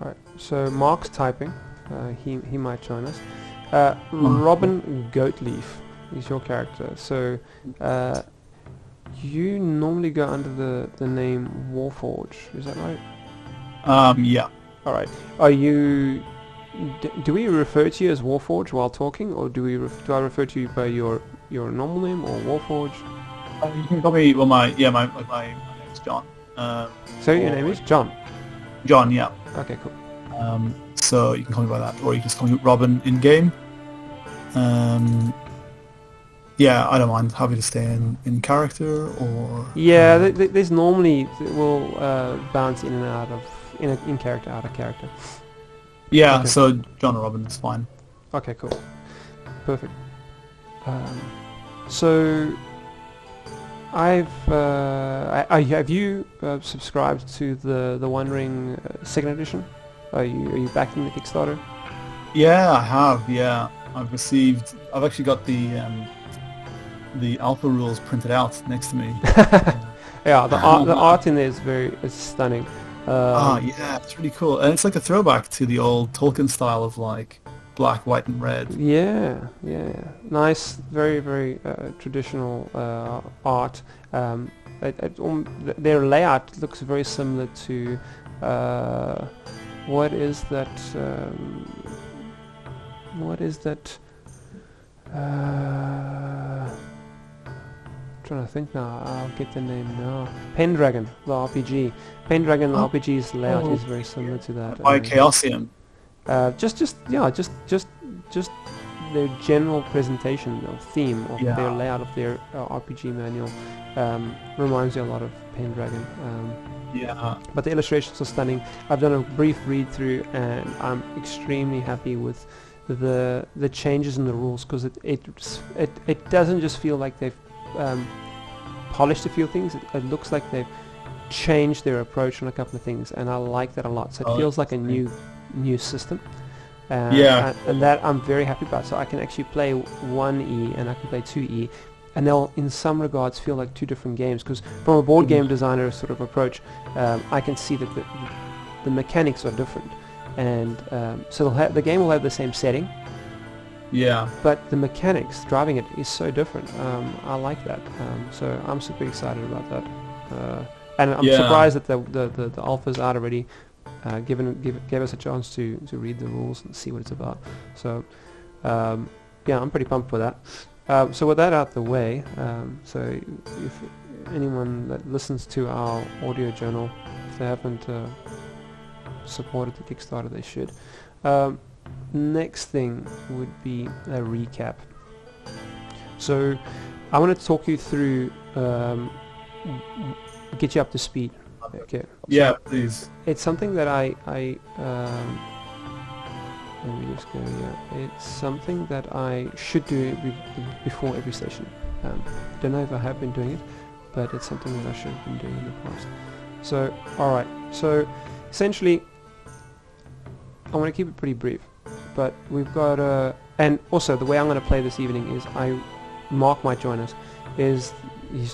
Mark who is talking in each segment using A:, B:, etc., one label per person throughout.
A: Alright, so Mark's typing. He might join us. Robin Goatleaf is your character. So you normally go under the name Warforge. Is that right?
B: Yeah.
A: All right. Are you? Do we refer to you as Warforge while talking, or do I refer to you by your normal name or Warforge?
B: You can call me. Well, my name's John.
A: So your name is John.
B: John. Yeah.
A: Okay, cool.
B: So you can call me by that, or you can just call me Robin in game. Yeah, I don't mind. Happy to stay in character or...
A: Yeah, there's normally... We'll bounce in and out of... In character, out of character.
B: Yeah,
A: okay.
B: So John or Robin is fine.
A: Okay, cool. Perfect. So... have you subscribed to the One Ring 2nd edition? Are you backing the Kickstarter?
B: Yeah, I have. Yeah, I've actually got the alpha rules printed out next to me.
A: Yeah, the art in there is stunning.
B: Yeah, it's really cool, and it's like a throwback to the old Tolkien style of like black, white, and red.
A: Yeah, nice, very, very traditional art. Their layout looks very similar to what is that? Trying to think now. I'll get the name now. Pendragon, the RPG. Pendragon, the RPG's layout is very similar to that.
B: By Chaosium.
A: Just their general presentation or theme of their layout of their RPG manual reminds you a lot of Pendragon. But the illustrations are stunning. I've done a brief read through, and I'm extremely happy with the changes in the rules, because it doesn't just feel like they've polished a few things. It looks like they've changed their approach on a couple of things, and I like that a lot. So it feels like a new system. And that I'm very happy about. So I can actually play 1E and I can play 2E, and they'll in some regards feel like two different games, because from a board game designer sort of approach, I can see that the mechanics are different, and so the game will have the same setting, but the mechanics driving it is so different. I like that. So I'm super excited about that, and I'm surprised that the alpha's out already. Gave us a chance to read the rules and see what it's about. So yeah, I'm pretty pumped for that. So with that out the way, so if anyone that listens to our audio journal, if they haven't supported the Kickstarter, they should. Next thing would be a recap. So I want to talk you through, get you up to speed. Okay.
B: Yeah, please.
A: It's something that I let me just go here. It's something that I should do before every session. Don't know if I have been doing it, but it's something that I should have been doing in the past. So, alright. So, essentially, I want to keep it pretty brief, but we've got and also the way I'm going to play this evening is Mark might join us. He's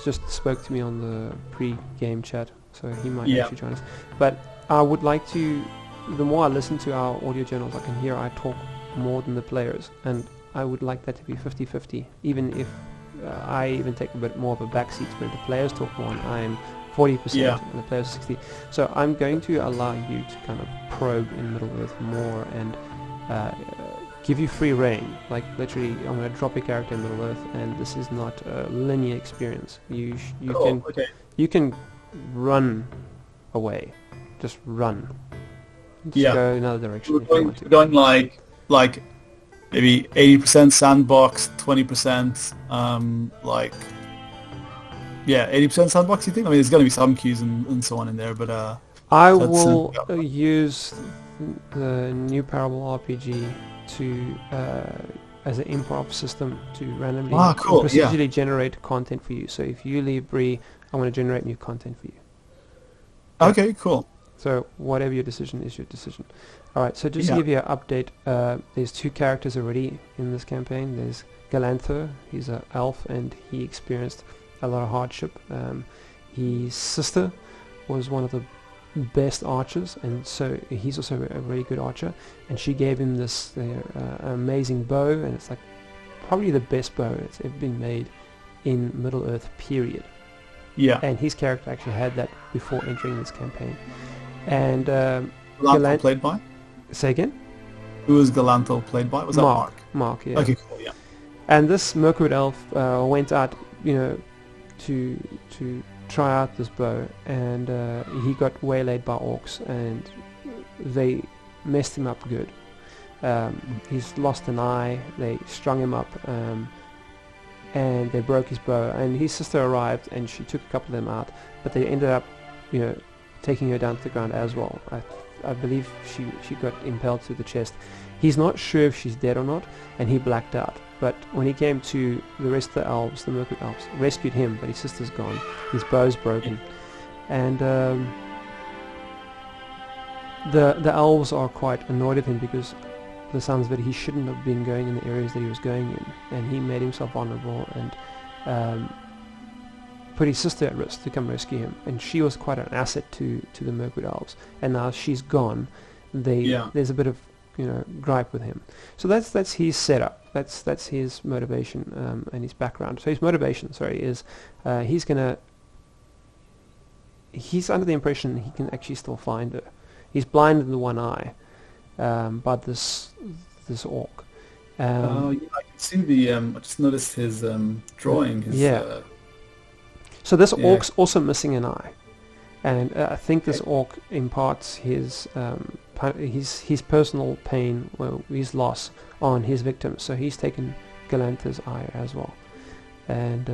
A: just spoke to me on the pre-game chat, so he might actually join us. But I would like to, the more I listen to our audio journals, I can hear I talk more than the players, and I would like that to be 50-50, even if I even take a bit more of a backseat where the players talk more and I'm 40% and the players 60%. So I'm going to allow you to kind of probe in Middle-earth more and give you free reign. Like literally, I'm going to drop a character in Middle-earth, and this is not a linear experience. You can run away, just run. Just go another direction.
B: We're going like maybe 80% sandbox, 20% 80% sandbox. You think? I mean, there's going to be some cues and so on in there, but
A: I will use the new Parable RPG to as an improv system to randomly procedurally generate content for you. So if you leave Bree, I'm going to generate new content for you.
B: Okay, cool.
A: So whatever your decision is, your decision. Alright, so just to give you an update, there's 2 characters already in this campaign. There's Galantho, he's an elf, and he experienced a lot of hardship. His sister was one of the best archers, and so he's also a very good archer, and she gave him this amazing bow, and it's like probably the best bow that's ever been made in Middle-earth, period.
B: Yeah.
A: And his character actually had that before entering this campaign. And
B: Galantho played by?
A: Say again?
B: Who was Galantho played by? Was that Mark?
A: Mark, yeah.
B: Okay, cool, yeah.
A: And this Mirkwood elf went out, to try out this bow, and he got waylaid by orcs, and they messed him up good. He's lost an eye, they strung him up, and they broke his bow, and his sister arrived and she took a couple of them out, but they ended up taking her down to the ground as well. I believe she got impaled to the chest. He's not sure if she's dead or not, and he blacked out. But when he came to, the rest of the elves, the Mirkwood elves, rescued him, but his sister's gone. His bow's broken. And the elves are quite annoyed at him because the sounds of it, he shouldn't have been going in the areas that he was going in, and he made himself vulnerable and put his sister at risk to come rescue him. And she was quite an asset to the Mirkwood elves, and now she's gone. There's a bit of gripe with him. So that's his setup. That's his motivation and his background. So his motivation, is he's under the impression he can actually still find her. He's blind in the one eye by this orc.
B: I can see the. I just noticed his drawing.
A: So this orc's also missing an eye, and I think this orc imparts his personal pain, his loss, on his victim. So he's taken Galantho's eye as well, and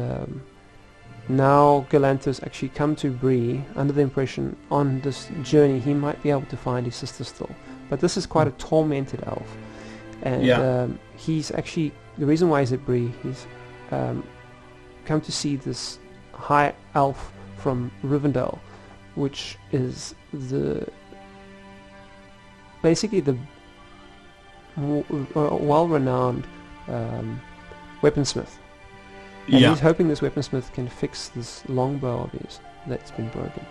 A: now Galantho's actually come to Bree under the impression on this journey he might be able to find his sister still. But this is quite a tormented elf, and he's actually, the reason why he's at Bree, he's come to see this high elf from Rivendell, which is basically the well-renowned weaponsmith. And he's hoping this weaponsmith can fix this longbow of his that's been broken.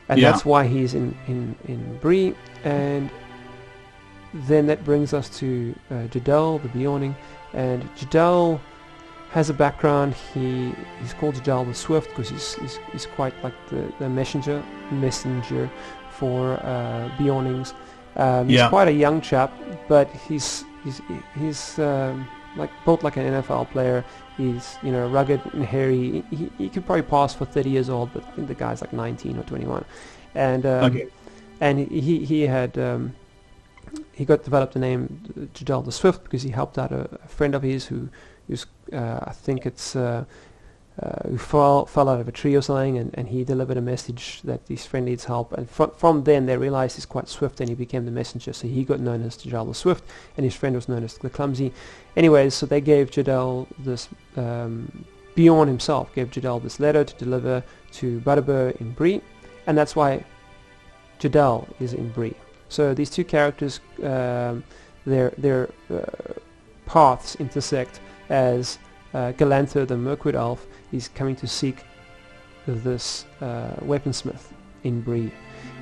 A: And that's why he's in Bree. And then that brings us to Jadal, the Beorning. And Jadal has a background. He's called Jadal the Swift because he's quite like the messenger for Beornings. He's quite a young chap, but he's like built like an NFL player. He's rugged and hairy. He could probably pass for 30 years old, but I think the guy's like 19 or 21. And and he got developed the name Jadal the Swift because he helped out a friend of his who's I think it's who fell out of a tree or something, and he delivered a message that his friend needs help, and from then they realized he's quite swift, and he became the messenger, so he got known as Jadal the Swift, and his friend was known as the Clumsy. Anyways, so they gave Jadal this, Bjorn himself gave Jadal this letter to deliver to Butterbur in Bree, and that's why Jadal is in Bree. So these two characters, their paths intersect as Galantho, the Mirkwood elf, is coming to seek this weaponsmith in Bree,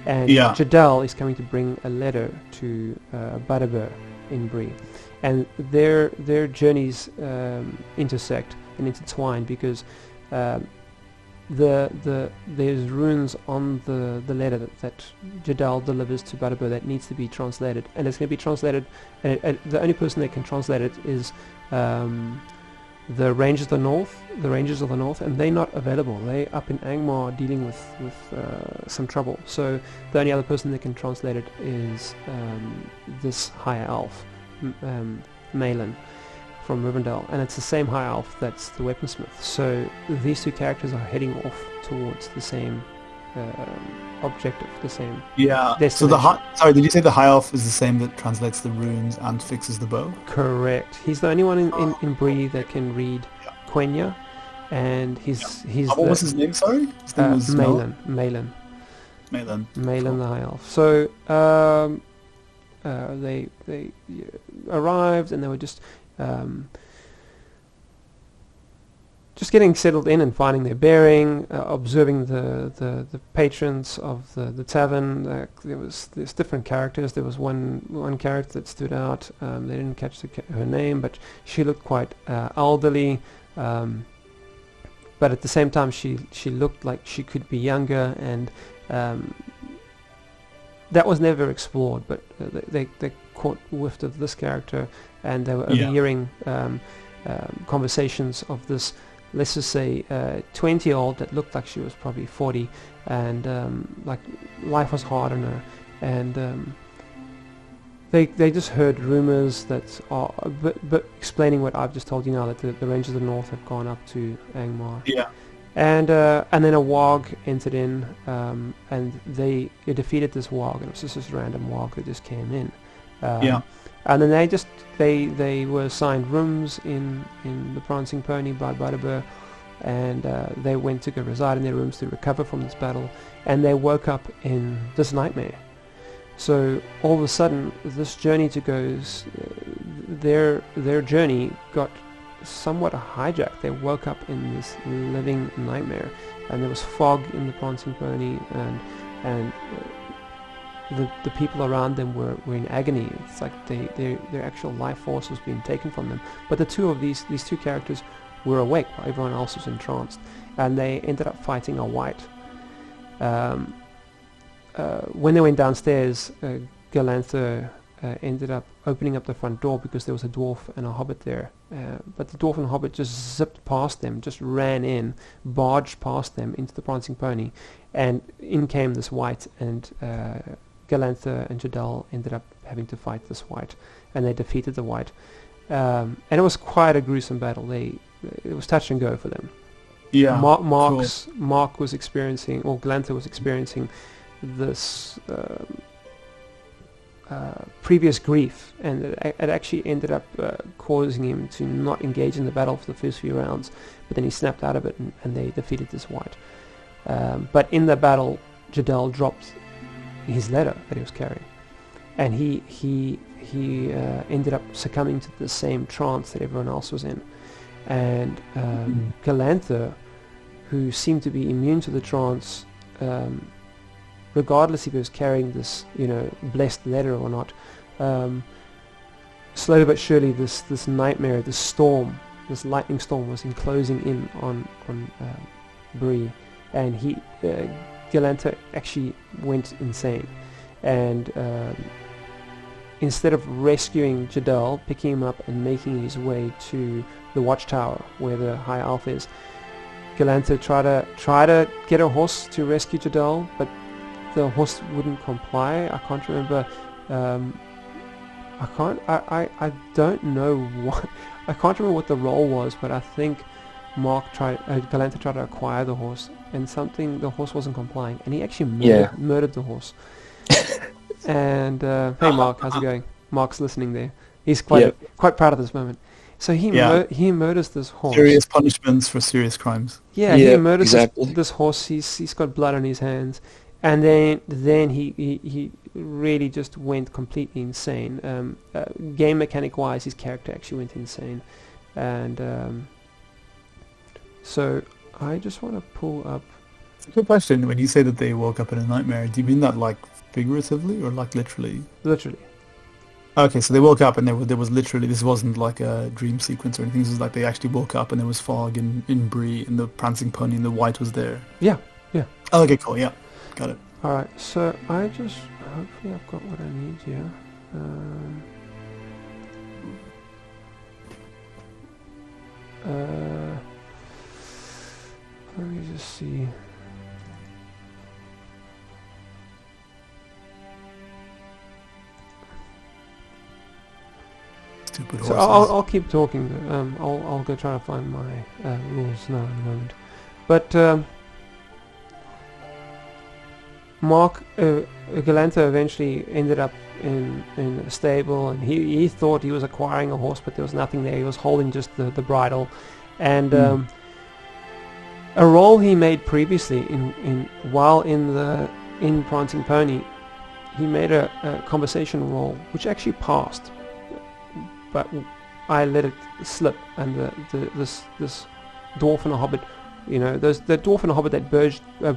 A: and Jadal is coming to bring a letter to Butterbur in Bree, and their journeys intersect and intertwine because there's runes on the letter that Jadal delivers to Butterbur that needs to be translated, and it's going to be translated, and the only person that can translate it is the Rangers of the North, and they're not available. They're up in Angmar dealing with some trouble. So the only other person that can translate it is this high elf, Malin, from Rivendell, and it's the same high elf that's the weaponsmith. So these two characters are heading off towards the same objective, the same destination.
B: So did you say the high elf is the same that translates the runes and fixes the bow?
A: Correct. He's the only one in Bree that can read Quenya, and he's
B: what was his name? Sorry, his name was
A: Malin, the high elf. So they arrived, and they were just just getting settled in and finding their bearing, observing the patrons of the tavern. There's different characters. There was one character that stood out. They didn't catch her name, but she looked quite elderly. But at the same time, she looked like she could be younger, and that was never explored. But they caught whiff of this character, and they were overhearing conversations of this, let's just say, 20-year-old that looked like she was probably 40, and like life was hard on her, and they just heard rumors that are but explaining what I've just told you now, that the Rangers of the North have gone up to Angmar.
B: Yeah.
A: And then a warg entered in, and they defeated this warg, and it was just this random warg that just came in. And then they were assigned rooms in the Prancing Pony by Butterbur, and they went to go reside in their rooms to recover from this battle, and they woke up in this nightmare. So all of a sudden, this journey to go, their journey got somewhat hijacked. They woke up in this living nightmare, and there was fog in the Prancing Pony, and the people around them were in agony. It's like their actual life force was being taken from them. But the two of these two characters were awake while everyone else was entranced, and they ended up fighting a white. When they went downstairs, Galantho ended up opening up the front door because there was a dwarf and a hobbit there. But the dwarf and hobbit just zipped past them, just ran in, barged past them into the Prancing Pony, and in came this white, and Galantho and Jadal ended up having to fight this white, and they defeated the white. And it was quite a gruesome battle. It was touch and go for them.
B: Yeah.
A: Mark was experiencing, or Galantho was experiencing, this previous grief, and it actually ended up causing him to not engage in the battle for the first few rounds, but then he snapped out of it, and they defeated this white. But in the battle, Jadal dropped his letter that he was carrying, and he ended up succumbing to the same trance that everyone else was in, and Galantho, who seemed to be immune to the trance, regardless if he was carrying this, blessed letter or not, slowly but surely this nightmare, this storm, this lightning storm was enclosing in on Bree, and Galantho actually went insane, and instead of rescuing Jadal, picking him up and making his way to the watchtower where the High Elf is, Galantho tried to get a horse to rescue Jadal, but the horse wouldn't comply. I can't remember. I don't know what. I can't remember what the role was, but I think Galantho tried to acquire the horse, and the horse wasn't complying, and he actually murdered the horse. And hey, Mark, how's it going? Mark's listening there. He's quite proud of this moment. So he murders this horse.
B: Serious punishments for serious crimes.
A: Yeah, he murders this horse. He's got blood on his hands. And then he really just went completely insane. Game mechanic wise, his character actually went insane, and so I just want to pull up.
B: It's a good question. When you say that they woke up in a nightmare, do you mean that like figuratively or like literally?
A: Literally.
B: Okay, so they woke up and there was literally, this wasn't like a dream sequence or anything. This was like they actually woke up and there was fog in Bree, and the Prancing Pony and the white was there.
A: Yeah.
B: Oh, okay, cool. Yeah. Got it.
A: Alright, so hopefully I've got what I need here. Let me just see.
B: Stupid
A: So
B: horses.
A: I'll keep talking. I'll go try to find my rules now in a moment. But Galantho eventually ended up in a stable, and he thought he was acquiring a horse, but there was nothing there. He was holding just the bridle, and a role he made previously while in Prancing Pony, he made a conversation role which actually passed, but I let it slip, and this dwarf and a hobbit, the dwarf and a hobbit that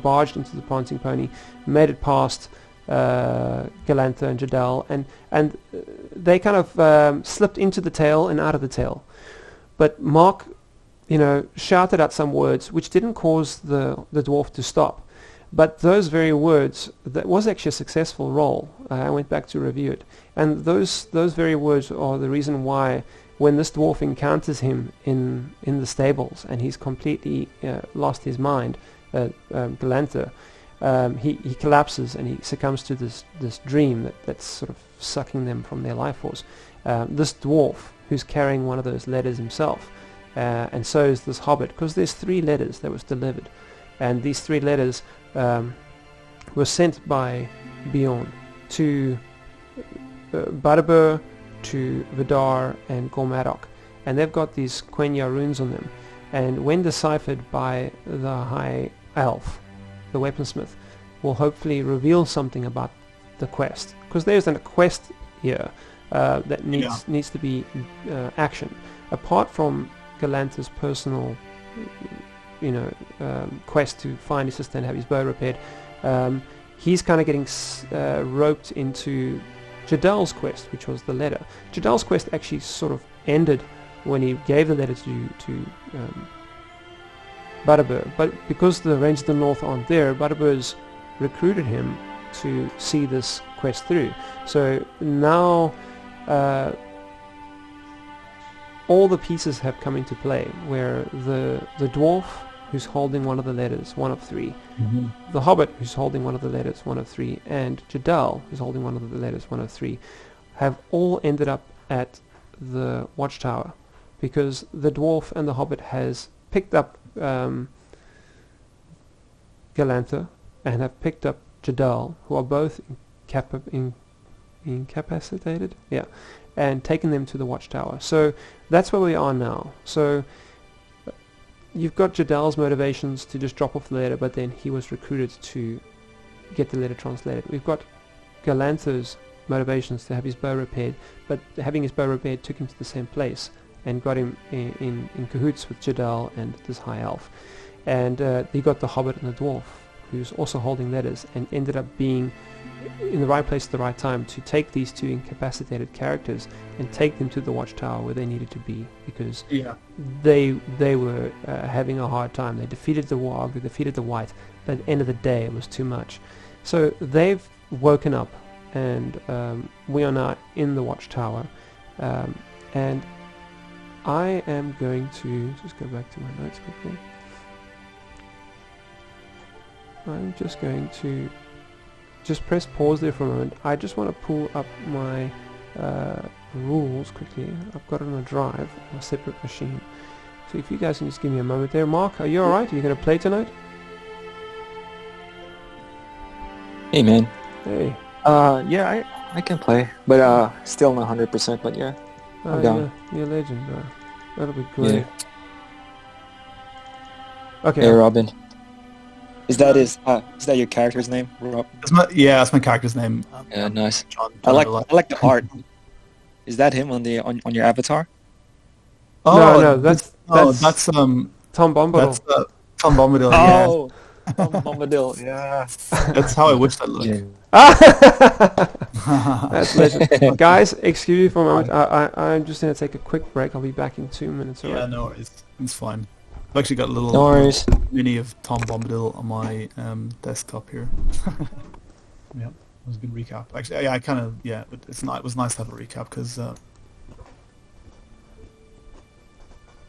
A: barged into the prancing pony, made it past Galantho and Jadal, and they kind of slipped into the tail and out of the tail. But Mark, shouted out some words which didn't cause the dwarf to stop. But those very words, that was actually a successful roll. I went back to review it. And those very words are the reason why when this dwarf encounters him in the stables and he's completely lost his mind, Galantho, he collapses and he succumbs to this dream that's sort of sucking them from their life force. This dwarf, who's carrying one of those letters himself, and so is this hobbit, because there's 3 letters that was delivered, and these 3 letters were sent by Bjorn to Butterbur, to Vidar and Gormadok, and they've got these Quenya runes on them, and when deciphered by the High Elf, the weaponsmith, will hopefully reveal something about the quest, because there's a quest here that needs to be action. Apart from Galantho's personal quest to find his sister and have his bow repaired, he's kind of getting roped into Jadal's quest, which was the letter. Jadal's quest actually sort of ended when he gave the letter to Butterbur, but because the Rangers of the North aren't there, Butterbur's recruited him to see this quest through. So now all the pieces have come into play, where the dwarf, who's holding one of the letters, one of 3, the hobbit, who's holding one of the letters, one of 3, and Jadal, who's holding one of the letters, one of 3, have all ended up at the watchtower, because the dwarf and the hobbit has picked up Galantho and have picked up Jadal, who are both incapacitated, and taken them to the watchtower. So that's where we are now. So you've got Jadal's motivations to just drop off the letter, but then he was recruited to get the letter translated. We've got Galantho's motivations to have his bow repaired, but having his bow repaired took him to the same place and got him in cahoots with Jadal and this high elf. And he got the hobbit and the dwarf, who's also holding letters, and ended up being in the right place at the right time to take these 2 incapacitated characters and take them to the watchtower where they needed to be, because they were having a hard time. They defeated the warg, they defeated the white, but at the end of the day it was too much. So they've woken up, and we are now in the watchtower, and I am going to just go back to my notes quickly. I'm just going to just press pause there for a moment. I just want to pull up my rules quickly. I've got it on a drive, on a separate machine. So if you guys can just give me a moment there. Mark, are you alright? Are you going to play tonight?
C: Hey man.
A: Hey.
C: Yeah, I can play, but still not 100%, but yeah, I'm down.
A: You're a legend, bro. That'll be great.
C: Yeah.
A: Okay.
C: Hey Robin. Is that your character's name, Rob?
B: That's my character's name.
C: Yeah, nice.
B: John
C: I like the art. Is that him on your avatar?
A: Oh, no, that's
B: Tom
A: Bombadil.
B: That's Tom Bombadil.
C: Oh, Tom Bombadil. Yeah.
B: That's how I wish that looked.
C: Yeah.
A: That's legend. Guys, excuse me for a moment. I'm just going to take a quick break. I'll be back in 2 minutes.
B: Yeah, no worries. It's fine. I've actually got a little
C: No worries.
B: mini of Tom Bombadil on my desktop here. Yeah, it was a good recap. Actually, I kind of, it was nice to have a recap, because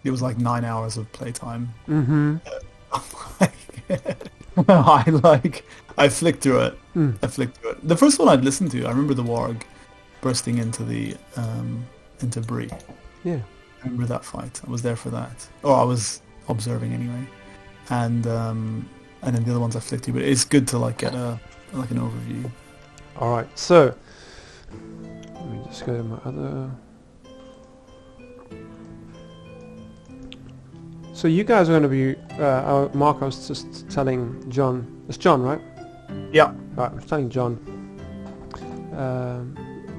B: it was like 9 hours of playtime.
A: Mm-hmm.
B: I flicked through it. I flicked through it. The first one I'd listened to, I remember the warg bursting into the into Bree.
A: Yeah.
B: I remember that fight. I was there for that. Or I was observing anyway. And then the other ones I flicked through. But it's good to get an overview.
A: All right. So let me just go to my other. So you guys are going to be. Mark, I was just telling John. It's John, right?
B: Yeah.
A: Right. I was telling John.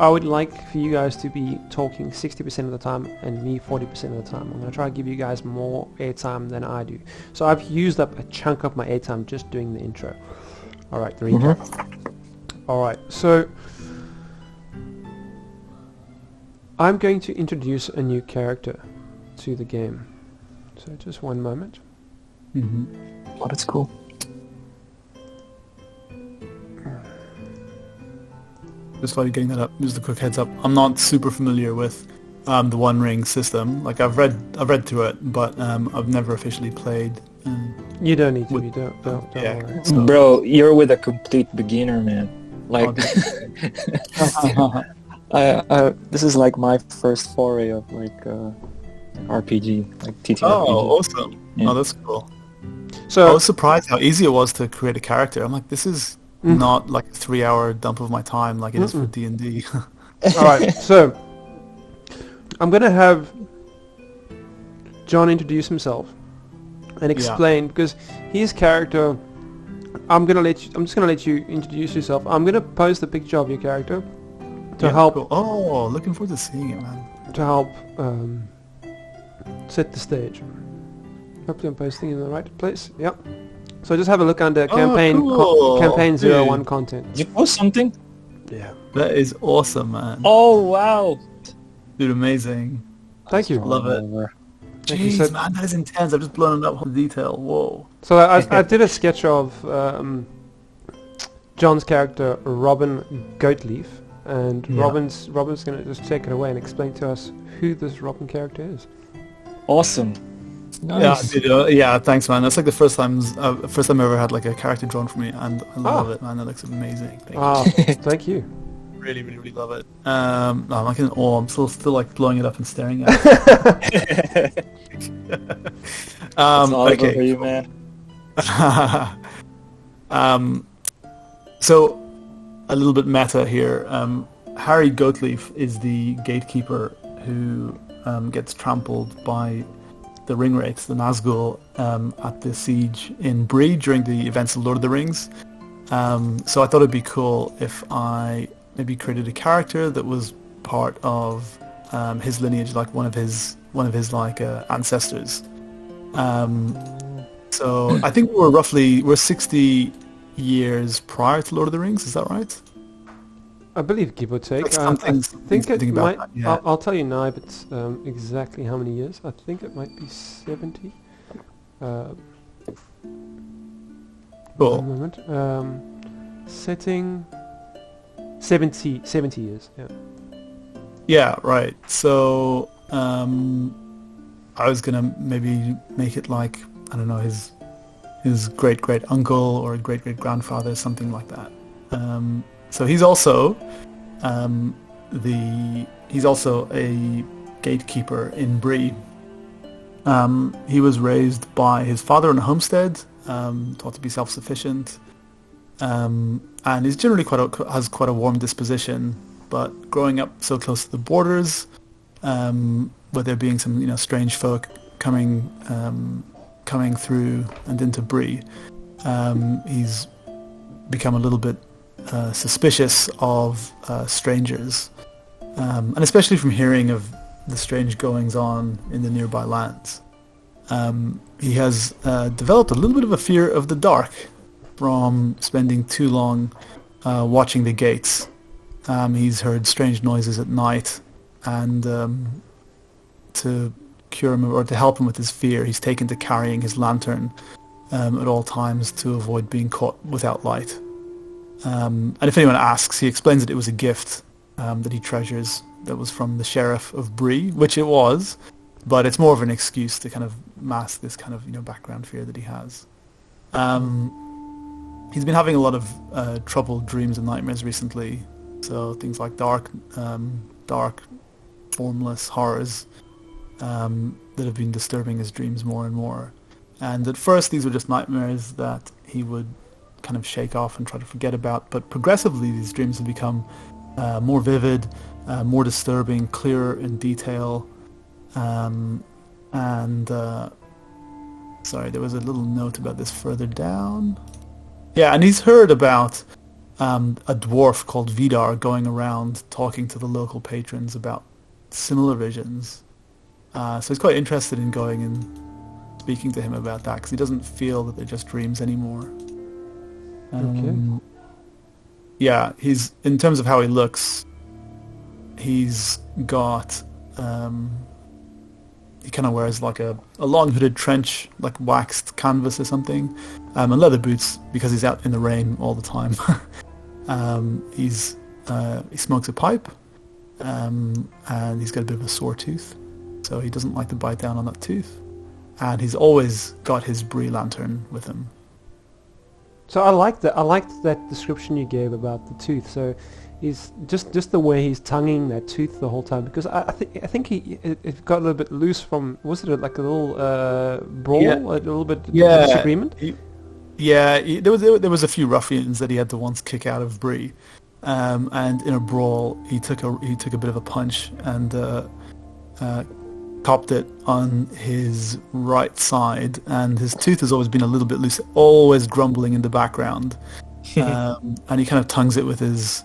A: I would like for you guys to be talking 60% of the time and me 40% of the time. I'm going to try to give you guys more airtime than I do. So I've used up a chunk of my airtime just doing the intro. Alright, the recap. Alright, so I'm going to introduce a new character to the game. So just one moment.
C: Oh, that's cool.
B: Just while you're getting that up, just a quick heads up. I'm not super familiar with the One Ring system. Like I've read through it, but I've never officially played.
A: You don't need to. You don't worry.
C: So. Bro, you're with a complete beginner, man. Like, this is like my first foray of like RPG, like TTRPG.
B: Oh, awesome!
C: Yeah.
B: Oh, that's cool.
A: So
B: I was surprised how easy it was to create a character. I'm like, this is not like a 3-hour dump of my time like it is for D&D.
A: Alright, so I'm gonna have John introduce himself and explain because his character I'm just gonna let you introduce yourself. I'm gonna post a picture of your character to help
B: cool. Oh, looking forward to seeing it, man.
A: To help set the stage. Hopefully I'm posting in the right place. Yep. So just have a look under campaign campaign 01 content.
C: Did you post something?
A: Yeah.
B: That is awesome, man.
C: Oh wow.
B: Dude, amazing.
A: Thank you.
B: Love it. Jeez, man, that is intense. I've just blown it up with detail. Whoa.
A: So I did a sketch of John's character Robin Goatleaf, and Robin's gonna just take it away and explain to us who this Robin character is.
C: Awesome. Nice.
B: Yeah, dude, yeah, thanks, man. That's like the first time I ever had like a character drawn for me, and I love it, man. That looks amazing.
A: Thank you.
B: Really, really, really love it. No, I'm like in awe. I'm still like blowing it up and staring at it.
C: It's all over for you, man.
B: So a little bit meta here. Harry Goatleaf is the gatekeeper who gets trampled by the Ringwraiths, the Nazgul, at the siege in Bree during the events of Lord of the Rings. So I thought it'd be cool if I maybe created a character that was part of his lineage, like one of his like ancestors. So I think we're 60 years prior to Lord of the Rings. Is that right?
A: I believe, give or take.
B: Like
A: I think it might.
B: That, yeah.
A: I'll tell you now, but exactly how many years. I think it might be 70.
B: Cool.
A: One moment. Setting 70 years. Yeah.
B: Yeah. Right. So I was gonna maybe make it like, I don't know, his great uncle or great grandfather, something like that. So he's also he's also a gatekeeper in Bree. He was raised by his father in a homestead, taught to be self-sufficient, and he's generally has quite a warm disposition. But growing up so close to the borders, with there being some strange folk coming through and into Bree, he's become a little bit suspicious of strangers, and especially from hearing of the strange goings on in the nearby lands. He has developed a little bit of a fear of the dark from spending too long watching the gates. He's heard strange noises at night, and to cure him or to help him with his fear, he's taken to carrying his lantern at all times to avoid being caught without light. And if anyone asks, he explains that it was a gift that he treasures that was from the sheriff of Bree, which it was, but it's more of an excuse to kind of mask this kind of background fear that he has. He's been having a lot of troubled dreams and nightmares recently, so things like dark, formless horrors that have been disturbing his dreams more and more. And at first these were just nightmares that he would kind of shake off and try to forget about, but progressively these dreams have become more vivid, more disturbing, clearer in detail, and sorry, there was a little note about this further down. Yeah, and he's heard about a dwarf called Vidar going around talking to the local patrons about similar visions. So he's quite interested in going and speaking to him about that because he doesn't feel that they're just dreams anymore.
A: Okay.
B: Yeah, he's in terms of how he looks, he's got he kind of wears like a long hooded trench, like waxed canvas or something, and leather boots because he's out in the rain all the time. He smokes a pipe, and he's got a bit of a sore tooth, so he doesn't like to bite down on that tooth. And he's always got his brie lantern with him.
A: So I liked that description you gave about the tooth. So he's just the way he's tonguing that tooth the whole time, because I think it got a little bit loose from, was it like a little brawl, a little bit disagreement?
B: There was a few ruffians that he had to once kick out of Bree, and in a brawl he took a bit of a punch and copped it on his right side, and his tooth has always been a little bit loose, always grumbling in the background. And he kind of tongues it with his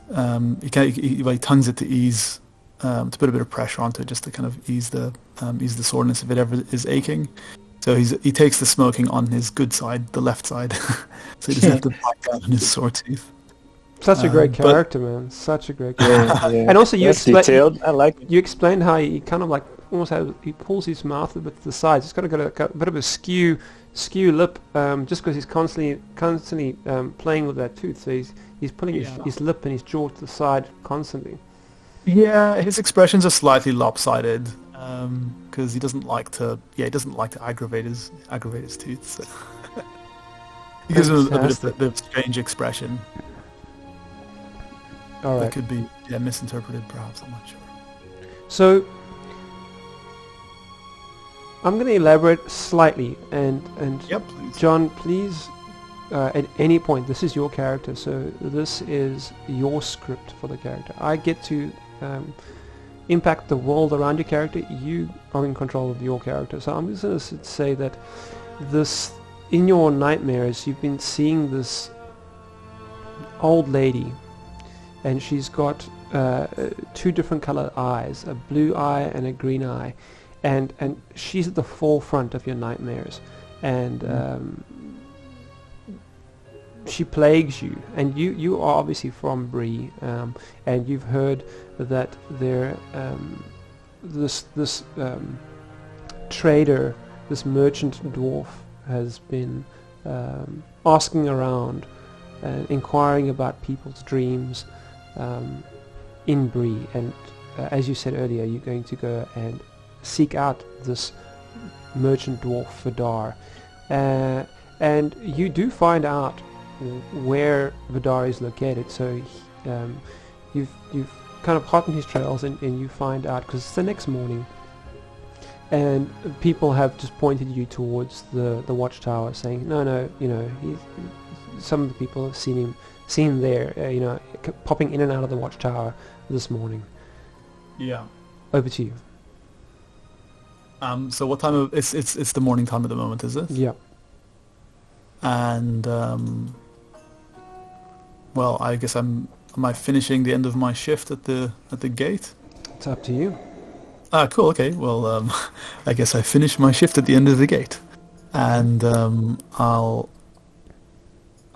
B: he tongues it to ease to put a bit of pressure onto it, just to kind of ease the soreness if it ever is aching. So he takes the smoking on his good side, the left side, so he doesn't have to bite down on his sore tooth.
A: Such a great character, man. Such a great character.
C: Yeah.
A: And also you
C: detailed. I like it.
A: You explained how he kind of like almost he pulls his mouth a bit to the sides. He's got a bit of a skew lip, just because he's constantly playing with that tooth. So he's pulling his lip and his jaw to the side constantly.
B: Yeah, his expressions are slightly lopsided because he doesn't like to aggravate his tooth. So. He gives him a bit of strange expression.
A: All right.
B: That could be misinterpreted, perhaps. I'm not sure.
A: So I'm going to elaborate slightly, and
B: yep, please.
A: John, please, at any point, this is your character, so this is your script for the character. I get to impact the world around your character. You are in control of your character. So I'm just going to say that in your nightmares, you've been seeing this old lady, and she's got two different colored eyes, a blue eye and a green eye. And she's at the forefront of your nightmares, and she plagues you. And you are obviously from Bree, and you've heard that there this trader, this merchant dwarf, has been asking around and inquiring about people's dreams in Bree. And as you said earlier, you're going to go and seek out this merchant dwarf Vidar, and you do find out where Vidar is located. So you've kind of hot on his trails, and you find out, because it's the next morning, and people have just pointed you towards the watchtower, saying no, some of the people have seen him there, popping in and out of the watchtower this morning.
B: Yeah.
A: Over to you.
B: So what time of it's the morning time at the moment, is it?
A: Yeah.
B: And well, I guess am I finishing the end of my shift at the gate?
A: It's up to you.
B: Cool. Okay. Well, I guess I finish my shift at the end of the gate, and I'll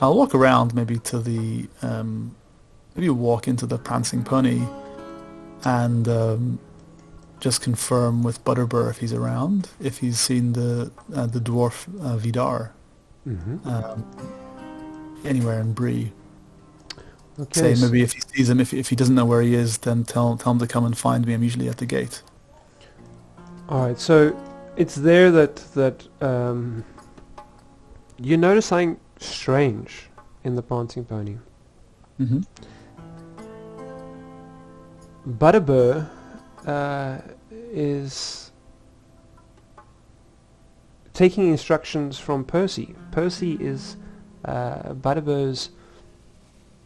B: walk around maybe to the maybe walk into the Prancing Pony, and just confirm with Butterbur if he's around, if he's seen the dwarf Vidar anywhere in Bree.
A: Okay.
B: Say maybe if he sees him, if he doesn't know where he is, then tell him to come and find me. I'm usually at the gate.
A: All right. So it's there that you notice something strange in the Prancing Pony.
B: Mm-hmm.
A: Butterbur is taking instructions from Percy. Percy is Butterbur's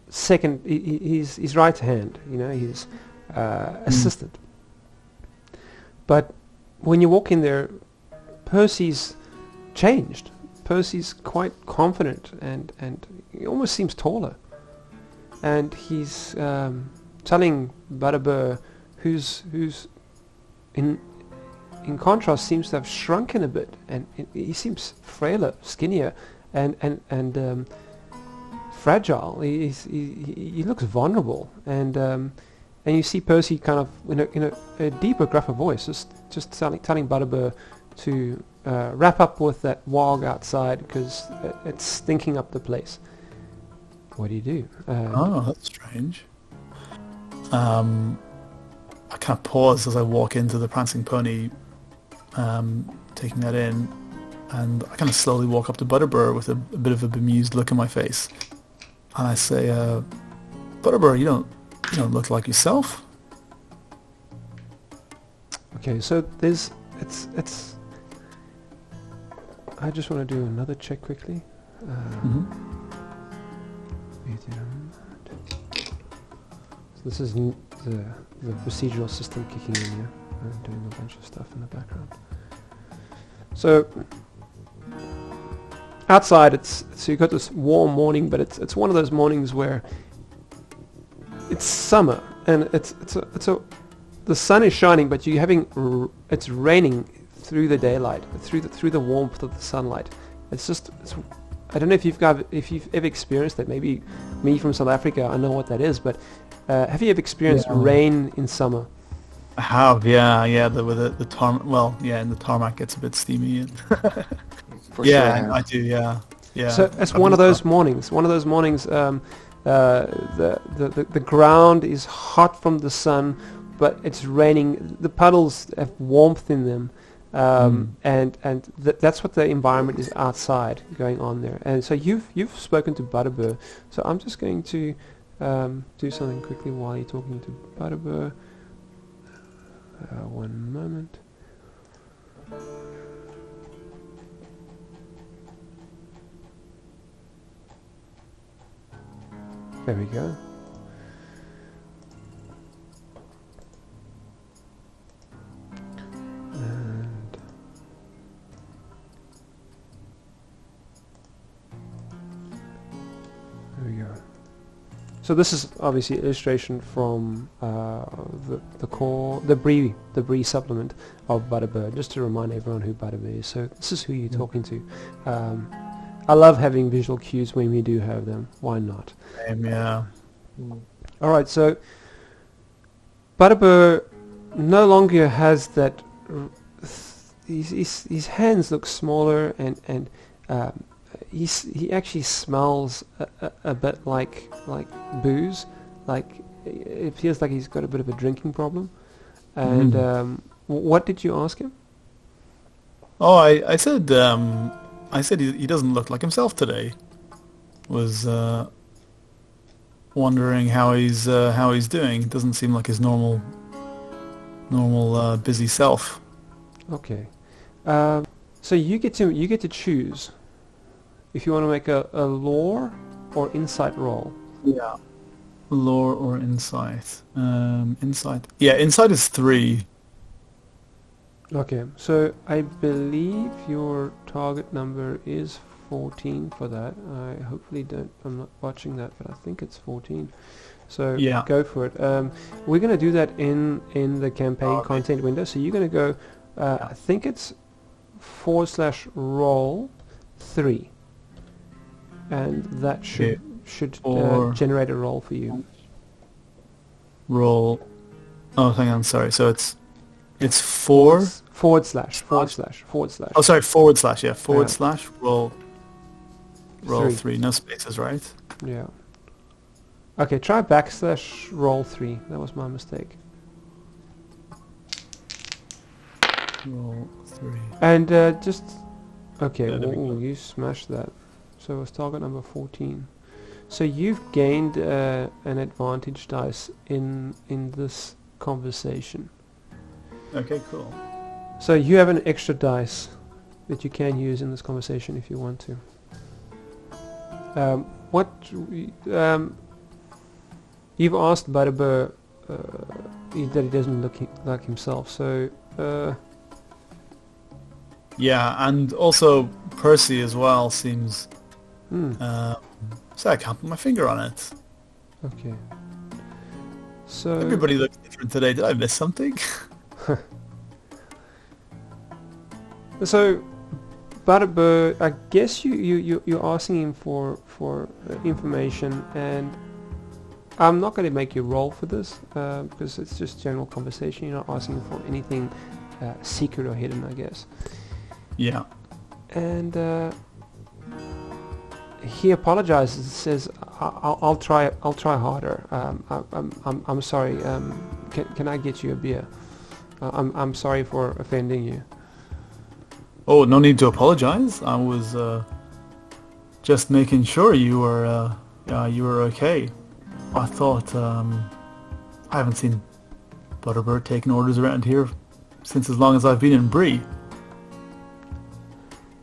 A: second, he's his right hand, his assistant. But when you walk in there, Percy's changed. Percy's quite confident, and he almost seems taller. and he's telling Butterbur, who's in contrast seems to have shrunken a bit, and he seems frailer, skinnier, and fragile. He looks vulnerable, and you see Percy kind of in a deeper, gruffer voice, just telling Butterbur to wrap up with that wog outside because it's stinking up the place. What do you do?
B: That's strange. I kind of pause as I walk into the Prancing Pony, taking that in, and I kind of slowly walk up to Butterbur with a bit of a bemused look on my face, and I say, "Butterbur, you don't look like yourself."
A: Okay, so it's. I just want to do another check quickly. So this is the procedural system kicking in here and doing a bunch of stuff in the background. So outside, so you've got this warm morning, but it's one of those mornings where it's summer and the sun is shining, but it's raining through the daylight, through the warmth of the sunlight. I don't know if you've ever experienced that. Maybe me from South Africa, I know what that is, but have you ever experienced rain in summer?
B: I have, yeah. The tarmac. Well, yeah, and the tarmac gets a bit steamy. And
C: For sure,
B: I do, yeah.
A: So it's one of those mornings. The ground is hot from the sun, but it's raining. The puddles have warmth in them. That's what the environment is outside going on there. And so you've spoken to Butterbur. So I'm just going to do something quickly while you're talking to Butterbur. One moment. There we go. So this is obviously illustration from the Bree supplement of Butterbur, just to remind everyone who Butterbur is. So this is who you're talking to. I love having visual cues when we do have them. Why not?
B: Yeah.
A: All right, so Butterbur no longer has that. His hands look smaller, and he actually smells a bit like booze. Like it feels like he's got a bit of a drinking problem. And what did you ask him?
B: Oh, I said he doesn't look like himself today. Was wondering how he's doing. Doesn't seem like his normal busy self.
A: Okay, so you get to choose if you want to make a lore or insight roll.
B: Yeah. Lore or insight. Insight. Yeah, insight is 3.
A: Okay, so I believe your target number is 14 for that. I'm not watching that, but I think it's 14. So yeah, go for it. We're going to do that in the campaign content window. So you're going to go, I think it's /roll 3. And that should generate a roll for you.
B: Roll. Oh, hang on, sorry. So it's 4 //
A: Oh, sorry, //
B: Yeah, / roll 3. No spaces, right?
A: Yeah. Okay, try / roll 3. That was my mistake.
B: Roll 3.
A: And just okay. Ooh, you smashed that. So it's target number 14. So you've gained an advantage dice in this conversation.
B: Okay, cool.
A: So you have an extra dice that you can use in this conversation if you want to. You've asked Butterbur that he doesn't look like himself. So
B: yeah, and also Percy as well seems. So I can't put my finger on it.
A: Okay. So
B: everybody looks different today. Did I miss something?
A: So, Butterbur, I guess you're asking him for information, and I'm not going to make you roll for this because it's just general conversation. You're not asking for anything secret or hidden, I guess.
B: Yeah.
A: And he apologizes and says, "I'll try harder. I'm sorry. Can I get you a beer? I'm sorry for offending you."
B: Oh, no need to apologize. I was just making sure you were okay. I thought I haven't seen Butterbird taking orders around here since as long as I've been in Bree.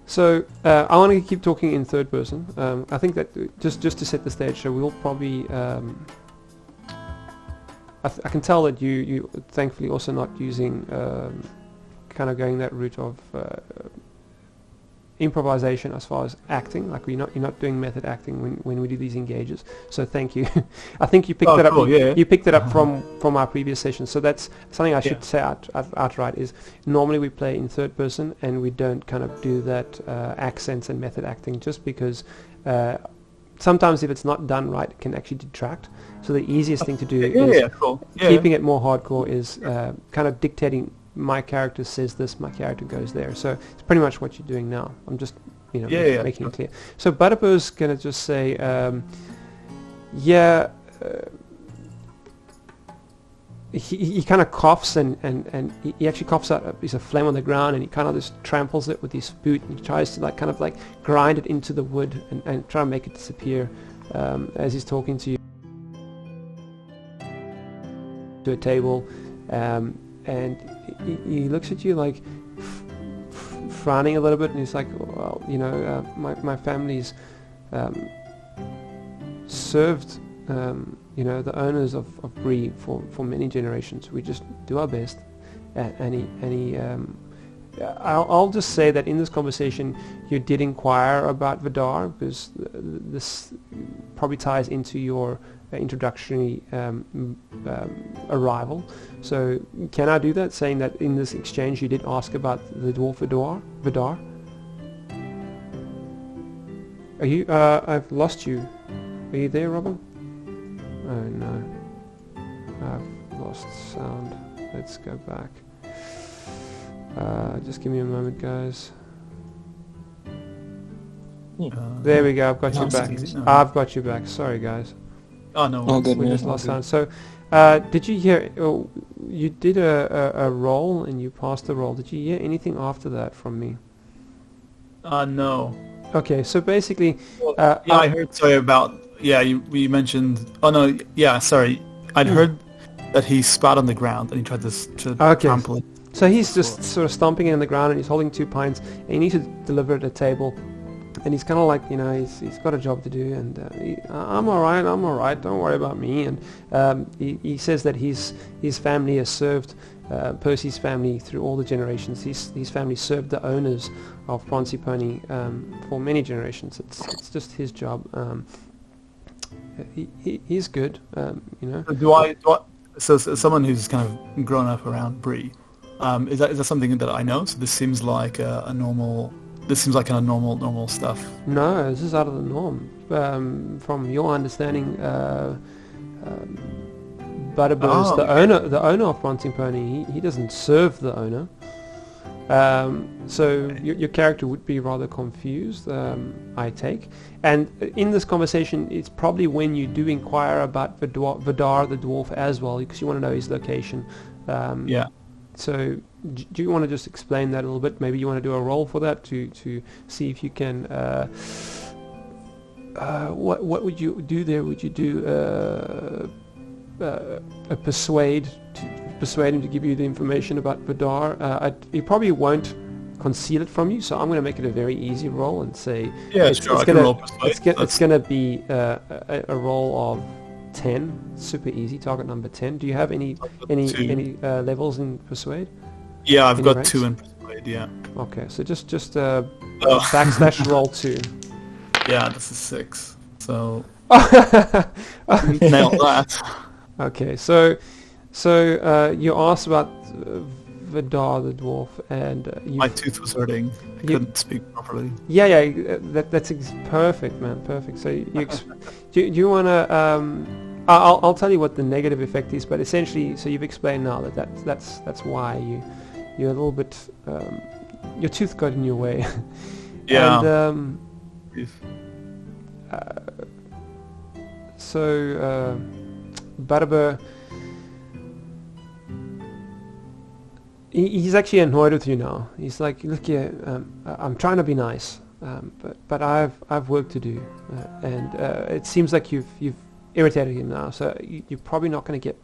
A: So I want to keep talking in third person. I think that just to set the stage, so we'll probably. I can tell that you thankfully also not using kind of going that route of improvisation as far as acting. Like you're not doing method acting when we do these engages. So thank you. I think you picked that up.
B: Cool, yeah.
A: You picked it up from our previous session. So that's something I should say outright is normally we play in third person and we don't kind of do that accents and method acting just because sometimes if it's not done right it can actually detract. So the easiest thing to do is keeping it more hardcore is kind of dictating my character says this, my character goes there. So it's pretty much what you're doing now. I'm just, making it clear. So Butterbird's going to just say, he kind of coughs and he actually coughs out a piece of phlegm on the ground and he kind of just tramples it with his boot and he tries to kind of grind it into the wood and try to make it disappear as he's talking to you to a table. And he looks at you like frowning a little bit, and he's like, "Well, my family's served, the owners of Bree for many generations. We just do our best." I'll just say that in this conversation, you did inquire about Vidar because this probably ties into your introductory arrival. So can I do that, saying that in this exchange you did ask about the dwarf Vidar? Are you? I've lost you. Are you there, Robin? Oh no, I've lost sound. Let's go back. Just give me a moment, guys. There we go. I've got you back. I've got you back. Sorry, guys.
B: Oh no,
A: we just lost sound. So, did you hear? You did a roll and you passed the roll. Did you hear anything after that from me?
B: No.
A: Okay, so basically,
B: I heard. Sorry about. Yeah, you mentioned. Oh no, yeah. Sorry, I'd heard that he spat on the ground and he tried to trample it.
A: So he's just sort of stomping it in the ground and he's holding 2 pints and he needs to deliver it at a table. And he's kind of like, he's got a job to do, and I'm all right, don't worry about me. And he says that his family has served Percy's family through all the generations. His family served the owners of Pronsi Pony for many generations. It's just his job. He's good,
B: So someone who's kind of grown up around Bree, is that something that I know? So this seems like a normal. This seems like kind of normal stuff.
A: No, this is out of the norm. From your understanding, Butterbur is the owner of Pronsi Pony. He doesn't serve the owner. So your character would be rather confused, I take. And in this conversation, it's probably when you do inquire about Vidar the dwarf as well, because you want to know his location. So do you want to just explain that a little bit? Maybe you want to do a roll for that to see if you can... what would you do there? Would you do a persuade him to give you the information about Vidar? He probably won't conceal it from you, so I'm going to make it a very easy roll and say it's going to be a roll of 10, super easy, target number 10. Do you have any levels in persuade?
B: Yeah, I've got 2 in persuade. Yeah.
A: Okay, so just backslash roll 2.
B: Yeah, this is 6. So. Nailed that.
A: Okay, so you asked about Vidar the dwarf, and
B: My tooth was hurting. I couldn't speak properly.
A: Yeah, that's perfect, man, perfect. So do you want to? I'll tell you what the negative effect is, but essentially, so you've explained now that's why you're a little bit your tooth got in your way.
B: Yeah.
A: And so Butterbur, he's actually annoyed with you now. He's like, look here, I'm trying to be nice, but I've work to do, and it seems like you've irritated him now. So you're probably not going to get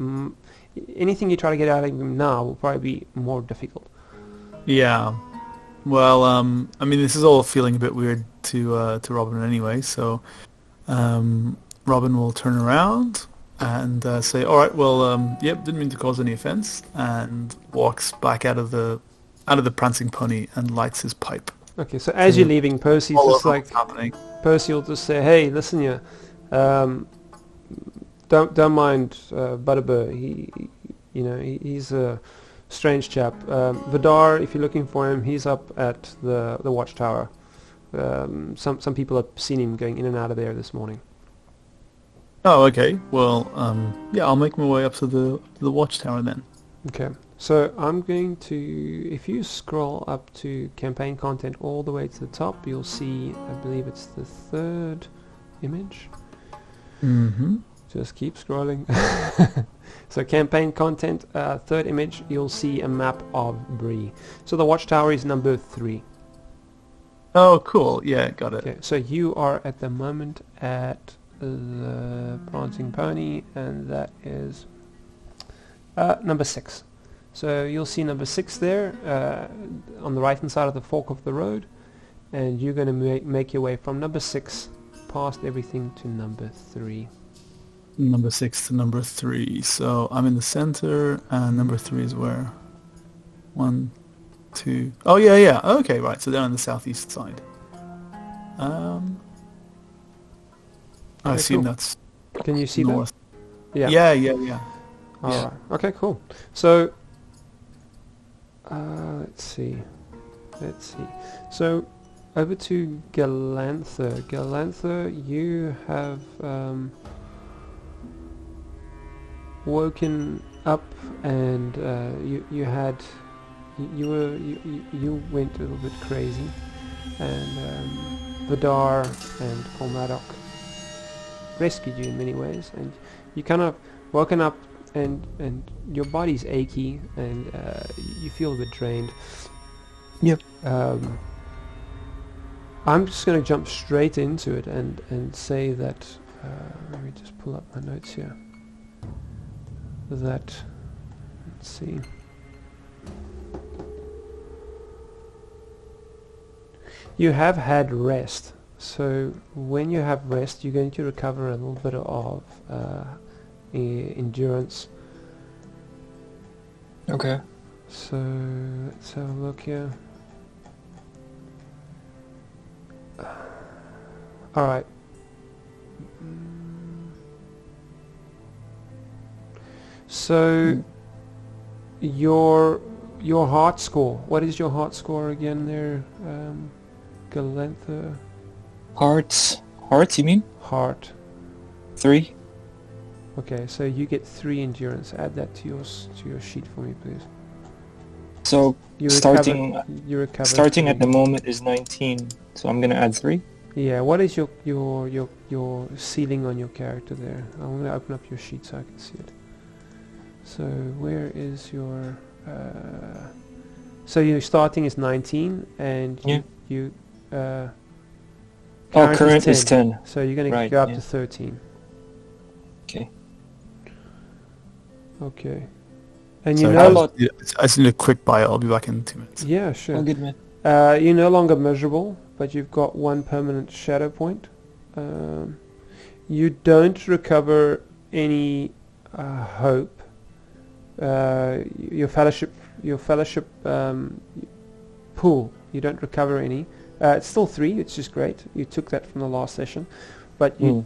A: anything you try to get out of him now will probably be more difficult.
B: Yeah. Well, I mean, this is all feeling a bit weird to Robin anyway. So Robin will turn around and say, "All right, well, yep, didn't mean to cause any offense," and walks back out of the prancing pony and lights his pipe.
A: Okay, so as you're leaving, Percy's just like, Percy will just say, "Hey, listen here, don't mind Butterbur. He's a strange chap. Vidar, if you're looking for him, he's up at the watchtower. Some people have seen him going in and out of there this morning."
B: Oh, okay. Well, yeah, I'll make my way up to the watchtower then.
A: Okay. So I'm going to, if you scroll up to campaign content all the way to the top, you'll see, I believe it's the third image.
B: Mm-hmm.
A: Just keep scrolling. So campaign content, third image, you'll see a map of Bree. So the watchtower is number 3.
B: Oh, cool. Yeah, got it.
A: Okay. So you are at the moment at the prancing pony, and that is number 6. So you'll see number 6 there on the right hand side of the fork of the road, and you're going to make your way from number 6 past everything to number 3.
B: Number 6 to number 3. So I'm in the center, and number 3 is where? 1, 2. Oh yeah. Okay, right. So they're on the southeast side. I assume
A: cool.
B: that's.
A: Can you see
B: north.
A: that?
B: Yeah.
A: Alright. Okay, cool. So let's see. So over to Galantho. Galantho, you have woken up, and you went a little bit crazy, and Vidar and Polmadok rescued you in many ways, and you kind of woken up, and your body's achy, and you feel a bit drained.
C: Yep.
A: I'm just going to jump straight into it and say that let me just pull up my notes here. That, let's see. You have had rest. So when you have rest, you're going to recover a little bit of endurance.
C: Okay.
A: So let's have a look here. All right. So your heart score. What is your heart score again there, Galantho?
C: Hearts, you mean?
A: Heart.
C: 3.
A: Okay, so you get 3 endurance. Add that to your sheet for me, please.
C: So starting at
A: 3.
C: the moment is 19. So I'm gonna add 3.
A: Yeah. What is your ceiling on your character there? I'm gonna open up your sheet so I can see it. So where is your? So your starting is 19, and you
C: current is 10.
A: So you're going to go up to 13.
C: Okay.
A: Okay. And
B: Sorry,
A: you
B: I just need a quick bio. I'll be back in 2 minutes.
A: Yeah, sure.
C: Oh, good man.
A: You're no longer miserable, but you've got 1 permanent shadow point. You don't recover any hope. Your fellowship pool, you don't recover any. It's still 3, which is great. You took that from the last session. but you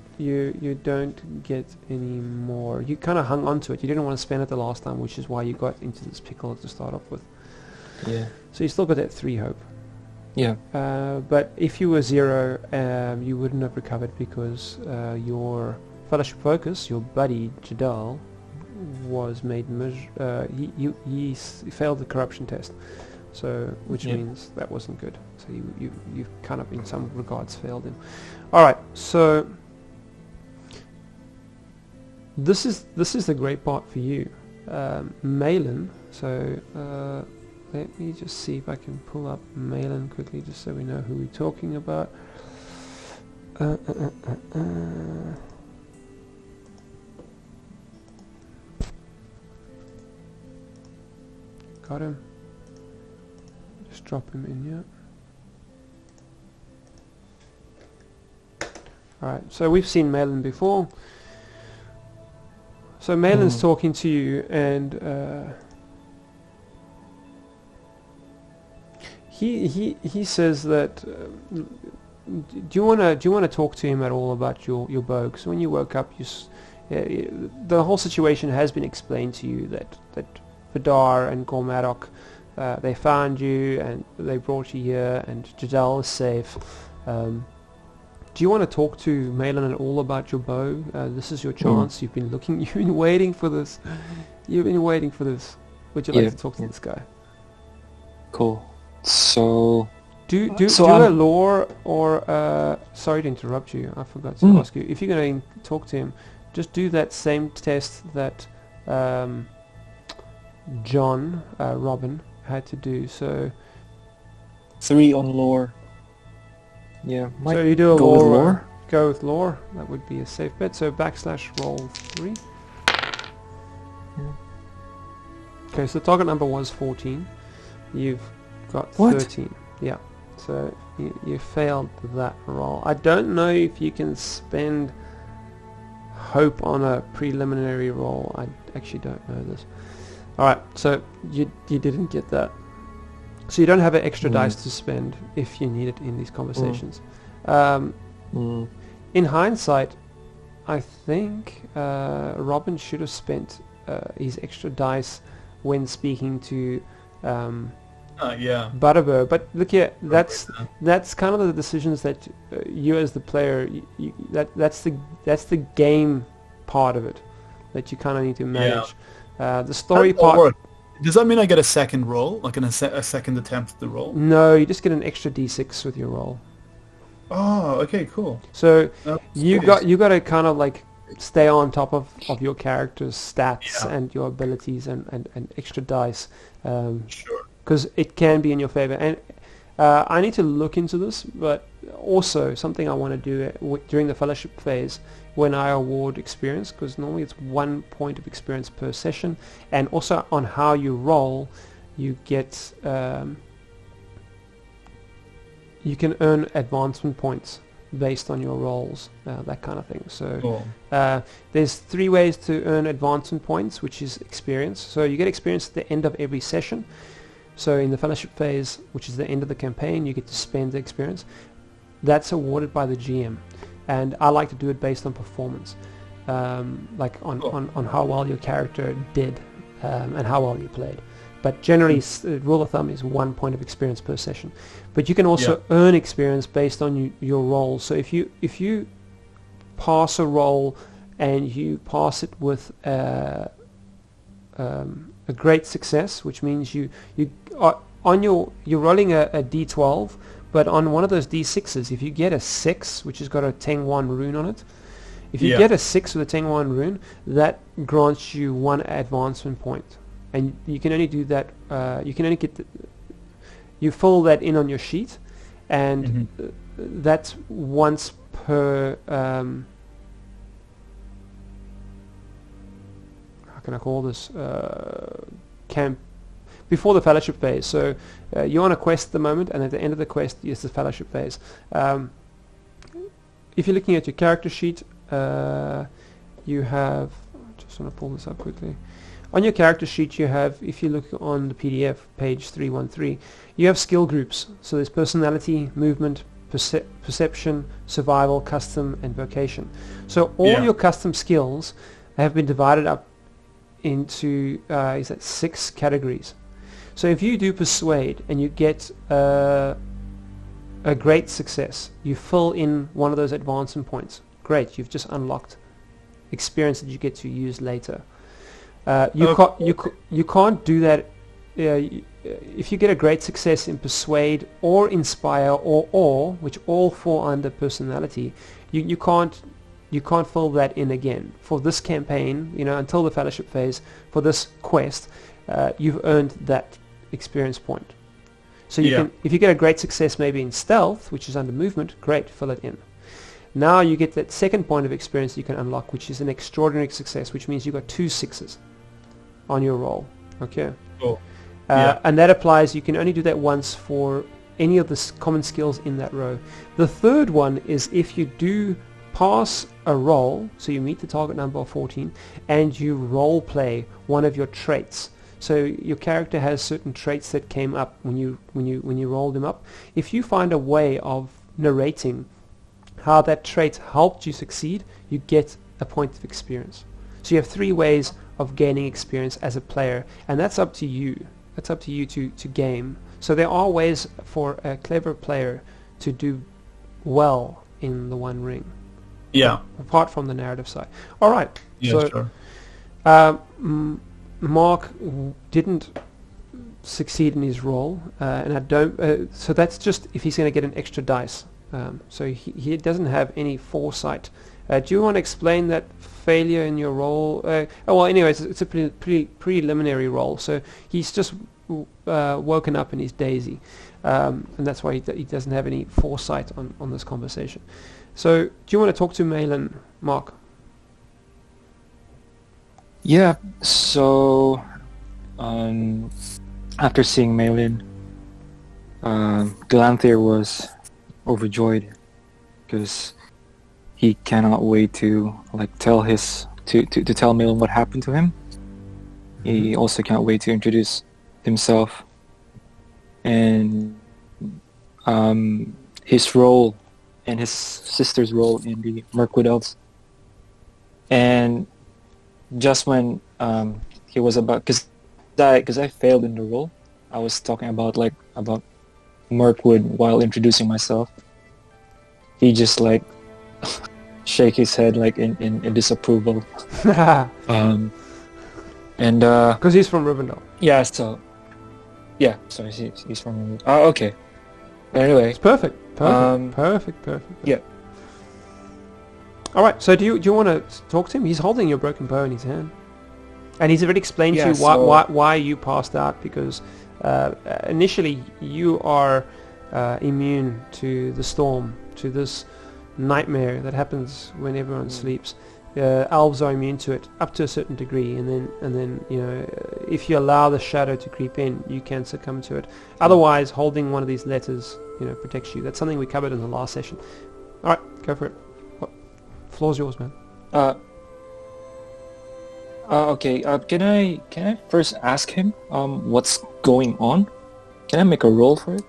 A: don't get any more. You kind of hung on to it. You didn't want to spend it the last time, which is why you got into this pickle to start off with.
C: Yeah.
A: So you still got that 3 hope.
C: Yeah.
A: But if you were 0, you wouldn't have recovered because your Fellowship Focus, your buddy Jadal, was made he failed the corruption test, so which means that wasn't good. So you kind of in some regards failed him. All right, so this is the great part for you, Malin. So let me just see if I can pull up Malin quickly, just so we know who we're talking about. Got him. Just drop him in here. Alright, so we've seen Malin before. So Malin's talking to you, and he says that do you wanna talk to him at all about your bow? Because when you woke up, the whole situation has been explained to you that Vidar and Gormadok, they found you and they brought you here, and Jadal is safe. Do you want to talk to Malin at all about your bow? This is your chance. You've been waiting for this. Would you like to talk to this guy?
C: Cool. So
A: do a lore, or sorry to interrupt you. I forgot to ask you. If you're going to talk to him, just do that same test that John Robin had to do. So
C: 3 on lore. Yeah.
A: So you do a lore. Go with lore. That would be a safe bet. So /roll 3. Okay, so the target number was 14. You've got 13. Yeah. So you failed that roll. I don't know if you can spend hope on a preliminary roll. I actually don't know this. Alright, so you didn't get that. So you don't have an extra dice to spend if you need it in these conversations. In hindsight, I think Robin should have spent his extra dice when speaking to Butterbow. But look here, that's kind of the decisions that you as the player, that's the game part of it that you kind of need to manage. The story part.
B: Does that mean I get a second roll, like a second attempt at the roll?
A: No, you just get an extra d6 with your roll.
B: Oh, okay, cool.
A: So you got to kind of like stay on top of your character's stats and your abilities and extra dice.
B: Sure.
A: Because it can be in your favor. And I need to look into this, but also something I want to do during the fellowship phase when I award experience, because normally it's 1 point of experience per session, and also on how you roll, you get you can earn advancement points based on your rolls, that kind of thing. So there's 3 ways to earn advancement points, which is experience. So you get experience at the end of every session. So in the fellowship phase, which is the end of the campaign, you get to spend the experience. That's awarded by the GM, and I like to do it based on performance, like on how well your character did and how well you played. But generally, rule of thumb is 1 point of experience per session. But you can also earn experience based on your roll. So if you pass a roll and you pass it with a great success, which means you're rolling a d12, but on one of those d6s, if you get a 6, which has got a Tengwan rune on it, if you get a 6 with a Tengwan rune, that grants you 1 advancement point, and you can only do that. You can only get you fill that in on your sheet, and that's once per. How can I call this? Camp before the fellowship phase. So you're on a quest at the moment, and at the end of the quest is the fellowship phase. If you're looking at your character sheet, you have. I just want to pull this up quickly. On your character sheet, you have, if you look on the PDF, page 313, you have skill groups. So there's personality, movement, perception, survival, custom, and vocation. So all your custom skills have been divided up into 6 categories. So if you do persuade and you get a great success, you fill in one of those advancement points. Great, you've just unlocked experience that you get to use later. You can't do that if you get a great success in persuade or inspire or awe, which all fall under personality. You can't fill that in again for this campaign. Until the fellowship phase for this quest, you've earned that experience point. So you can, if you get a great success maybe in stealth, which is under movement, great, fill it in. Now you get that second point of experience you can unlock, which is an extraordinary success, which means you got 2 6s on your roll. Okay.
B: Cool.
A: And that applies, you can only do that once for any of the common skills in that row. The third one is if you do pass a roll, so you meet the target number of 14, and you role play one of your traits. So your character has certain traits that came up when you rolled them up. If you find a way of narrating how that trait helped you succeed, you get a point of experience. So you have 3 ways of gaining experience as a player, and that's up to you. That's up to you to game. So there are ways for a clever player to do well in the One Ring.
B: Yeah.
A: Apart from the narrative side. All right.
B: Yeah, sure.
A: Mark didn't succeed in his role, and I don't. So that's just if he's going to get an extra dice. So he doesn't have any foresight. Do you want to explain that failure in your role? Anyways, it's a preliminary role. So he's just woken up in his daisy, and that's why he doesn't have any foresight on this conversation. So do you want to talk to Malin, Mark?
C: Yeah, so after seeing Malin, Galantho was overjoyed because he cannot wait to tell tell Malin what happened to him. He also can't wait to introduce himself and his role and his sister's role in the Mirkwood Elves. And just when he was about, because I failed in the role, I was talking about Mirkwood while introducing myself. He just shake his head in disapproval. And
A: because he's from Rivendell.
C: Yeah, so he's from Rivendell. Oh, okay. Anyway,
A: it's perfect. Perfect.
C: Yeah.
A: All right. So do you want to talk to him? He's holding your broken bow in his hand, and he's already explained to you why you passed out, because initially you are immune to the storm, to this nightmare that happens when everyone sleeps. Elves are immune to it up to a certain degree, and then if you allow the shadow to creep in, you can succumb to it. Otherwise, holding one of these letters protects you. That's something we covered in the last session. All right, go for it. Floor's yours, man.
C: Okay. Can I first ask him what's going on? Can I make a roll for it?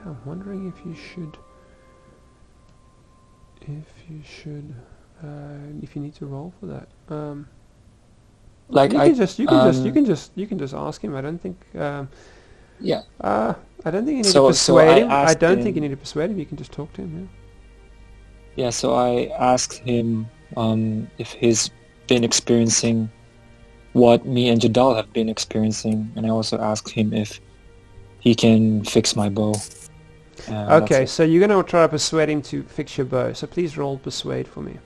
A: I'm wondering if you need to roll for that. You can just ask him. I don't think.
C: Yeah.
A: I don't think you need to persuade him. I don't think you need to persuade him. You can just talk to him.
C: Yeah. So I asked him if he's been experiencing what me and Jadal have been experiencing, and I also asked him if he can fix my bow.
A: Okay, so you're going to try to persuade him to fix your bow. So please roll persuade for me.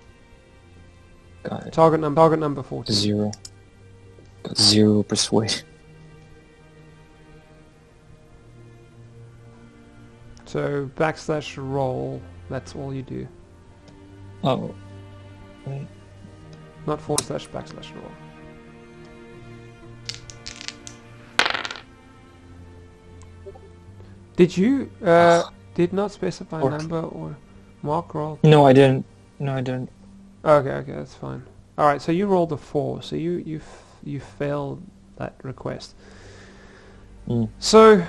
C: Got it.
A: Target number 14.
C: 0. Got 0 persuade.
A: So / roll. That's all you do.
C: Oh. Wait.
A: Not / roll. Did you did not specify number or Mark roll?
C: No, I didn't.
A: Okay, that's fine. All right, so you rolled a 4, so you failed that request.
C: So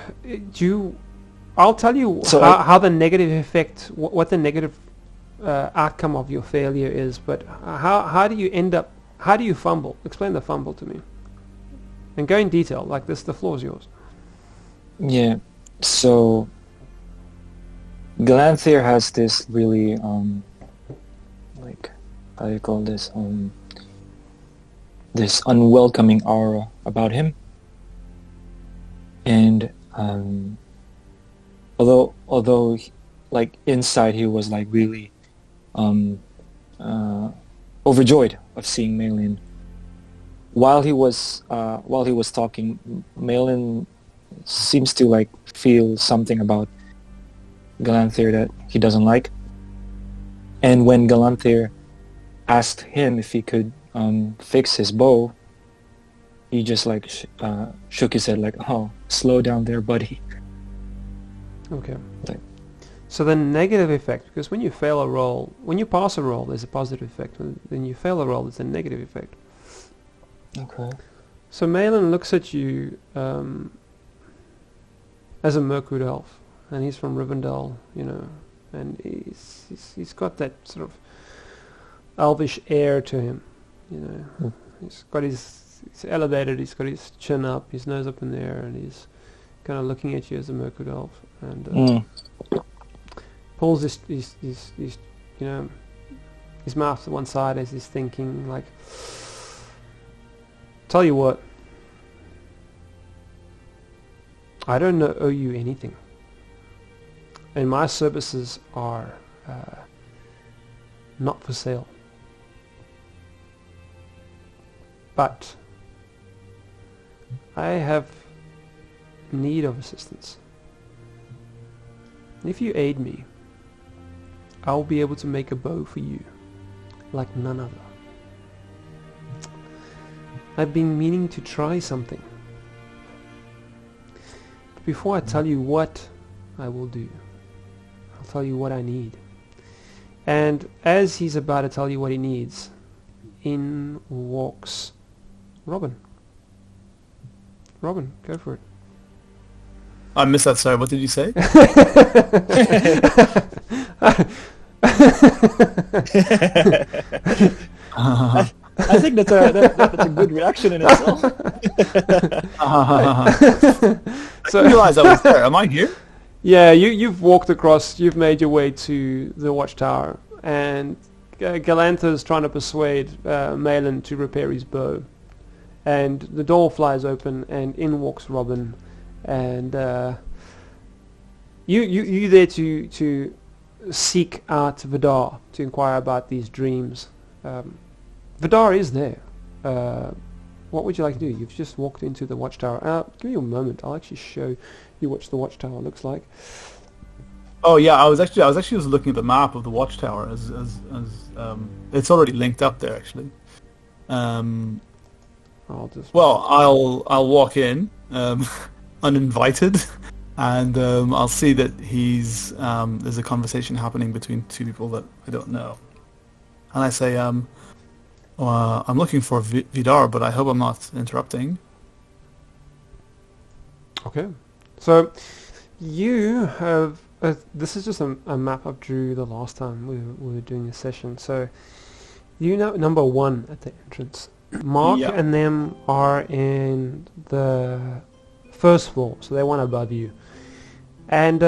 A: I'll tell you how the negative effect, what the negative outcome of your failure is, but how do you fumble? Explain the fumble to me. And go in detail, like this, the floor is yours.
C: Yeah, so Galantho has this really, like, how do you call this, this unwelcoming aura about him. And although like inside he was like really overjoyed of seeing Malin. While he was talking, Malin seems to like feel something about Galantho that he doesn't like. And when Galantho asked him if he could fix his bow, he just like shook his head like, "Oh, slow down there, buddy."
A: Okay. So the negative effect, because when you fail a roll, when you pass a roll, there's a positive effect. When you fail a roll, there's a negative effect.
C: Okay.
A: So Malin looks at you as a Mirkwood elf, and he's from Rivendell, you know, and he's got that sort of elvish air to him, you know. He's got he's elevated, he's got his chin up, his nose up in the air, and he's kind of looking at you as a Mirkwood elf, and pulls his you know, his mouth to one side as he's thinking, like, tell you what, I don't owe you anything, and my services are not for sale, but I have need of assistance. If you aid me, I'll be able to make a bow for you like none other. I've been meaning to try something. But before I tell you what I will do, I'll tell you what I need. And as he's about to tell you what he needs, in walks Robin. Robin, go for it.
B: I missed that, sorry, what did you say?
C: I think that's a good reaction in itself.
B: So, I didn't realize I was there. Am I here?
A: Yeah, you've walked across, you've made your way to the watchtower, and Galantho's trying to persuade Malin to repair his bow. And the door flies open, and in walks Robin, and you there to seek out Vidar, to inquire about these dreams. Vidar is there. What would you like to do? You've just walked into the watchtower. Give me a moment. I'll actually show you what the watchtower looks like.
B: Oh yeah, I was actually just looking at the map of the watchtower as it's already linked up there actually. I'll walk in uninvited, and I'll see that there's a conversation happening between two people that I don't know, and I say, I'm looking for Vidar, but I hope I'm not interrupting.
A: Okay, so you have this is just a map I drew the last time we were doing a session. So you know number 1 at the entrance. Mark and them are in the first floor, so they're one above you, and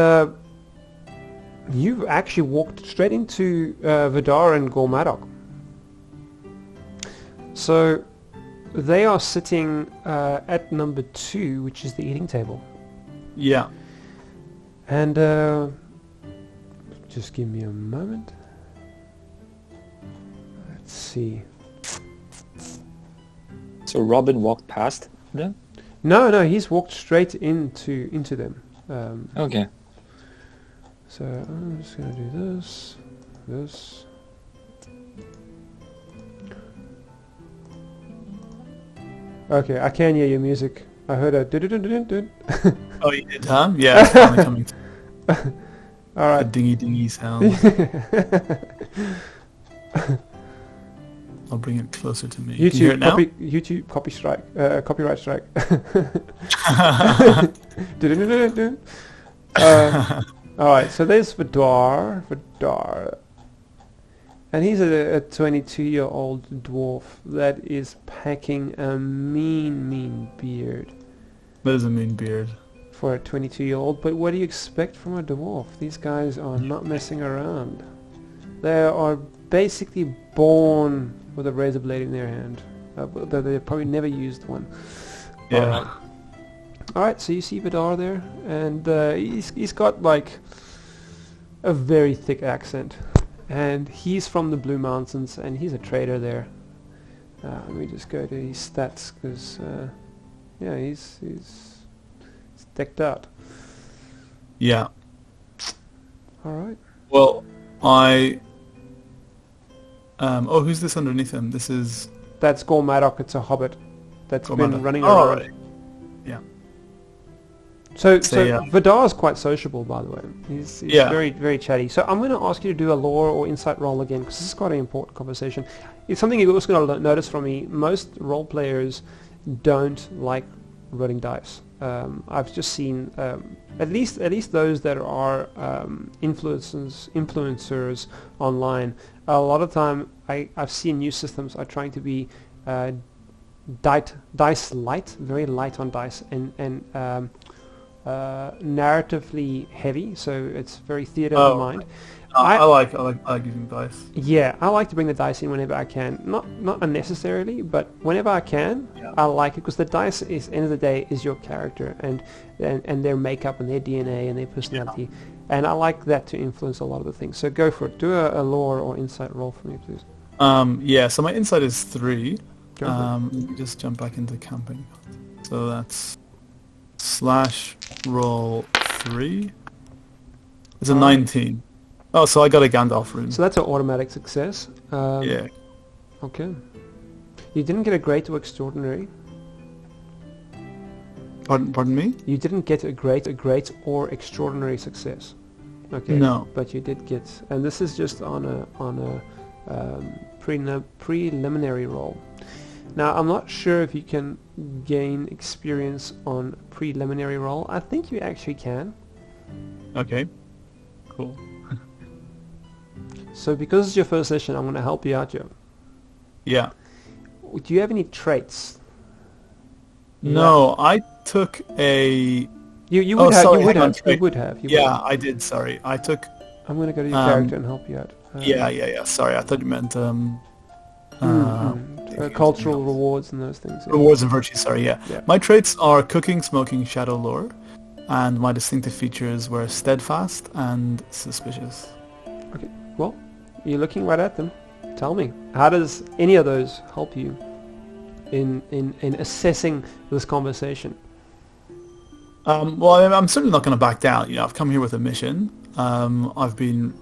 A: you've actually walked straight into Vidar and Gormadok. So they are sitting at number 2, which is the eating table.
B: Yeah.
A: And just give me a moment. Let's see.
C: So Robin walked past them?
A: No, he's walked straight into them.
C: Okay.
A: So I'm just gonna do this. Okay, I can hear your music. I heard a dun.
B: Oh, you did, huh? Yeah, it's finally coming.
A: All right.
B: A dingy sound. I'll bring it closer to me. Can you hear it now?
A: YouTube copyright strike. All right, so there's Vidar, and he's a 22-year-old dwarf that is packing a mean beard.
B: That is a mean beard.
A: For a 22-year-old, but what do you expect from a dwarf? These guys are not messing around. They are basically born with a razor blade in their hand, though they've probably never used one.
B: Yeah.
A: All right, so you see Vidar there, and he's got like a very thick accent, and he's from the Blue Mountains, and he's a trader there. Let me just go to his stats, because yeah, he's decked out.
B: Yeah.
A: All right.
B: Well, who's this underneath him?
A: That's Gore Maddock. It's a hobbit that's
B: Gore
A: been
B: Maddock.
A: running around.
B: Right. Yeah.
A: So
B: yeah.
A: Vidar's quite sociable, by the way. He's very, very chatty. So I'm going to ask you to do a lore or insight roll again, because this is quite an important conversation. It's something you're also going to notice from me. Most role players don't like rolling dice. I've just seen at least those that are influencers online. A lot of time I've seen new systems are trying to be dice light, very light on dice, and narratively heavy. So it's very theatre of the mind.
B: I like using dice.
A: Yeah, I like to bring the dice in whenever I can. Not unnecessarily, but whenever I can, I like it, because the dice is, end of the day, is your character and their makeup and their DNA and their personality, and I like that to influence a lot of the things. So go for it. Do a lore or insight roll for me, please.
B: Yeah. So my insight is 3. Let me just jump back into camping. So that's /roll 3. It's a 19. Oh, so I got a Gandalf rune.
A: So that's an automatic success.
B: Yeah.
A: Okay. You didn't get a great or extraordinary.
B: Pardon me?
A: You didn't get a great or extraordinary success. Okay.
B: No.
A: But you did get, and this is just on a preliminary roll. Now I'm not sure if you can gain experience on preliminary roll. I think you actually can.
B: Okay. Cool.
A: So because it's your first session, I'm going to help you out, Joe.
B: Yeah.
A: Do you have any traits?
B: No, I took a...
A: You would have.
B: I did, sorry. I took...
A: I'm going to go to your character and help you out.
B: Yeah. Sorry, I thought you meant...
A: cultural rewards and those things. Yeah.
B: Rewards and virtues, sorry, yeah. My traits are cooking, smoking, shadow lore, and my distinctive features were steadfast and suspicious.
A: Okay, well, you're looking right at them. Tell me, how does any of those help you in assessing this conversation?
B: Well, I'm certainly not going to back down. I've come here with a mission. I've been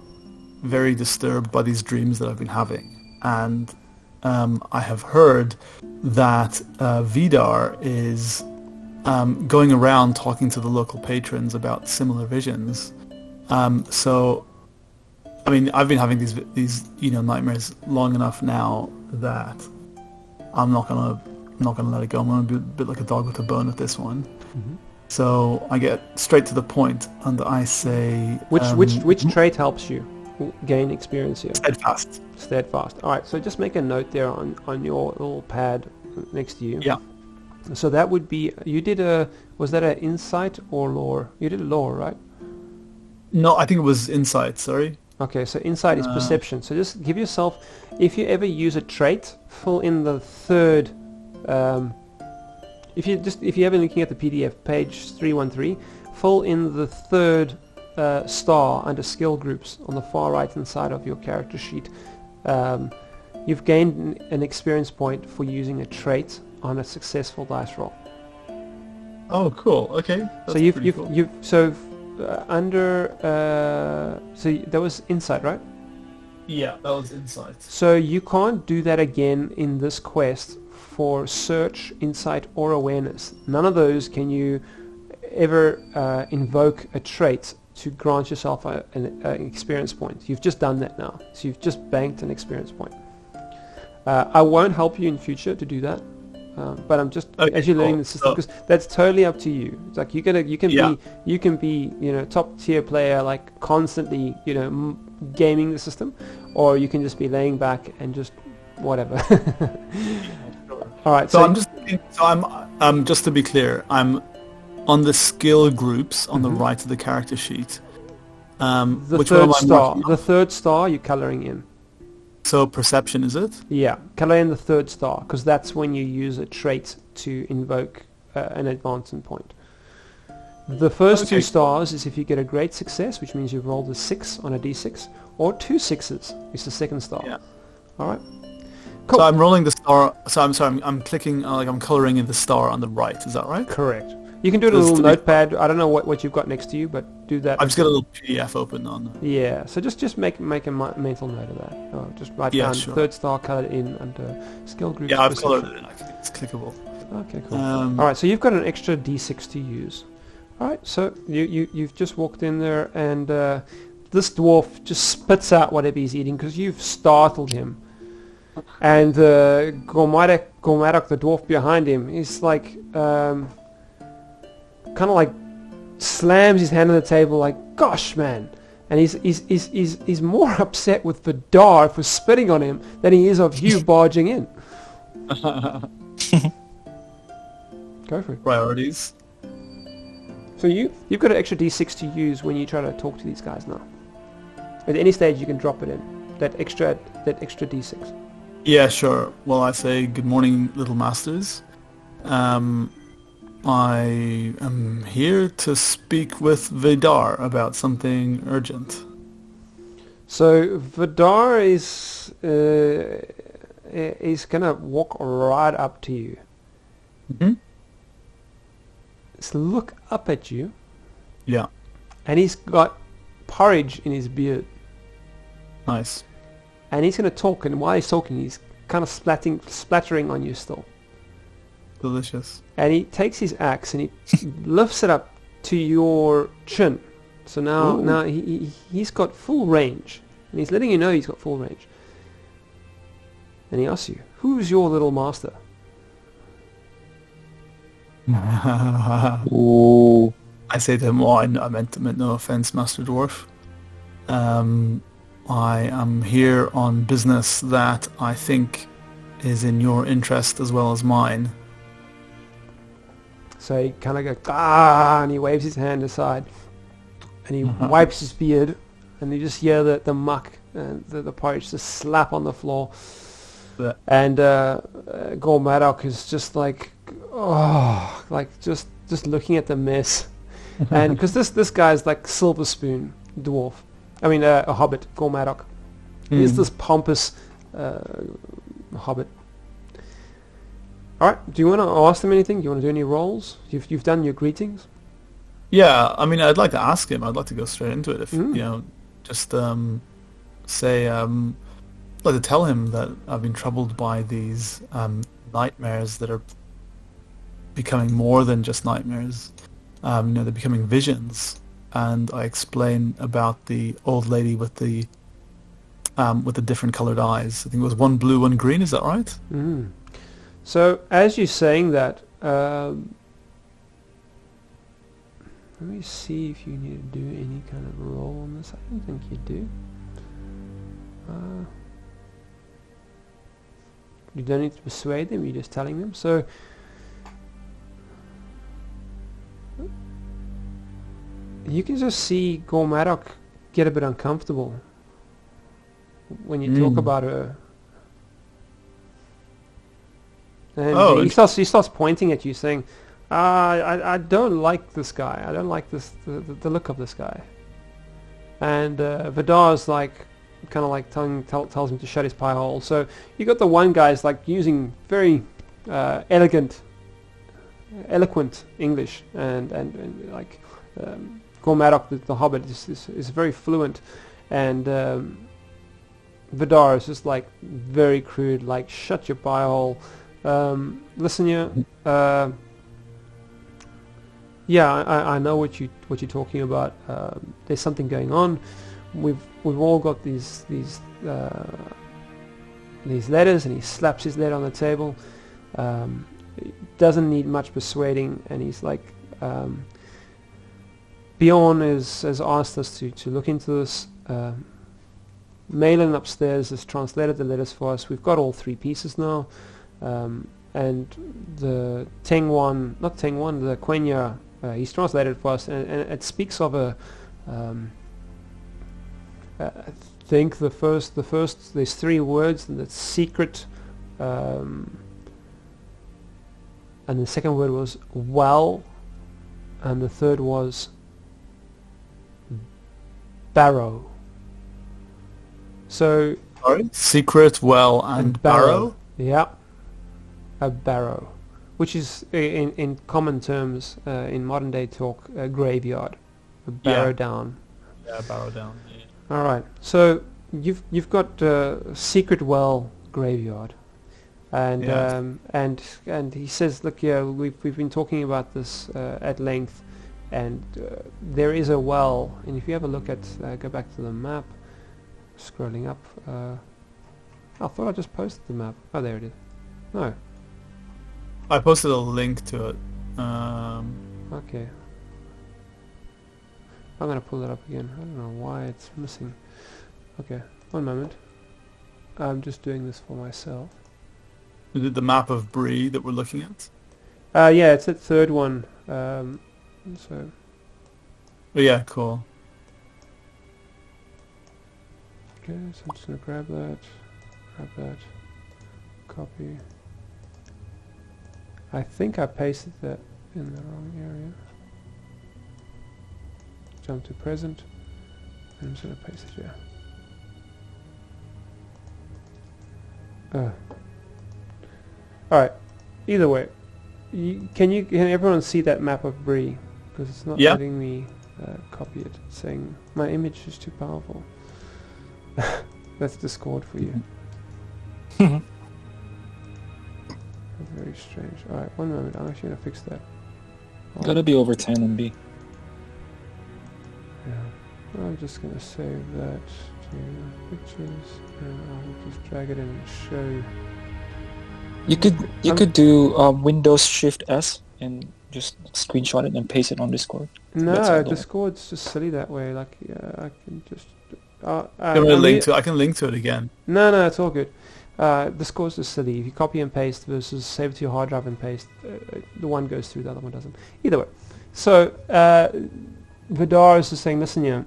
B: very disturbed by these dreams that I've been having, and I have heard that Vidar is going around talking to the local patrons about similar visions. So, I mean, I've been having these nightmares long enough now that I'm not gonna let it go. I'm gonna be a bit like a dog with a bone with this one. Mm-hmm. So I get straight to the point, and I say,
A: which trait helps you gain experience here?
B: Steadfast.
A: All right, so just make a note there on your little pad next to you.
B: Yeah.
A: So that would be, was that an insight or lore? You did lore, right?
B: No, I think it was insight, sorry.
A: Okay, so insight is perception. So just give yourself, if you ever use a trait, fill in the third, if you're ever looking at the PDF, page 313, fill in the third star under skill groups on the far right hand side of your character sheet. You've gained an experience point for using a trait on a successful dice roll.
B: Oh, cool. Okay. That's
A: so that was insight, right?
B: Yeah, that was insight.
A: So you can't do that again in this quest for search, insight, or awareness. None of those can you ever invoke a trait to grant yourself an experience point. You've just done that now. So you've just banked an experience point. I won't help you in future to do that. But I'm just as you're learning the system, because that's totally up to you. It's like you can be top tier player, like constantly gaming the system, or you can just be laying back and just whatever. All right.
B: So I'm just to be clear, I'm on the skill groups on the right of the character sheet.
A: The third star you're coloring in.
B: So perception, is it?
A: Yeah, color in the third star, because that's when you use a trait to invoke an advancement point. The first 2 stars is if you get a great success, which means you've rolled a 6 on a d6, or 2 6s is the second star.
B: Yeah.
A: All right. Cool.
B: So I'm rolling the star. So I'm sorry. I'm clicking. I'm coloring in the star on the right. Is that right?
A: Correct. You can do it on a little notepad. I don't know what you've got next to you, but do that.
B: I've just got a little PDF open on.
A: Yeah, so just make a mental note of that. Just write down third star, colored in under skill group.
B: Yeah, I've colored it in. It's clickable.
A: Okay, cool. All right, so you've got an extra d6 to use. All right, so you've just walked in there, and this dwarf just spits out whatever he's eating because you've startled him. And Gormadok, the dwarf behind him, is like kind of like slams his hand on the table like, gosh man, and he's more upset with Vidar for spitting on him than he is of you barging in. Go for it.
B: Priorities.
A: So you've got an extra d6 to use when you try to talk to these guys now. At any stage you can drop it in, that extra d6.
B: Yeah, sure. Well, I say, good morning, little masters. I am here to speak with Vidar about something urgent.
A: So Vidar is gonna walk right up to you.
B: Mm-hmm.
A: So look up at you.
B: Yeah.
A: And he's got porridge in his beard.
B: Nice.
A: And he's gonna talk, and while he's talking, he's kind of splattering on you still.
B: Delicious.
A: And he takes his axe and he lifts it up to your chin. So now he's got full range. And he's letting you know he's got full range. And he asks you, who's your little master?
C: Ooh.
B: I say to him, I meant no offense, Master Dwarf. I am here on business that I think is in your interest as well as mine.
A: So he kind of goes, and he waves his hand aside, and he wipes his beard, and you just hear the muck and the porridge just slap on the floor.
B: Yeah.
A: And Gormadok is just like, just looking at the mess. And because this guy's like Silver Spoon dwarf, I mean a hobbit, Gormadok. He's this pompous hobbit. All right. Do you want to ask them anything? Do you want to do any rolls? You've done your greetings.
B: Yeah, I mean, I'd like to ask him. I'd like to go straight into it. If just say, I'd like to tell him that I've been troubled by these nightmares that are becoming more than just nightmares. They're becoming visions, and I explain about the old lady with the different colored eyes. I think it was one blue, one green. Is that right?
A: Mm. So as you're saying that, let me see if you need to do any kind of roll on this. I don't think you do. You don't need to persuade them, you're just telling them. So you can just see Gormadok get a bit uncomfortable when you talk about her. And he starts pointing at you, saying, I don't like this guy. I don't like the look of this guy. And Vidar's like, kind of like tells him to shut his pie hole. So you got the one guy's like using very eloquent English, and like Gormadok, the Hobbit, is very fluent, and Vidar is just like very crude, like shut your pie hole. Listen here. Yeah, I know what you're talking about. There's something going on. We've all got these these letters, and he slaps his letter on the table. Doesn't need much persuading, and he's like, Bjorn has asked us to look into this. Malin upstairs has translated the letters for us. We've got all 3 pieces now, and the the Quenya, he's translated for us, and it speaks of a. I think the first there's 3 words, and it's secret, and the second word was well, and the third was barrow. So
B: sorry, secret, well, and barrow.
A: Yeah, a barrow, which is in common terms in modern day talk, a graveyard, a barrow down.
B: Yeah, barrow down. Yeah.
A: All right, so you've got secret well graveyard, and and he says, look, yeah, we've been talking about this at length, and there is a well, and if you have a look at go back to the map, scrolling up. I thought I just posted the map. Oh, there it is. No.
B: I posted a link to it.
A: Okay. I'm gonna pull it up again. I don't know why it's missing. Okay, one moment. I'm just doing this for myself.
B: Is it the map of Bree that we're looking at?
A: Yeah, it's that third one. So.
B: Oh yeah, cool.
A: Okay, so I'm just gonna grab that, copy. I think I pasted that in the wrong area. Jump to present. I'm just gonna paste it here. Alright, either way, can everyone see that map of Bree? Because it's not letting me copy it. It's saying my image is too powerful. That's Discord for you. Very strange. Alright, one moment, I'm actually gonna fix that.
C: Gotta be over 10 MB.
A: Yeah. I'm just gonna save that to pictures, and I'll just drag it in and show you.
C: You could do Windows Shift S and just screenshot it and paste it on Discord.
A: No, Discord's just silly that way. Like, I can just.
B: I can link to it again.
A: No, it's all good. Discord's just silly. If you copy and paste versus save it to your hard drive and paste, the one goes through, the other one doesn't. Either way. So, Vidar is just saying, listen here.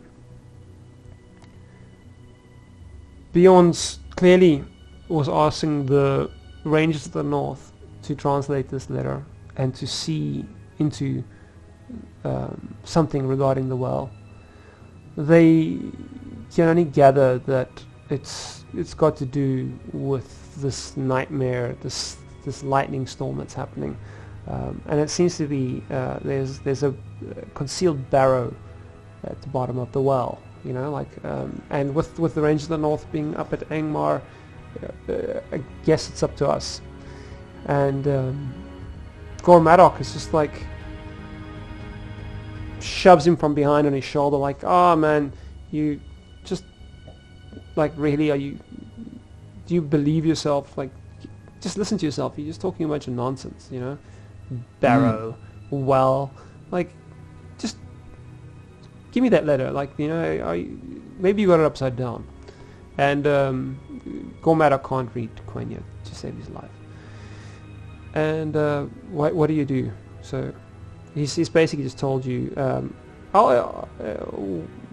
A: Beyond's clearly was asking the Rangers of the North to translate this letter and to see into something regarding the well. They can only gather that it's got to do with this nightmare, this lightning storm that's happening, and it seems to be there's a concealed barrow at the bottom of the well. You know, like, and with the Rangers of the North being up at Angmar, I guess it's up to us. And Gormadok is just like shoves him from behind on his shoulder, like, oh man, you just, like, really, do you believe yourself? Like, just listen to yourself. You're just talking a bunch of nonsense, you know. Barrow, well, like, just give me that letter. Like, you know, maybe you got it upside down. And Gormadok can't read Quenya to save his life. And what do you do? So he's basically just told you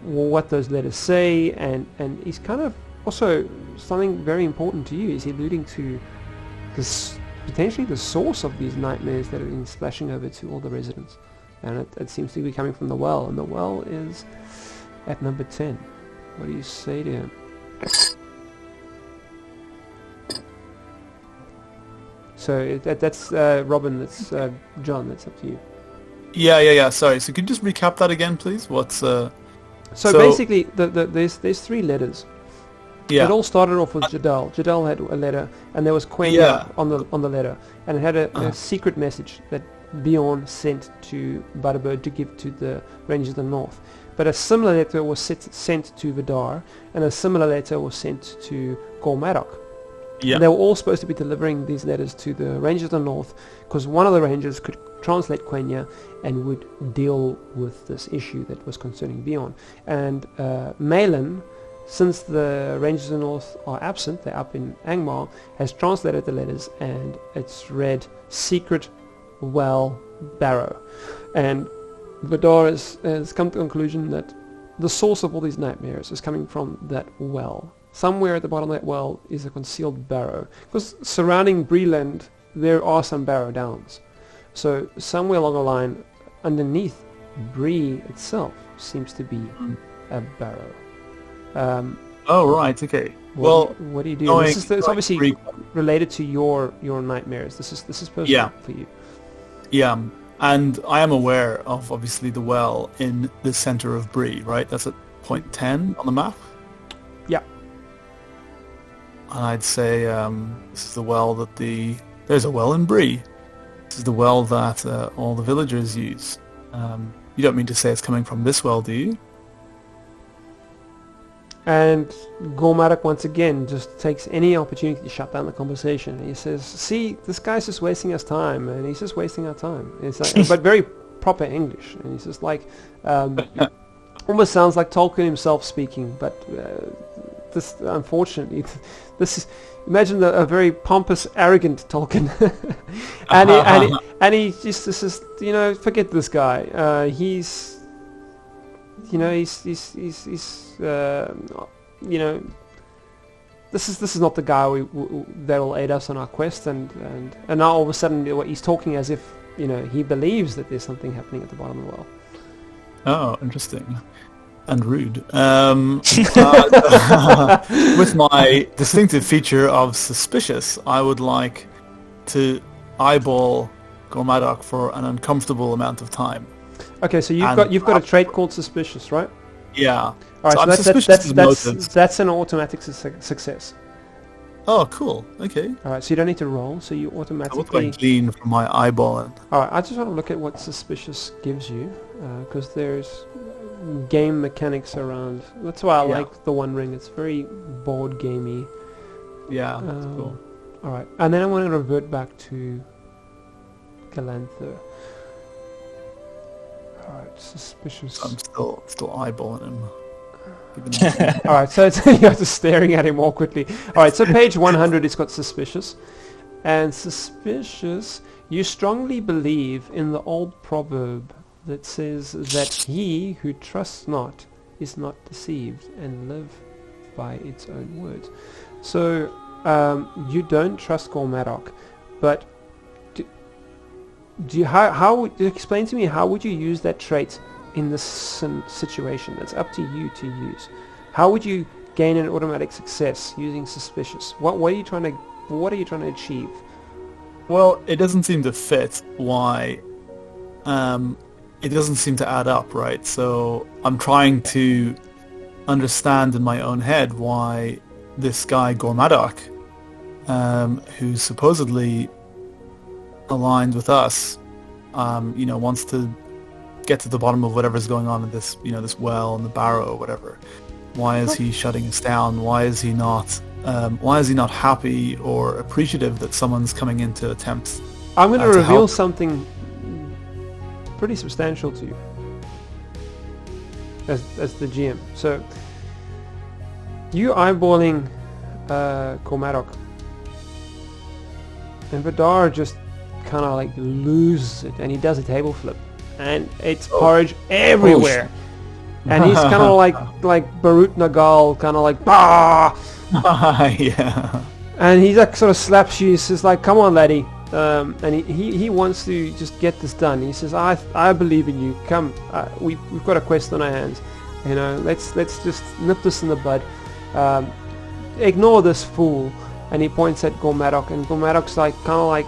A: what those letters say, and he's kind of also, something very important to you is alluding to this, potentially the source of these nightmares that have been splashing over to all the residents. And it seems to be coming from the well, and the well is at number 10. What do you say to him? So that's Robin, that's John, that's up to you.
B: Yeah. Sorry, so could you just recap that again, please? What's So
A: basically, there's 3 letters.
B: Yeah.
A: It all started off with Jadal. Jadal had a letter, and there was Quenya on the letter, and it had a secret message that Bjorn sent to Butterbird to give to the Rangers of the North. But a similar letter was sent to Vidar, and a similar letter was sent to Gormadok.
B: Yeah.
A: And they were all supposed to be delivering these letters to the Rangers of the North, because one of the Rangers could translate Quenya and would deal with this issue that was concerning Bjorn. And Malin, since the Rangers of the North are absent, they're up in Angmar, has translated the letters, and it's read Secret Well Barrow. And Vidar has come to the conclusion that the source of all these nightmares is coming from that well. Somewhere at the bottom of that well is a concealed barrow. Because surrounding Breeland, there are some barrow downs. So somewhere along the line, underneath Bree itself, seems to be a barrow.
B: Oh, right, okay.
A: What do you do? It's obviously related to your nightmares. This is personal for you.
B: Yeah, and I am aware of, obviously, the well in the center of Bree, right? That's at point 10 on the map?
A: Yeah.
B: And I'd say this is the well that there's a well in Bree. This is the well that all the villagers use. You don't mean to say it's coming from this well, do you?
A: And Gormarak once again just takes any opportunity to shut down the conversation. He says, "See, this guy's just wasting us time, and he's just wasting our time." It's like, but very proper English, and he's just like, almost sounds like Tolkien himself speaking. But this, unfortunately, this is, imagine a very pompous, arrogant Tolkien, and he just says, forget this guy. He's this is not the guy that will aid us on our quest, and now all of a sudden he's talking as if he believes that there's something happening at the bottom of the well.
B: Oh, interesting. And rude. With my distinctive feature of suspicious, I would like to eyeball Gormadak for an uncomfortable amount of time.
A: Okay, so you've got a trait called suspicious, right?
B: Yeah.
A: All right, so that's an automatic success.
B: Oh, cool. Okay.
A: All right, so you don't need to roll, so you automatically...
B: What do I glean from my eyeballing?
A: All right, I just want to look at what suspicious gives you, because there's game mechanics around. That's why I like the One Ring. It's very board gamey.
B: Yeah, that's cool.
A: All right, and then I want to revert back to Galantho. Alright, suspicious.
B: I'm still eyeballing him.
A: Alright, so you're just staring at him awkwardly. Alright, so page 100 it's got suspicious. And suspicious, you strongly believe in the old proverb that says that he who trusts not is not deceived, and live by its own words. So, you don't trust Gormadak, but explain to me, how would you use that trait in this situation? It's up to you to use. How would you gain an automatic success using suspicious? What are you trying to achieve?
B: Well, it doesn't seem to fit why it doesn't seem to add up, right? So I'm trying to understand in my own head why this guy Gormadak, who's supposedly aligned with us, wants to get to the bottom of whatever's going on in this, this well in the barrow or whatever. Why is he shutting us down? Why is he not happy or appreciative that someone's coming in to attempt?
A: I'm going to reveal something pretty substantial to you as the GM. So you eyeballing Gormadak, and Vidar just kind of like loses it, and he does a table flip, and it's porridge everywhere. And he's kind of like Barut Nagal, kind of like bah.
B: Yeah.
A: And he like sort of slaps you. He says like, "Come on, laddie." And he wants to just get this done. He says, "I believe in you. Come, we've got a quest on our hands. Let's just nip this in the bud. Ignore this fool." And he points at Gormadak, and Gormadak's like kind of like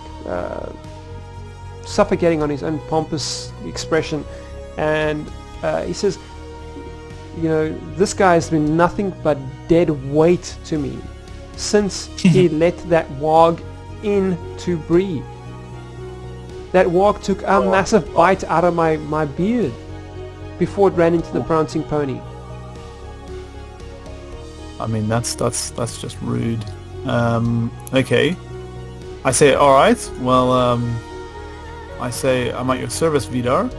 A: suffocating on his own pompous expression, and he says, this guy has been nothing but dead weight to me since he let that warg into Bree. That warg took a massive bite out of my beard before it ran into the prancing pony.
B: I mean, that's just rude. Okay. I say, all right. Well, I say, I'm at your service, Vidar.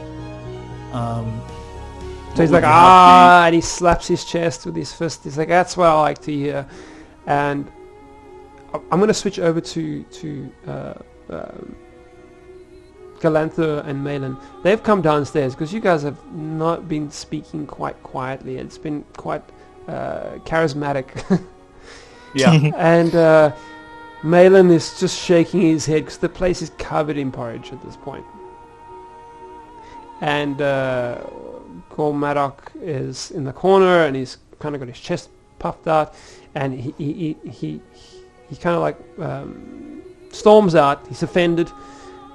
A: So he's like, and he slaps his chest with his fist. He's like, that's what I like to hear. And I'm going to switch over to Galantho and Malin. They've come downstairs because you guys have not been speaking quite quietly. It's been quite charismatic.
B: Yeah.
A: And Malin is just shaking his head because the place is covered in porridge at this point. And Gormadok is in the corner and he's kind of got his chest puffed out, and he kind of like storms out. He's offended,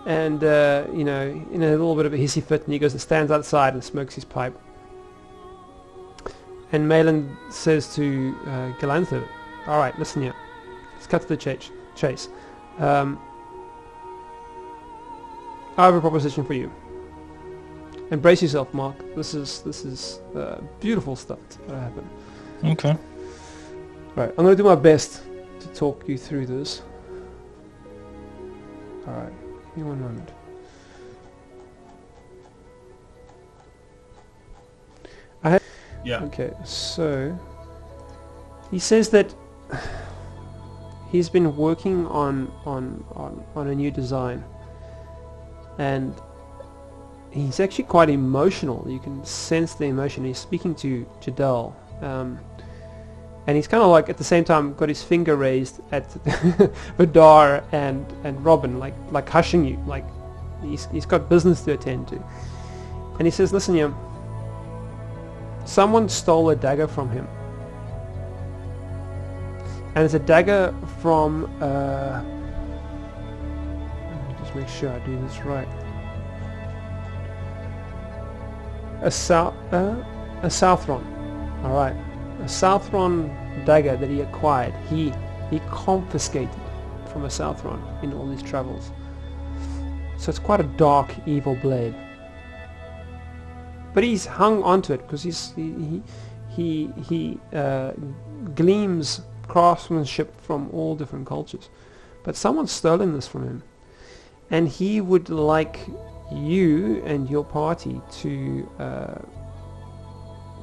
A: and in a little bit of a hissy fit, and he goes and stands outside and smokes his pipe. And Malin says to Galantho, all right, listen here, let's cut to the chase. I have a proposition for you. And brace yourself, Mark. This is beautiful stuff that's going to happen.
C: Okay.
A: Right, I'm going to do my best to talk you through this. All right, give me one moment.
B: Yeah.
A: Okay, so he says that he's been working on a new design, and he's actually quite emotional. You can sense the emotion. He's speaking to Jadal, and he's kind of like at the same time got his finger raised at Vidar and Robin, like hushing you, like he's got business to attend to. And he says, listen here, someone stole a dagger from him, and it's a dagger from let me just make sure I do this right. A Southron, all right, a Southron dagger that he acquired. He confiscated from a Southron in all his travels. So it's quite a dark, evil blade. But he's hung onto it because he gleams craftsmanship from all different cultures. But someone's stolen this from him, and he would like you and your party to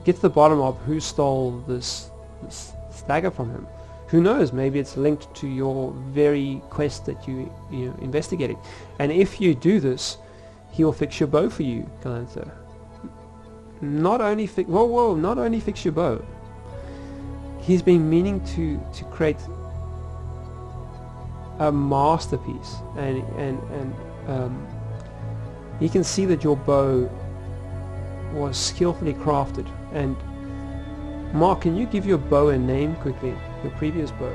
A: get to the bottom of who stole this dagger from him. Who knows? Maybe it's linked to your very quest that you're investigating. And if you do this, he will fix your bow for you, Galantho. Not only fix your bow. He's been meaning to create a masterpiece, and you can see that your bow was skillfully crafted. And Mark, can you give your bow a name quickly? Your previous bow.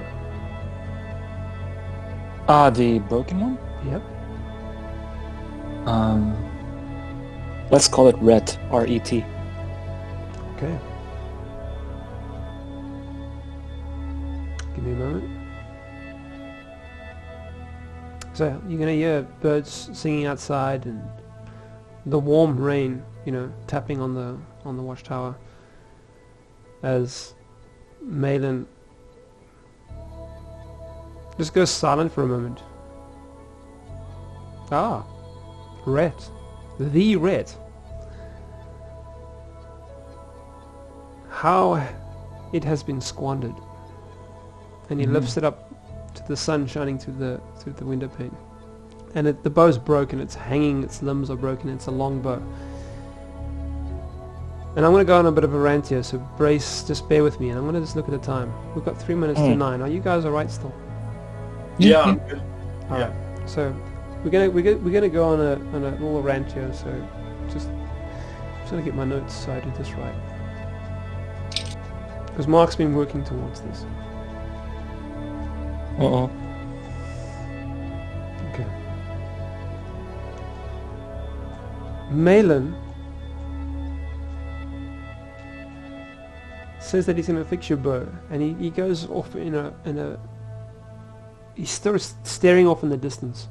C: The broken one?
A: Yep.
C: Let's call it Ret, R-E-T.
A: Okay. Give me a moment. So you're gonna hear birds singing outside and the warm rain, tapping on the watchtower as Malin just goes silent for a moment. Ah, Ret, the Ret. How it has been squandered. And he lifts it up to the sun shining through the window pane. And the bow's broken, it's hanging, its limbs are broken, it's a long bow. And I'm going to go on a bit of a rant here, so brace, just bear with me, and I'm going to just look at the time. We've got 3 minutes to 9. Are you guys alright still?
B: Yeah, I'm good.
A: Alright, so we're gonna go on a little rant here, so just going to get my notes so I do this right. Because Mark's been working towards this.
C: Uh-oh.
A: Okay. Malin says that he's going to fix your bow, and he goes off he's still staring off in the distance,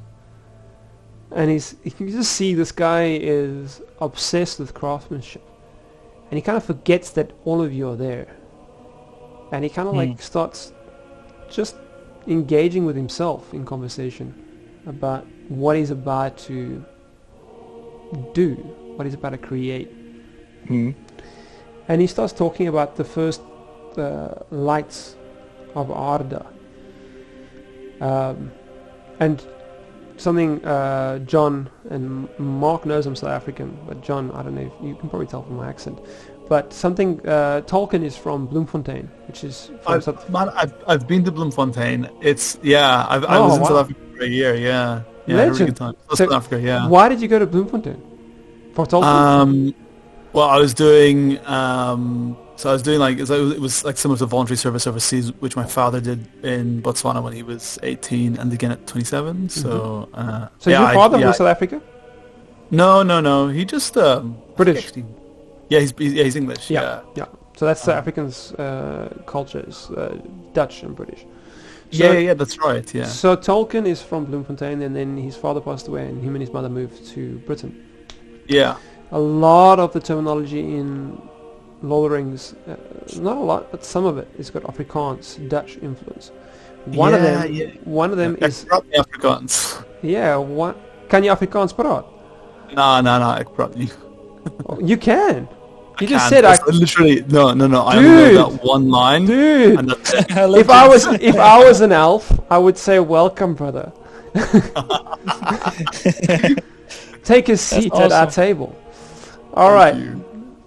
A: and you can just see this guy is obsessed with craftsmanship, and he kind of forgets that all of you are there, and he kind of like starts just engaging with himself in conversation about what he's about to do, what he's about to create. And he starts talking about the first lights of Arda. And something John and Mark knows I'm South African, but John, I don't know if you can probably tell from my accent. But something Tolkien is from Bloemfontein, which is from
B: I've been to Bloemfontein. I was in South Africa for a year. Yeah,
A: Legend.
B: Had a really good time. South Africa. Yeah.
A: Why did you go to Bloemfontein? For Tolkien?
B: Well, I was doing it was like some of the voluntary service overseas, which my father did in Botswana when he was 18 and again at 27. So,
A: your father from South Africa?
B: No. He just
A: British.
B: He's English. Yeah.
A: So that's South Africans' culture is Dutch and British.
B: So, yeah, that's right. Yeah.
A: So Tolkien is from Bloemfontein, and then his father passed away, and him and his mother moved to Britain.
B: Yeah.
A: A lot of the terminology in Lord of the Rings, not a lot, but some of it, has got Afrikaans, Dutch influence. One of them is
B: Afrikaans.
A: Yeah, kan je Afrikaans praat?
B: No, ek praat nie.
A: You can. You
B: I
A: just
B: can.
A: said
B: literally no.
A: Dude,
B: I only know that one line.
A: Dude,
B: And that's it.
A: if I was an elf, I would say welcome, brother. Take a seat at our table. All right.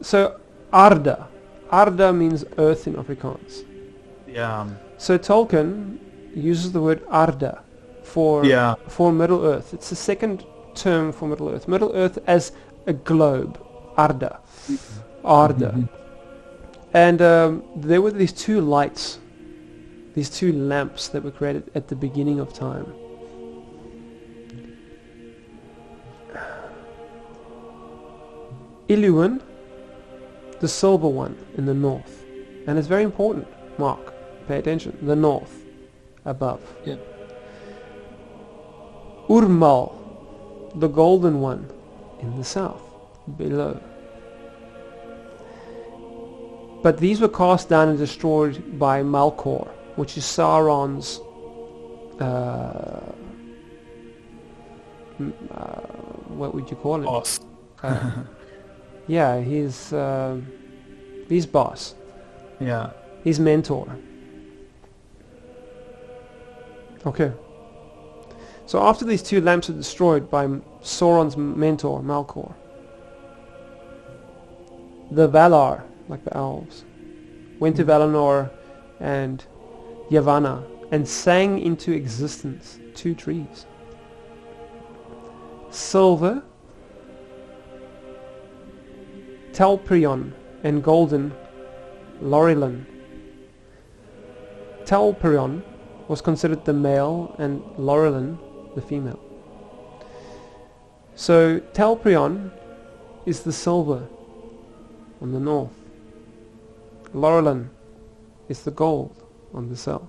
A: So Arda. Arda means earth in Afrikaans.
B: Yeah.
A: So Tolkien uses the word Arda for Middle Earth. It's the second term for Middle Earth. Middle Earth as a globe. Arda. And there were these two lights, these two lamps that were created at the beginning of time. Iluin, the silver one in the north. And it's very important, Mark, pay attention, the north, above.
C: Yeah.
A: Urmal, the golden one in the south, below. But these were cast down and destroyed by Malkor, which is Sauron's what would you call it?
B: Boss.
A: Yeah, his boss.
B: Yeah.
A: His mentor. Okay. So after these two lamps are destroyed by Sauron's mentor, Malkor, the Valar, like the elves, went to Valinor and Yavanna and sang into existence two trees. Silver, Telperion, and golden, Lorelin. Telperion was considered the male and Lorelin the female. So Telperion is the silver on the north. Lorelin is the gold on the south.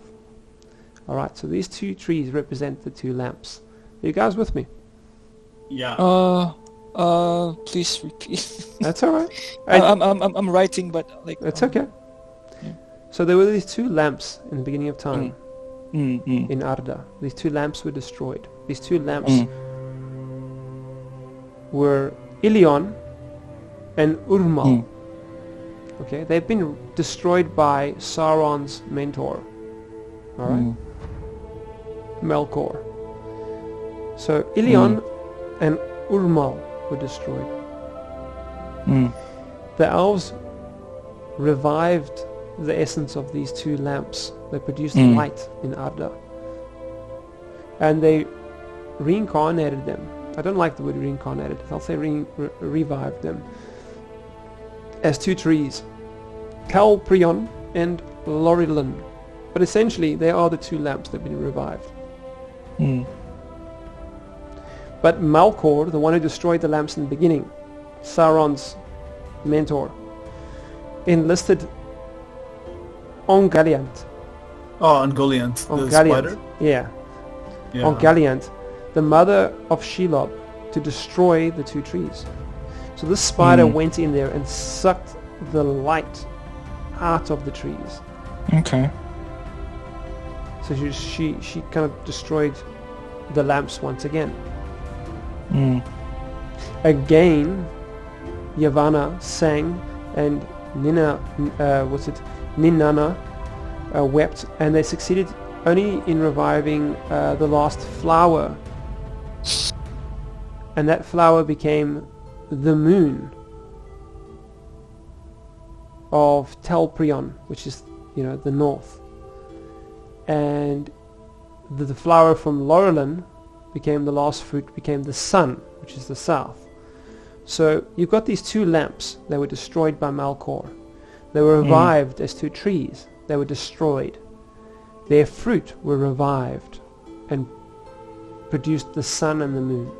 A: Alright, so these two trees represent the two lamps. Are you guys with me?
B: Yeah.
C: Please repeat.
A: That's alright.
C: I'm writing, but like...
A: It's okay. Yeah. So there were these two lamps in the beginning of time in Arda. These two lamps were destroyed. These two lamps were Ilion and Urmal. Okay, they've been destroyed by Sauron's mentor. Alright? Melkor. So Ilion and Urmal were destroyed. The elves revived the essence of these two lamps. They produced light in Arda. And they reincarnated them. I don't like the word reincarnated. I'll say revived them as two trees. Telperion and Lorelin. But essentially they are the two lamps that have been revived. But Malkor, the one who destroyed the lamps in the beginning, Sauron's mentor, enlisted Ungoliant.
B: Oh, Ungoliant, the spider?
A: Yeah. Ungoliant, the mother of Shelob, to destroy the two trees. So this spider went in there and sucked the light out of the trees.
C: Okay.
A: So she kind of destroyed the lamps once again. Again, Yavanna sang, and Ninana wept, and they succeeded only in reviving the last flower, and that flower became the moon of Telprion, which is, the north, and the flower from Laurelin became the last fruit, became the sun, which is the south. So you've got these two lamps. They were destroyed by Malcor. They were revived as two trees. They were destroyed. Their fruit were revived and produced the sun and the moon.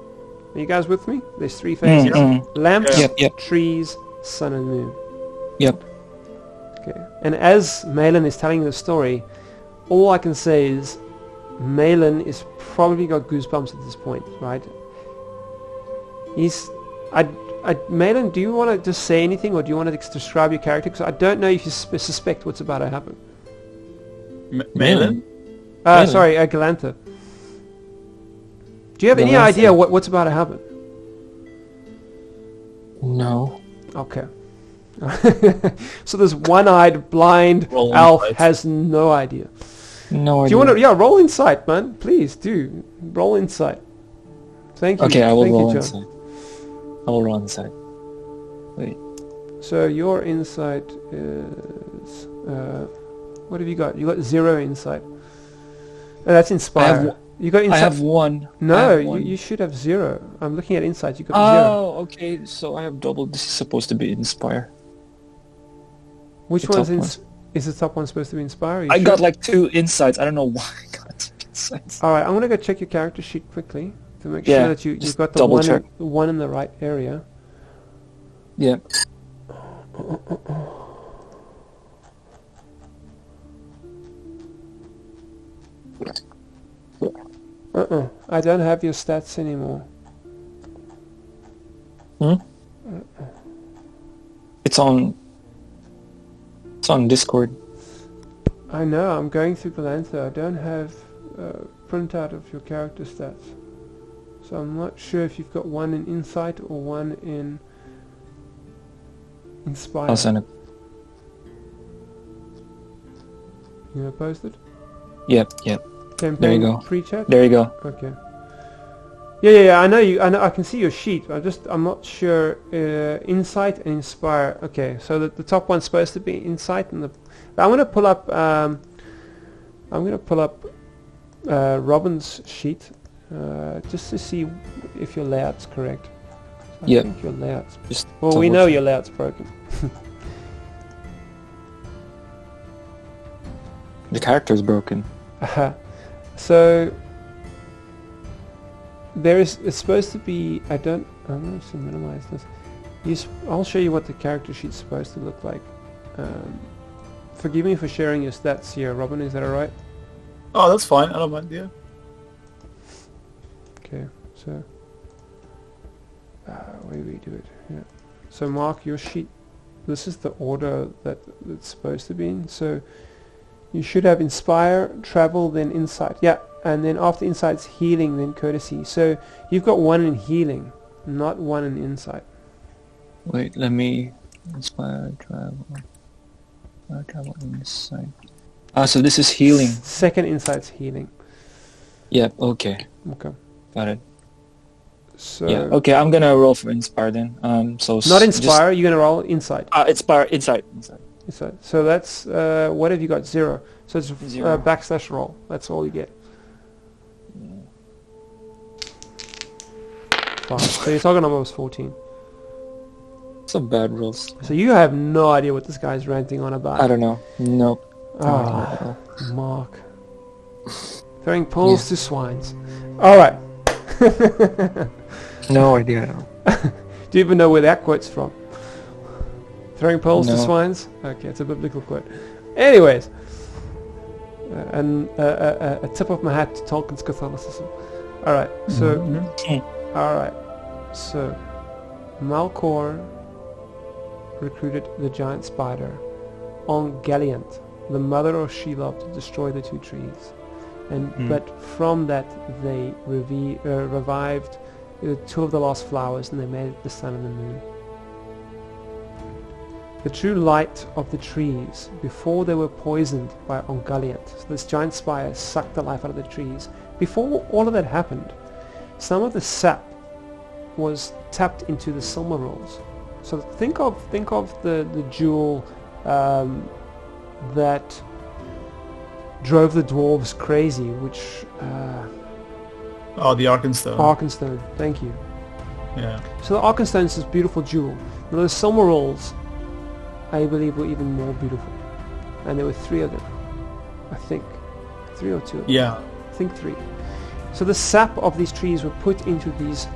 A: Are you guys with me? There's three phases. Lamps, trees, sun and moon.
C: Yep.
A: Okay. And as Malin is telling the story, all I can say is Malin is probably got goosebumps at this point, right? Malin, do you want to just say anything, or do you want to describe your character? Because I don't know if you suspect what's about to happen.
B: Malin?
A: Sorry, Galantho. Do you have any idea what's about to happen?
C: No.
A: Okay. So this one-eyed, blind elf has no idea.
C: No idea.
A: Do you want to? Yeah, roll insight, man. Please do. Roll insight. Thank you.
C: Okay, I will roll
A: John.
C: insight. I will roll insight. Wait.
A: So your insight is... what have you got? You got 0 insight. Oh, that's inspire. You got insight.
C: I have 1.
A: No, you should have 0. I'm looking at insight. You got 0.
C: Oh, okay. So I have double. This is supposed to be inspire.
A: Which one's is the top one supposed to be inspire?
C: I got like 2 insights. I don't know why I got 2 insights.
A: All right, I'm gonna go check your character sheet quickly to make sure that you've got the one in the right area.
C: Yeah.
A: I don't have your stats anymore.
C: It's on Discord.
A: I know, I'm going through Galantho. I don't have a printout of your character stats. So I'm not sure if you've got one in Insight or one in Inspire.
C: I'll send it.
A: You gonna post it?
C: Yep.
A: Campaign
C: there you go.
A: Pre-chat?
C: There you go.
A: Okay. Yeah, I know you. I can see your sheet. I'm not sure. Insight and Inspire. Okay, so the top one's supposed to be Insight, and I'm gonna pull up. Robin's sheet, just to see if your layout's correct. I think your layout's. Well, we know your layout's broken.
C: The character's broken.
A: So. It's supposed to be. I'm going to minimize this. I'll show you what the character sheet's supposed to look like. Forgive me for sharing your stats here, Robin. Is that alright?
B: Oh, that's fine. I don't mind. Yeah.
A: Okay, so where do we do it? Yeah. So Mark, your sheet. This is the order that it's supposed to be in. So you should have Inspire, Travel, then Insight. Yeah. And then after Insight's Healing, then Courtesy. So you've got 1 in Healing, not 1 in Insight.
C: Wait, let me... Inspire, Travel, Insight. So this is Healing.
A: Second Insight's Healing.
C: Yep, okay.
A: Okay.
C: Got it.
A: So...
C: Yeah, okay, I'm gonna roll for Inspire then. So
A: not Inspire, you're gonna roll Insight.
C: Insight.
A: So that's... what have you got? 0. So it's / roll. That's all you get. So your target number was 14.
C: Some bad rolls.
A: So you have no idea what this guy's ranting on about.
C: I don't know. Nope.
A: Oh, Mark. Throwing pearls to swines. Alright.
C: No idea.
A: Do you even know where that quote's from? Throwing pearls to swines? Okay, it's a biblical quote. Anyways. A tip of my hat to Tolkien's Catholicism. Alright, so... Alright, so Malcor recruited the giant spider on Galantho, the mother of Shelob, to destroy the 2 trees. and but from that they revived two of the lost flowers, and they made the sun and the moon. The true light of the trees, before they were poisoned by Ungoliant, so this giant spire sucked the life out of the trees. Before all of that happened, some of the sap was tapped into the Silmarils. So think of the jewel that drove the dwarves crazy, which
B: the Arkenstone.
A: Arkenstone, thank you.
B: Yeah.
A: So the Arkenstone is this beautiful jewel. Now the Silmarils, I believe, were even more beautiful, and there were 3 of them, I think, 3 or 2 of them.
B: Yeah,
A: I think 3. So the sap of these trees were put into these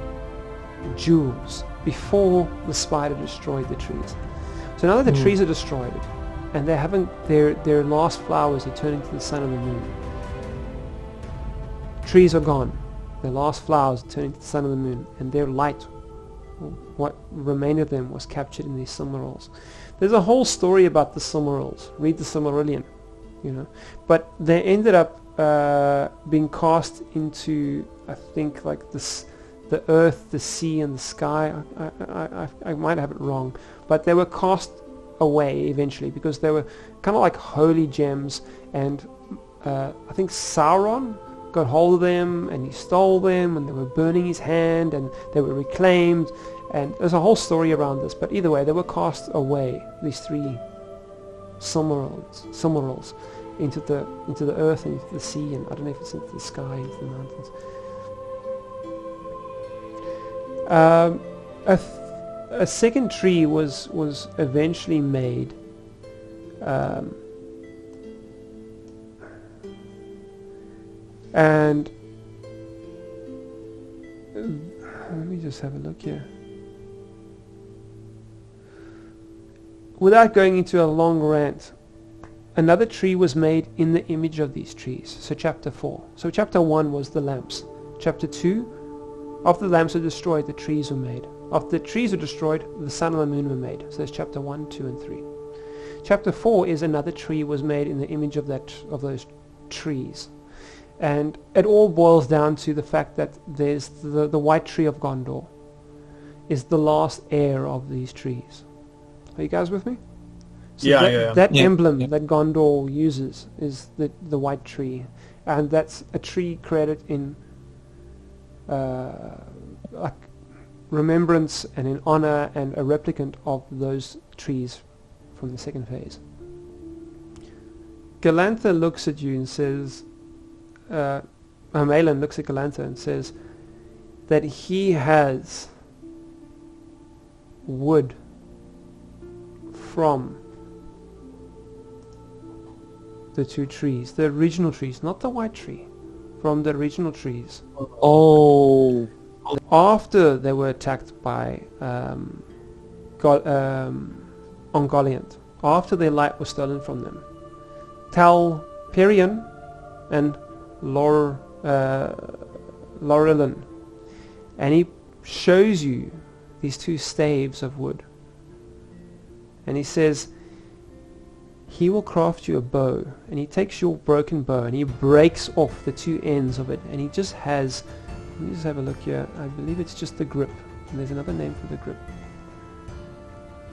A: jewels before the spider destroyed the trees. So now that the trees are destroyed, and they're having their last flowers are turning to the sun and the moon. Trees are gone. Their last flowers are turning to the sun and the moon, and their light, what remained of them, was captured in these Silmarils. There's a whole story about the Silmarils. Read the Silmarillion, But they ended up being cast into, I think, like this, the earth, the sea, and the sky. I might have it wrong, but they were cast away eventually because they were kind of like holy gems, and I think Sauron got hold of them and he stole them, and they were burning his hand, and they were reclaimed, and there's a whole story around this. But either way, they were cast away, these 3 Silmarils, into the earth and into the sea, and I don't know if it's into the sky, into the mountains. A second tree was eventually made, and let me just have a look here. Without going into a long rant, another tree was made in the image of these trees. So chapter 4. So chapter 1 was the lamps. Chapter 2, after the lamps were destroyed, the trees were made. After the trees were destroyed, the sun and the moon were made. So there's chapter 1, 2, and 3. Chapter 4 is another tree was made in the image of those trees. And it all boils down to the fact that there's the white tree of Gondor is the last heir of these trees. Are you guys with me? So that emblem that Gondor uses is the white tree, and that's a tree created in like remembrance and in honor and a replicant of those trees from the second phase. Galantho looks at you and says, Malin looks at Galantho and says that he has wood from the 2 trees, the original trees, not the white tree, from the original trees.
C: Oh.
A: After they were attacked by Ungoliant, after their light was stolen from them, Tal Perion and Laurelin, and he shows you these 2 staves of wood, and he says he will craft you a bow, and he takes your broken bow and he breaks off the 2 ends of it, and he just has, let me just have a look here, I believe it's just the grip, and there's another name for the grip,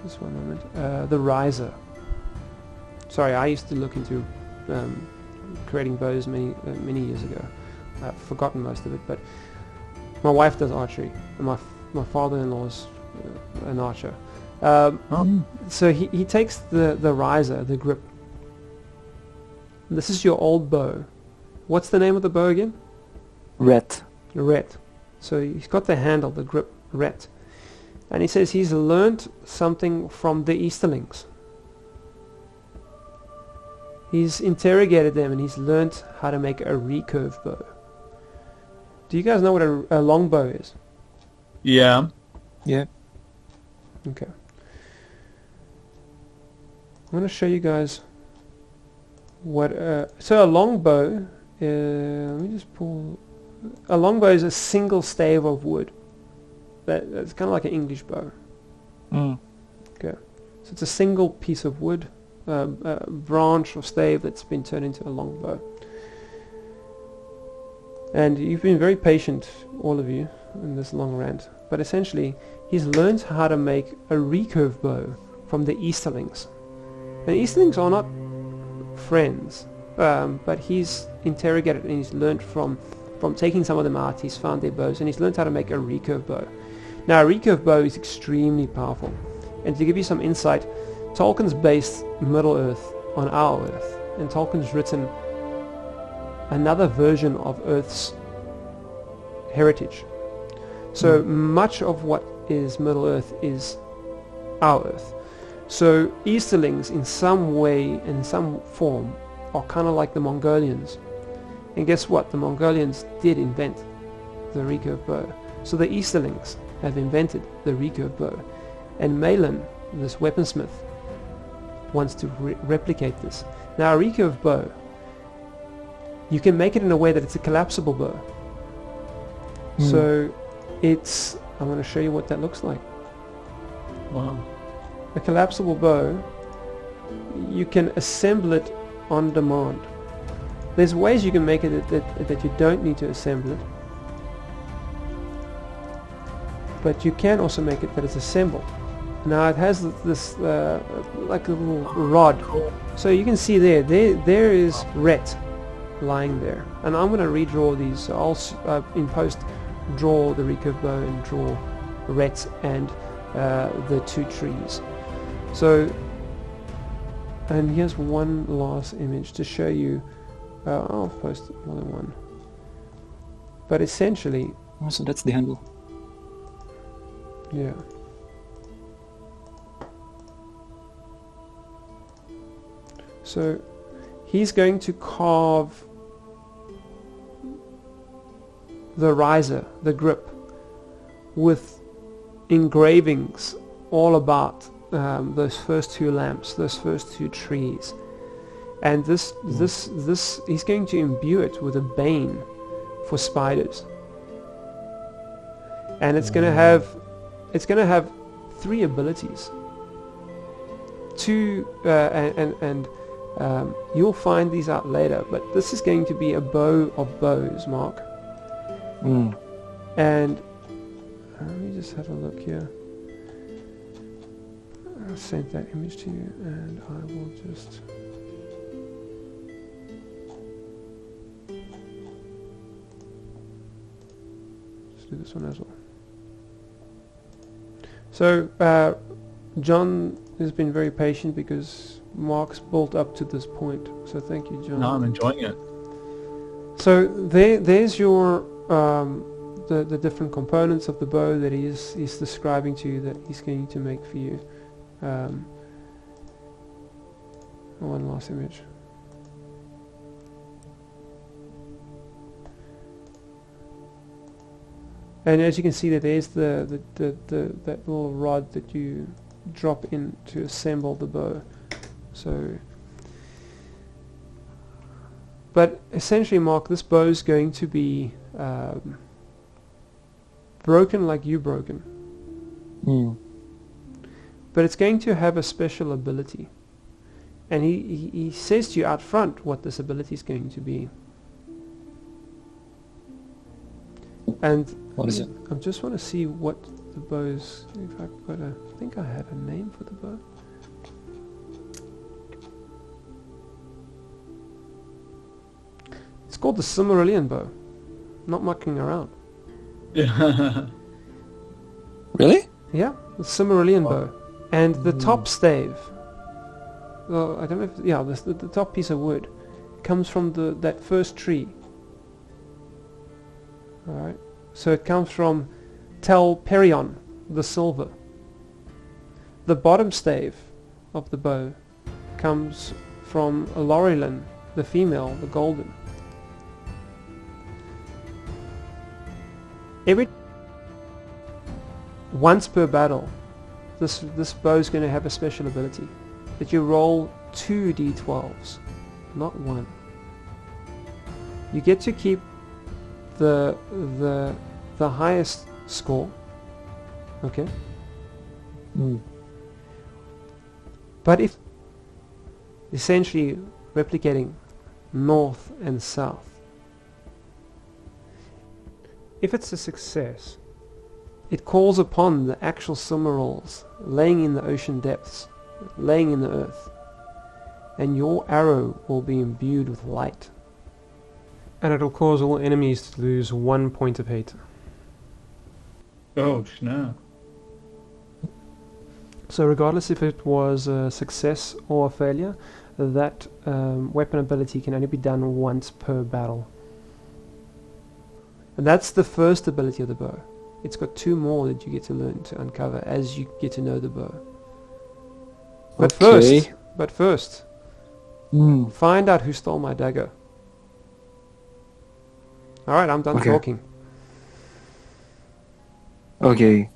A: just one moment, the riser. Sorry, I used to look into creating bows many years ago. I've forgotten most of it, but my wife does archery, and my father-in-law's an archer. So he takes the riser, the grip. This is your old bow. What's the name of the bow again?
C: Ret.
A: Ret. So he's got the handle, the grip, Ret. And he says he's learnt something from the Easterlings. He's interrogated them and he's learnt how to make a recurve bow. Do you guys know what a long bow is?
B: Yeah.
C: Yeah.
A: Okay. I'm going to show you guys what... so a long bow... let me just pull... A long bow is a single stave of wood. That's kind of like an English bow.
C: Mm.
A: Okay. So it's a single piece of wood, a branch or stave that's been turned into a long bow. And you've been very patient, all of you, in this long rant. But essentially, he's learned how to make a recurve bow from the Easterlings. And Easterlings are not friends, but he's interrogated and he's learned from taking some of them out. He's found their bows and he's learned how to make a recurve bow. Now, a recurve bow is extremely powerful. And to give you some insight, Tolkien's based Middle-earth on our Earth, and Tolkien's written another version of Earth's heritage. So much of what is Middle-earth is our Earth. So Easterlings in some way, in some form, are kind of like the Mongolians. And guess what? The Mongolians did invent the recurve bow. So the Easterlings have invented the recurve bow. And Malin, this weaponsmith, wants to replicate this. Now a recurve bow, you can make it in a way that it's a collapsible bow. So it's, I'm going to show you what that looks like.
B: Wow.
A: A collapsible bow, you can assemble it on demand. There's ways you can make it that you don't need to assemble it. But you can also make it that it's assembled. Now it has this like a little rod. So you can see there is Rhett lying there. And I'm going to redraw these. So I'll in post draw the recurve bow and draw Rhett and the two trees. So, and here's one last image to show you. I'll post more than one. But essentially...
C: Oh, so that's the handle.
A: Yeah. So, he's going to carve the riser, the grip, with engravings all about those first two lamps, those first two trees, and this he's going to imbue it with a bane for spiders, and it's going to have three abilities. Two and you'll find these out later, but this is going to be a bow of bows, Mark. And let me just have a look here. I'll send that image to you, and I will just do this one as well. So John has been very patient because Mark's built up to this point. So thank you, John.
B: No, I'm enjoying it. So
A: there's your the different components of the bow that he's describing to you that he's going to make for you. One last image. And as you can see, that there's that little rod that you drop in to assemble the bow. So, but essentially, Mark, this bow is going to be broken like you broken. But it's going to have a special ability. And he says to you out front what this ability is going to be. And
C: what is it?
A: I just want to see what the bow's... If I've got I think I had a name for the bow. It's called the Simmering Bow. Not mucking around.
B: Yeah.
C: Really?
A: Yeah, the Simmering Bow. And the top stave, well, I don't know if... Yeah, the top piece of wood comes from that first tree. Alright. So it comes from Tel Perion, the silver. The bottom stave of the bow comes from Laurelan, the female, the golden. Once per battle, this bow is going to have a special ability that you roll 2 d12s, not 1. You get to keep the highest score, okay? But if essentially replicating north and south, if it's a success, it calls upon the actual Silmarils laying in the ocean depths, laying in the earth, and your arrow will be imbued with light. And it'll cause all enemies to lose 1 point of hate.
B: Oh, no.
A: So regardless if it was a success or a failure, that weapon ability can only be done once per battle. And that's the first ability of the bow. It's got 2 more that you get to learn to uncover as you get to know the bow. But first, find out who stole my dagger. Alright, I'm done talking.
C: Okay.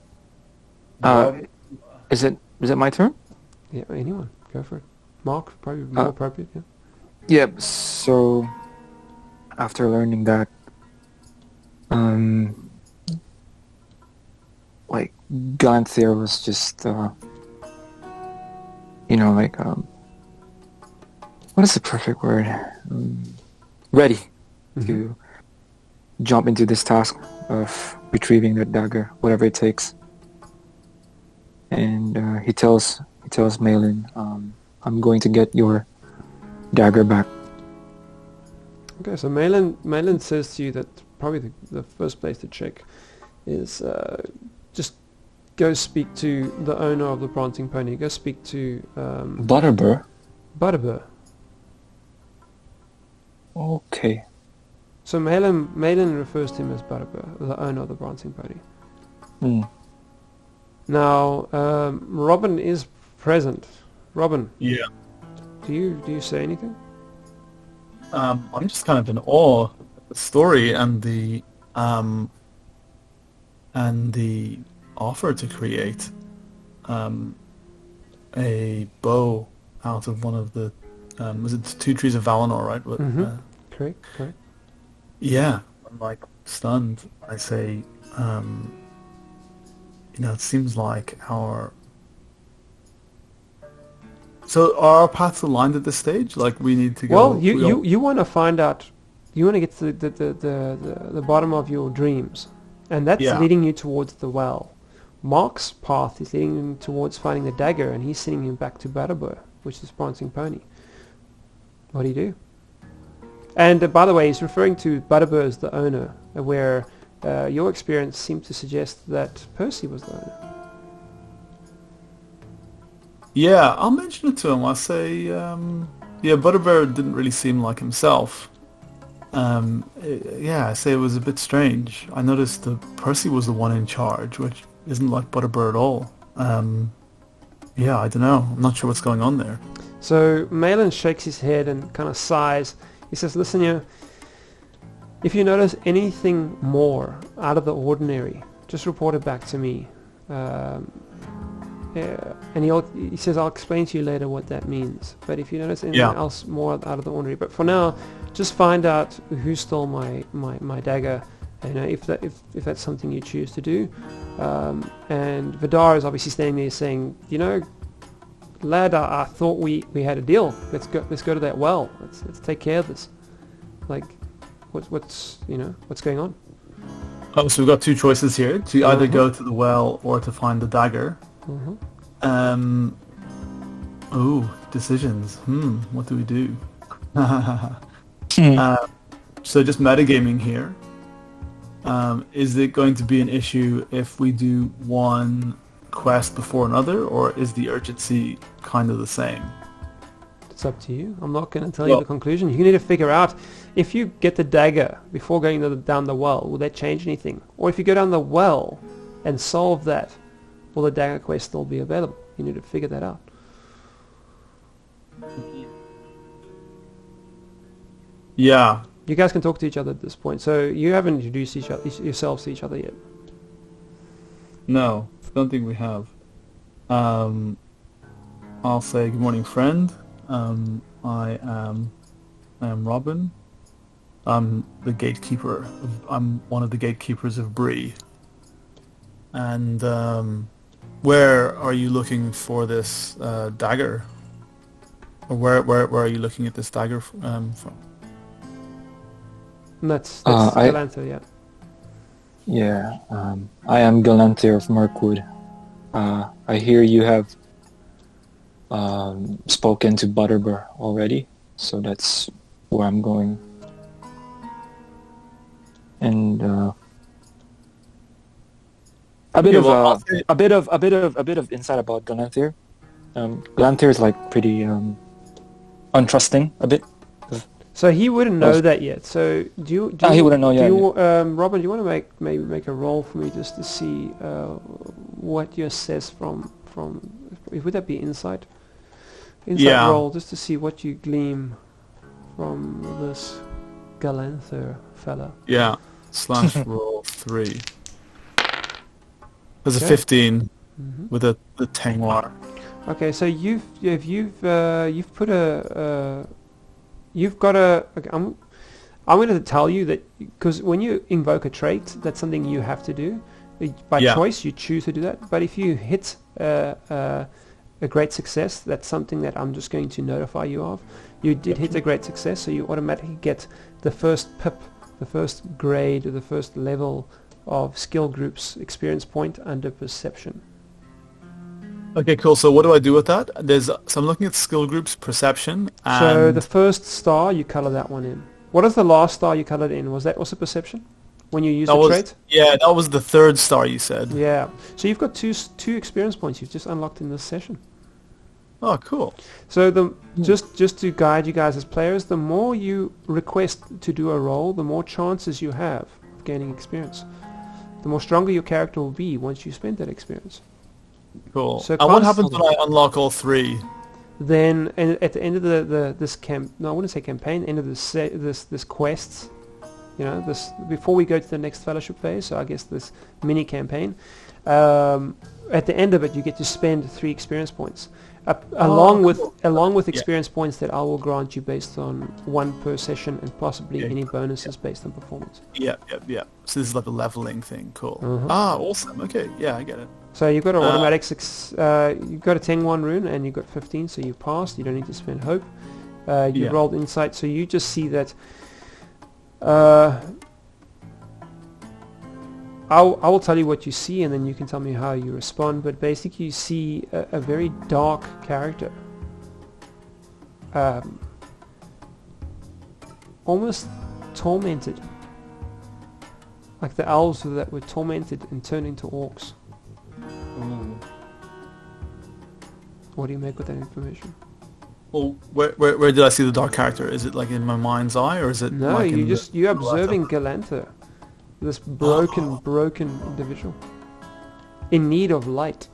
C: Is it my turn?
A: Yeah, anyone. Go for it. Mark, probably more appropriate, yeah.
C: Yep, so after learning that, like, Galantho was just, what is the perfect word? Ready to jump into this task of retrieving that dagger, whatever it takes. And he tells Malin, I'm going to get your dagger back.
A: Okay, so Malin says to you that probably the first place to check is just go speak to the owner of the prancing pony. Go speak to
C: Butterbur. Okay.
A: So Malin refers to him as Butterbur, the owner of the prancing pony. Now, Robin is present. Robin.
B: Yeah.
A: Do you say anything?
B: I'm just kind of in awe of the story and the offer to create a bow out of one of the was it 2 trees of Valinor, right?
A: Correct.
B: Yeah, I'm like stunned. I say, it seems like So are our paths aligned at this stage? Like we need to go...
A: Well, you want to find out... You want to get to the bottom of your dreams. And that's leading you towards the well. Mark's path is leading him towards finding the dagger, and he's sending him back to Butterbur, which is prancing pony. What do you do? And by the way, he's referring to Butterbur as the owner, where your experience seemed to suggest that Percy was the owner.
B: Yeah, I'll mention it to him. I'll say, Butterbur didn't really seem like himself. I say it was a bit strange. I noticed that Percy was the one in charge, which isn't like Butterbur at all. I don't know. I'm not sure what's going on there.
A: So Malin shakes his head and kind of sighs. He says, listen, if you notice anything more out of the ordinary, just report it back to me. And he says, I'll explain to you later what that means. But if you notice anything else more out of the ordinary, but for now, just find out who stole my dagger, and if that's something you choose to do. And Vidar is obviously standing there saying, lad, I thought we had a deal. Let's go to that well. Let's take care of this. Like, what's going on?
B: Oh, so we've got 2 choices here: to either go to the well or to find the dagger. Decisions. What do we do? So just metagaming here. Is it going to be an issue if we do one quest before another, or is the urgency kind of the same?
A: It's up to you. I'm not going to tell you the conclusion. You need to figure out if you get the dagger before going down the well, will that change anything? Or if you go down the well and solve that, will the dagger quest still be available? You need to figure that out.
B: Yeah.
A: You guys can talk to each other at this point. So you haven't introduced yourselves to each other yet.
B: No, don't think we have. I'll say good morning, friend. I am Robin. I'm the gatekeeper. I'm one of the gatekeepers of Bree. And where are you looking for this dagger? Or where are you looking at this dagger from?
A: That's Galantho, yeah.
C: Yeah, I am Galantho of Mirkwood. I hear you have spoken to Butterbur already, so that's where I'm going. And a bit of insight about Galantho. Galantho is like pretty untrusting a bit.
A: So he wouldn't know that yet. So
C: he wouldn't know yet.
A: Robin, do you want to maybe make a roll for me just to see what you assess from would that be insight? Insight roll just to see what you glean from this Galantho fella.
B: Yeah. / roll 3. There's a 15 with the Tengwar.
A: Okay, so you've put you've got a. Okay, I'm going to tell you that because when you invoke a trait, that's something you have to do. By choice, you choose to do that. But if you hit a great success, that's something that I'm just going to notify you of. You did hit a great success, so you automatically get the first pip, the first grade, or the first level of skill group's experience point under perception.
B: Okay, cool. So what do I do with that? So I'm looking at skill groups, perception, and...
A: So the first star, you color that one in. What is the last star you colored in? Was that also perception? When you use the trait?
B: Yeah, that was the third star you said.
A: Yeah. So you've got two experience points you've just unlocked in this session.
B: Oh, cool.
A: So just to guide you guys as players, the more you request to do a roll, the more chances you have of gaining experience. The more stronger your character will be once you spend that experience.
B: Cool. So and what happens when I unlock all 3?
A: Then at the end of I wouldn't say campaign, end of this quests, this before we go to the next fellowship phase, so I guess this mini campaign, at the end of it you get to spend 3 experience points. Along with experience points that I will grant you based on 1 per session and possibly any bonuses based on performance.
B: Yeah. So this is like a leveling thing. Cool. Awesome. Okay. Yeah, I get it.
A: So you've got an automatic you've got a Tengwan rune and you've got 15, so you passed. You don't need to spend hope. You rolled insight, so you just see that. I will tell you what you see, and then you can tell me how you respond. But basically, you see a very dark character, almost tormented, like the elves that were tormented and turned into orcs. What do you make with that information?
B: Well, where did I see the dark character? Is it like in my mind's eye, or is it?
A: No,
B: like
A: you're observing Galantho, this broken individual, in need of light.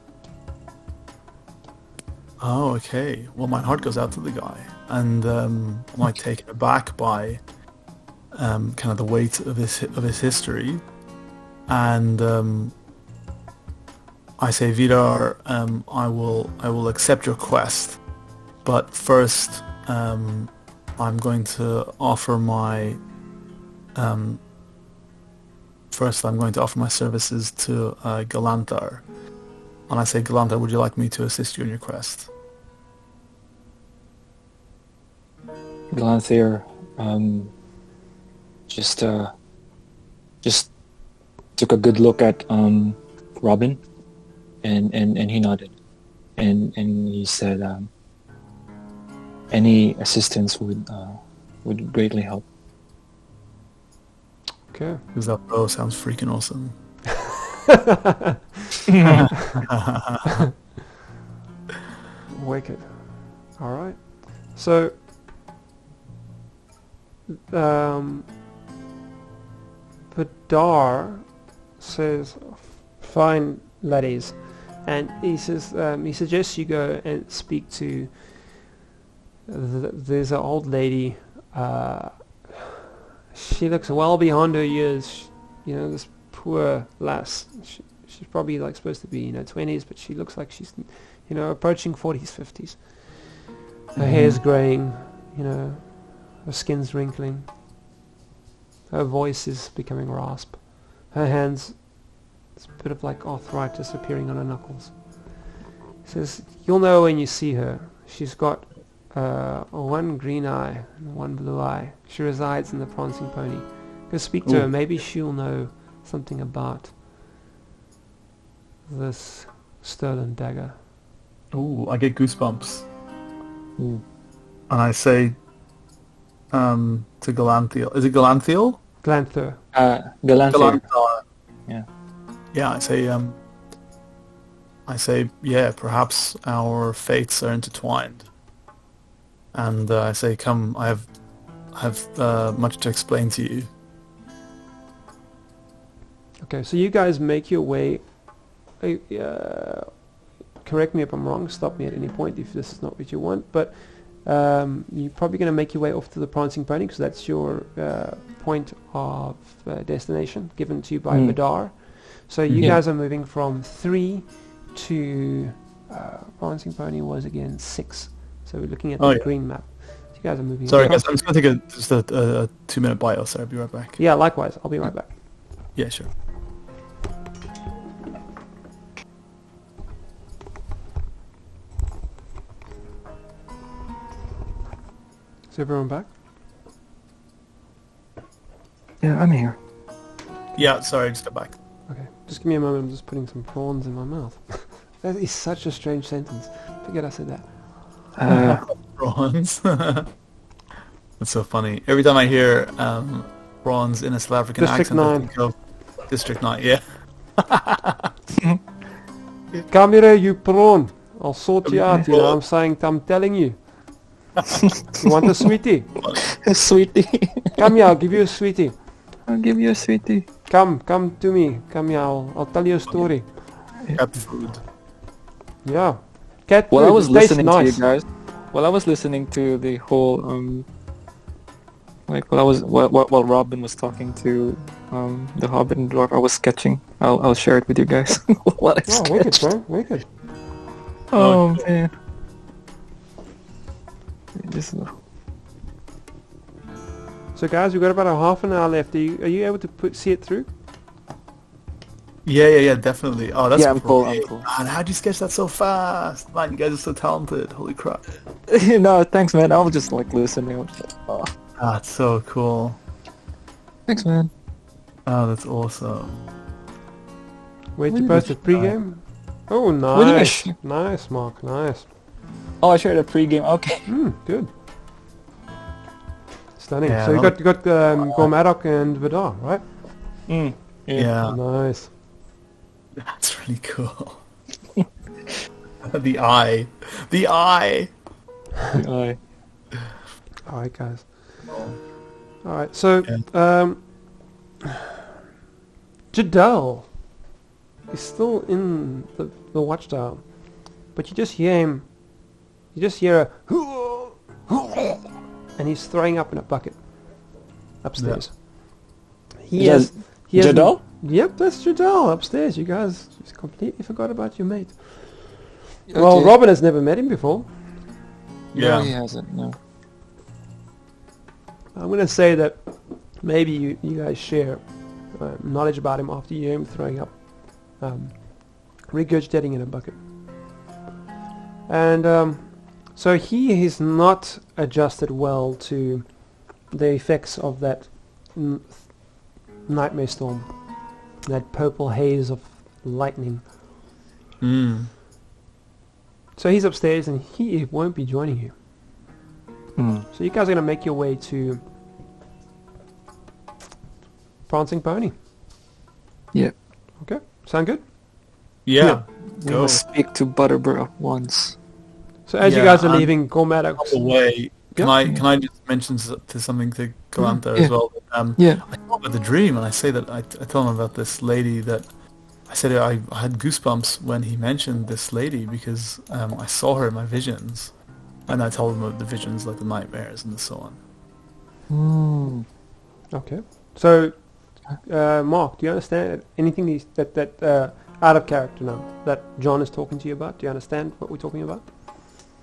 B: Oh, okay. Well, my heart goes out to the guy, and I'm like taken aback by kind of the weight of his history, and I say, Vidar, I will accept your quest, but first I'm going to offer my services to Galantho. And I say, Galantho, would you like me to assist you in your quest?
C: Galantho just took a good look at Robin, and he nodded, and he said, any assistance would greatly help.
A: Okay.
B: Because that bow sounds freaking awesome.
A: Wicked. All right. So, Vidar says, "Fine, ladies," and he says he suggests you go and speak to. There's an old lady. She looks well beyond her years. This poor lass. She's probably like supposed to be 20s, but she looks like she's approaching 40s, 50s. Her hair's graying. Her skin's wrinkling. Her voice is becoming rasp. Her hands, it's a bit of like arthritis appearing on her knuckles. He says, "You'll know when you see her. She's got one green eye and one blue eye. She resides in the Prancing Pony. Go speak to her. Maybe she'll know something about this stolen dagger.
B: Ooh, I get goosebumps.
C: Ooh.
B: And I say to Galantho. Is it Galantho?
A: Galantho.
C: Galantho.
B: Galantho.
C: Yeah.
B: Yeah, I say, yeah, perhaps our fates are intertwined. And I say, come, I have much to explain to you.
A: Okay, so you guys make your way. Correct me if I'm wrong. Stop me at any point if this is not what you want. But you're probably going to make your way off to the Prancing Pony because that's your point of destination given to you by Vidar. So you guys are moving from 3 to Prancing Pony was again 6. So we're looking at the green map. So you guys are moving.
B: Sorry, guys, I'm just going to take just a 2-minute bio, so I'll be right back.
A: Yeah, likewise. I'll be right back.
B: Yeah, sure.
A: Is everyone back?
C: Yeah, I'm here.
B: Yeah, sorry, just got back.
A: Okay, just give me a moment. I'm just putting some prawns in my mouth. That is such a strange sentence. Forget I said that.
B: Prawns. That's so funny. Every time I hear prawns in a South African
A: District
B: accent,
A: 9.
B: I think of District 9, yeah.
A: Come here, you prawn. I'll sort you out, you know. I'm telling you. You want a sweetie?
C: A sweetie.
A: Come here, I'll give you a sweetie.
C: I'll give you a sweetie.
A: Come to me. Come here, I'll tell you a story.
B: Cat food.
A: Yeah. Cat
C: While
A: food,
C: I was
A: it tastes
C: listening
A: nice.
C: to you guys, while I was listening to the whole while Robin was talking to the Hobbit and Dwarf, I was sketching. I'll share it with you guys. What I sketched.
A: Wicked, bro. Wicked.
C: Oh man. Just,
A: So guys, we've got about a half an hour left. Are you able to see it through?
B: Yeah, definitely. Oh, that's
C: yeah, I'm cool.
B: Man, how'd you sketch that so fast? Man, you guys are so talented. Holy crap.
C: No, thanks, man. I was just like listening. I was like, oh.
B: That's so cool.
C: Thanks, man.
B: Oh, that's awesome.
A: Wait, you posted pre-game? Oh, nice. Nice, Mark. Nice.
C: Oh, I shared a pre-game. Okay.
A: Good. Stunning.
B: Yeah,
A: So you got Gormadok and Vidar, right?
B: Yeah.
A: Nice.
B: That's really cool. The eye. The eye.
C: Aye.
A: Alright, guys. Alright, so Jadal is still in the watchtower, but you just hear him. You just hear a and he's throwing up in a bucket upstairs.
B: Yeah.
A: He has
C: Jadal?
A: Yep, that's Jadal upstairs. You guys just completely forgot about your mate.
C: Okay.
A: Well, Robin has never met him before.
C: No, he hasn't. No.
A: I'm going to say that maybe you guys share knowledge about him after you hear him throwing up, regurgitating in a bucket. And so he is not adjusted well to the effects of that nightmare storm, that purple haze of lightning. So he's upstairs and he won't be joining you. So you guys are going to make your way to Prancing Pony.
C: Yep.
A: Okay, sound good?
B: Yeah.
C: We must speak to Butterbur once.
A: So as you guys are leaving Gormadok...
B: On the way, can I just mention something to Galantho as well? I thought about the dream, and I say that I told him about this lady that I said I had goosebumps when he mentioned this lady because I saw her in my visions, and I told him of the visions, like the nightmares and so on.
A: Okay. So, Mark, do you understand anything that out of character now that John is talking to you about? Do you understand what we're talking about?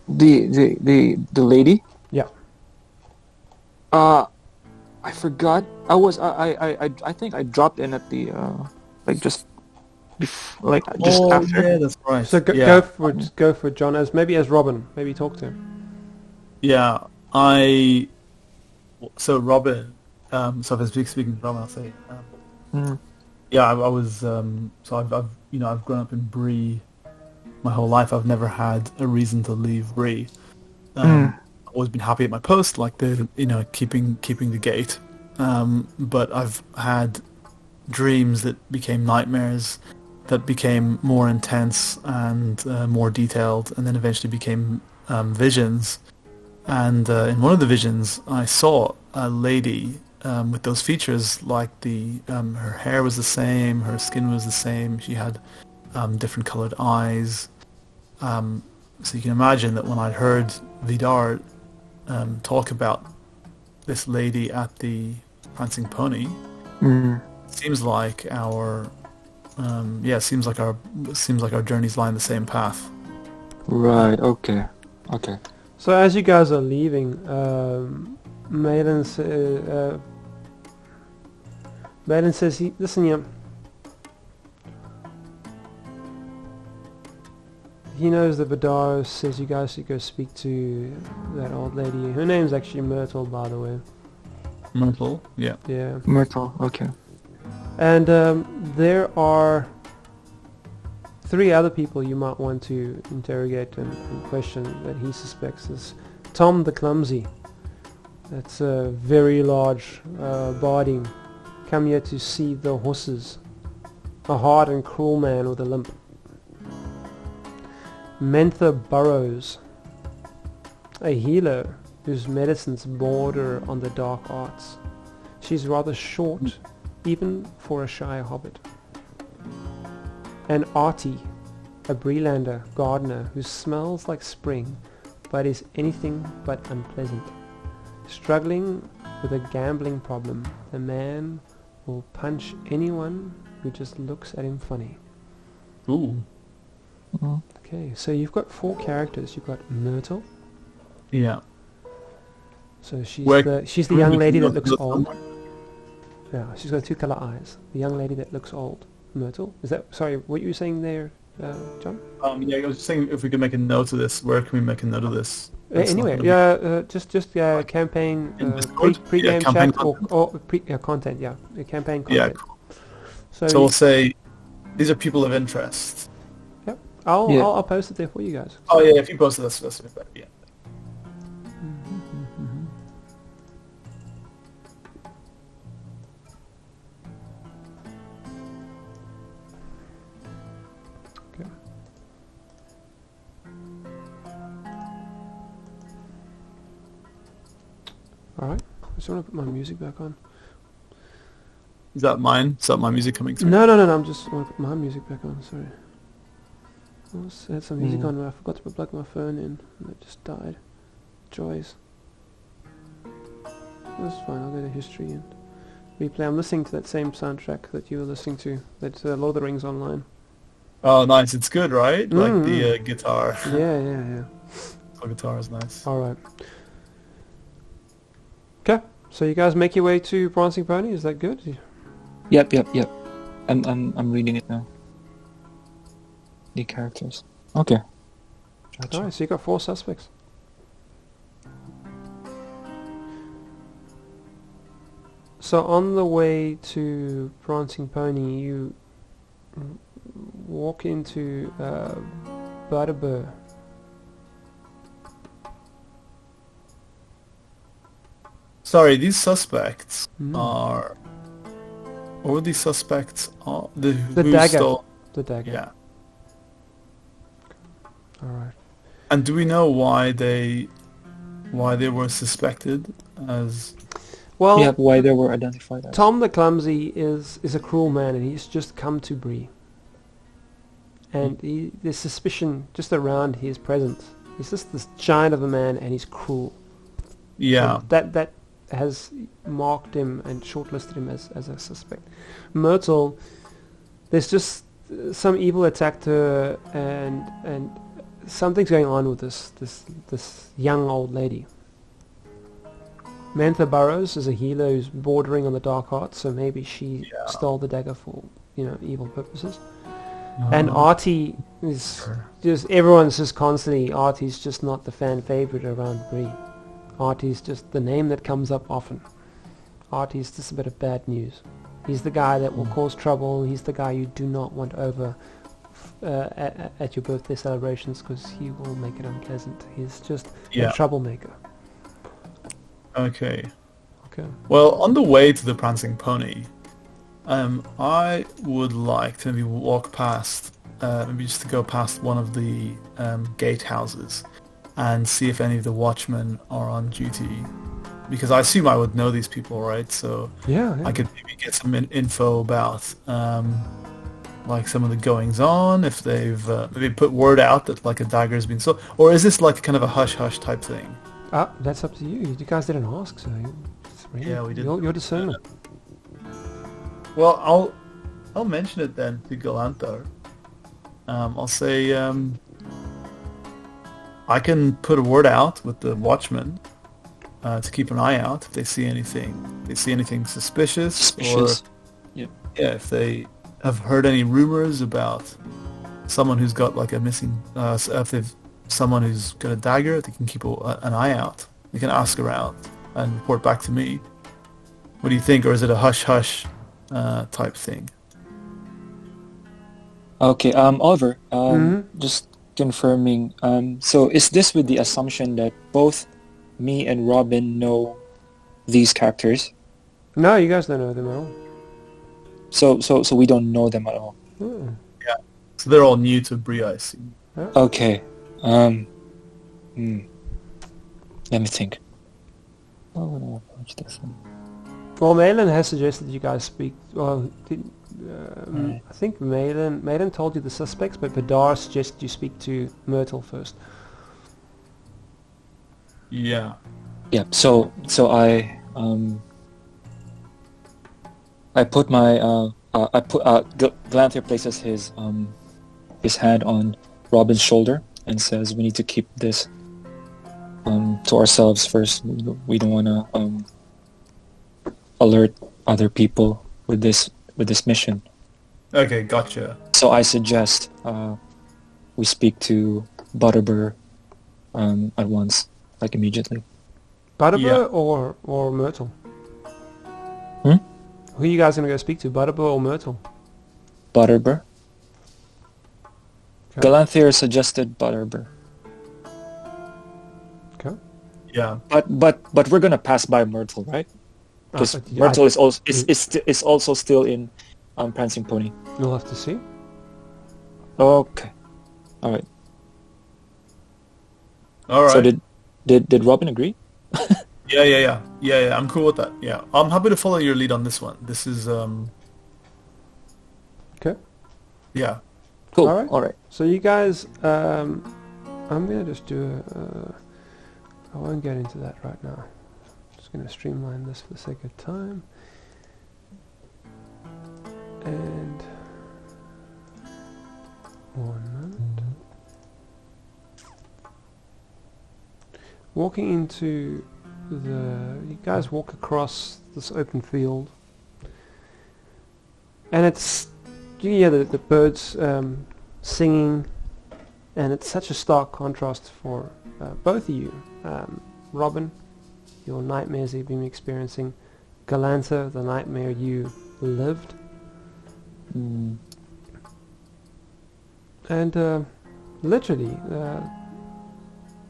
C: The lady?
A: Yeah.
C: I forgot. I think I dropped in at the just after.
B: Yeah, that's right.
A: So go for it, John, as Robin. Maybe talk to him.
B: Yeah, so Robin. So if I speaking to Robin, I'll say. Yeah, I was. So I've grown up in Bree my whole life. I've never had a reason to leave Bree. I've always been happy at my post, like keeping the gate. But I've had dreams that became nightmares, that became more intense and more detailed, and then eventually became visions. And in one of the visions, I saw a lady with those features, like her hair was the same, her skin was the same, she had different colored eyes. So you can imagine that when I'd heard Vidar talk about this lady at the Prancing Pony, it seems like our journeys lie in the same path.
C: Right. Okay. Okay.
A: So as you guys are leaving, Maiden says, listen, he knows that Vidar says you guys should go speak to that old lady. Her name's actually Myrtle, by the way.
B: Myrtle, yeah.
A: Yeah.
C: Myrtle, okay.
A: And there are 3 other people you might want to interrogate and question that he suspects is Tom the Clumsy. That's a very large barding, come here to see the horses. A hard and cruel man with a limp. Mentha Burrows, a healer whose medicines border on the dark arts. She's rather short, even for a shy hobbit. And Artie, a Breelander gardener who smells like spring, but is anything but unpleasant. Struggling with a gambling problem, the man will punch anyone who just looks at him funny.
B: Ooh.
A: Okay, so you've got 4 characters. You've got Myrtle.
B: Yeah.
A: So she's the young lady that looks old. Yeah, she's got 2 color eyes. The young lady that looks old. Myrtle. Is that, sorry, what you were saying there, John?
B: Yeah, I was just saying if we could make a note of this. Where can we make a note of this?
A: Anyway, just campaign pre-game
B: campaign
A: chat or content. Yeah, campaign content.
B: Yeah, cool. So we'll say these are people of interest.
A: Yep. I'll post it there for you guys.
B: Oh yeah, if you post it, that's a bit better. Yeah.
A: Alright, I just want to put my music back on.
B: Is that mine? Is that my music coming through?
A: No, I'm just want to put my music back on, sorry. I had some music on and I forgot to plug my phone in and it just died. Joys. That's fine, I'll go to history and replay. I'm listening to that same soundtrack that you were listening to, that's Lord of the Rings Online.
B: Oh, nice. It's good, right? Like the guitar.
A: Yeah.
B: The guitar is nice.
A: Alright. Okay, so you guys make your way to Prancing Pony, is that good?
C: Yep. I'm reading it now. The characters. Okay.
A: Gotcha. Alright, so you got 4 suspects. So on the way to Prancing Pony, you walk into Butterbur.
B: Sorry, these suspects are... What were these suspects? The
A: dagger. The dagger.
B: Yeah.
A: Alright.
B: And do we know why they were suspected as...
A: Well,
C: yeah, why they were identified as.
A: Tom the Clumsy is a cruel man and he's just come to Bree. And there's suspicion just around his presence. He's just this giant of a man and he's cruel.
B: Yeah.
A: So that has marked him and shortlisted him as a suspect. Myrtle, there's just some evil attacked her and something's going on with this young old lady. Mentha Burrows is a healer who's bordering on the dark arts, so maybe she stole the dagger for evil purposes. And Artie is just, everyone's just constantly, Artie's just not the fan favorite around Bree. Artie's just the name that comes up often. Artie's just a bit of bad news. He's the guy that will cause trouble. He's the guy you do not want over at your birthday celebrations because he will make it unpleasant. He's just a troublemaker.
B: Okay.
A: Okay.
B: Well, on the way to the Prancing Pony, I would like to maybe walk past, maybe just to go past one of the gatehouses and see if any of the watchmen are on duty. Because I assume I would know these people, right? So I could maybe get some info about like some of the goings on, if they've maybe put word out that like a dagger has been sold, or is this like kind of a hush-hush type thing?
A: That's up to you. You guys didn't ask, so really,
B: we did.
A: Your discernment.
B: Well, I'll mention it then to Galantho. I'll say I can put a word out with the watchmen to keep an eye out if they see anything suspicious. Or if they have heard any rumors about someone who's got like a missing, if they've someone who's got a dagger, they can keep an eye out. They can ask around and report back to me. What do you think, or is it a hush-hush type thing?
C: Okay, Oliver, just confirming. So is this with the assumption that both me and Robin know these characters?
A: No, you guys don't know them at all.
C: So we don't know them at all.
B: Yeah. So they're all new to Bree, I assume.
C: Okay. Let me think. How would I approach this one?
A: Well, Malin has suggested you guys speak. Well, I think Malin told you the suspects, but Vidar suggested you speak to Myrtle first.
C: Yeah. So I put my Galantho places his hand on Robin's shoulder and says, "We need to keep this to ourselves first. We don't want to alert other people with this mission."
B: Okay, gotcha.
C: So I suggest we speak to Butterbur at once, like immediately.
A: Butterbur or Myrtle? Who are you guys going to go speak to, Butterbur or Myrtle?
C: Butterbur.
A: Okay.
C: Galantho suggested Butterbur.
A: Okay.
B: Yeah.
C: But we're gonna pass by Myrtle, right? Because Myrtle is also still in Prancing Pony.
A: You'll have to see.
C: Okay. All right.
B: All right.
C: So did Robin agree?
B: Yeah. I'm cool with that. Yeah, I'm happy to follow your lead on this one. This is
A: Okay.
B: Yeah.
C: Cool.
A: All right. So you guys, I'm gonna just do I won't get into that right now. Just gonna streamline this for the sake of time. And 1 moment. Walking into you guys walk across this open field, and it's the birds singing, and it's such a stark contrast for both of you. Robin, your nightmares you've been experiencing. Galantho, the nightmare you lived. And literally,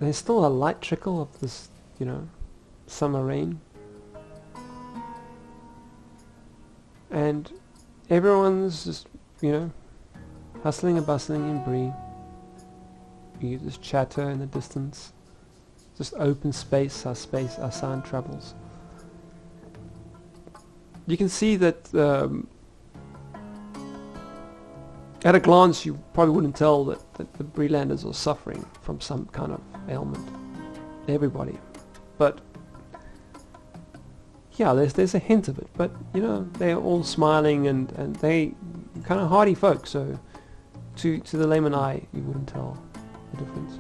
A: there's still a light trickle of this, summer rain. And everyone's just, hustling and bustling in Bree. You just chatter in the distance. Just open space, our sound travels. You can see that at a glance you probably wouldn't tell that the Breelanders are suffering from some kind of ailment. Everybody. But yeah, there's a hint of it. But they're all smiling and they kind of hardy folk, so to the layman eye you wouldn't tell the difference.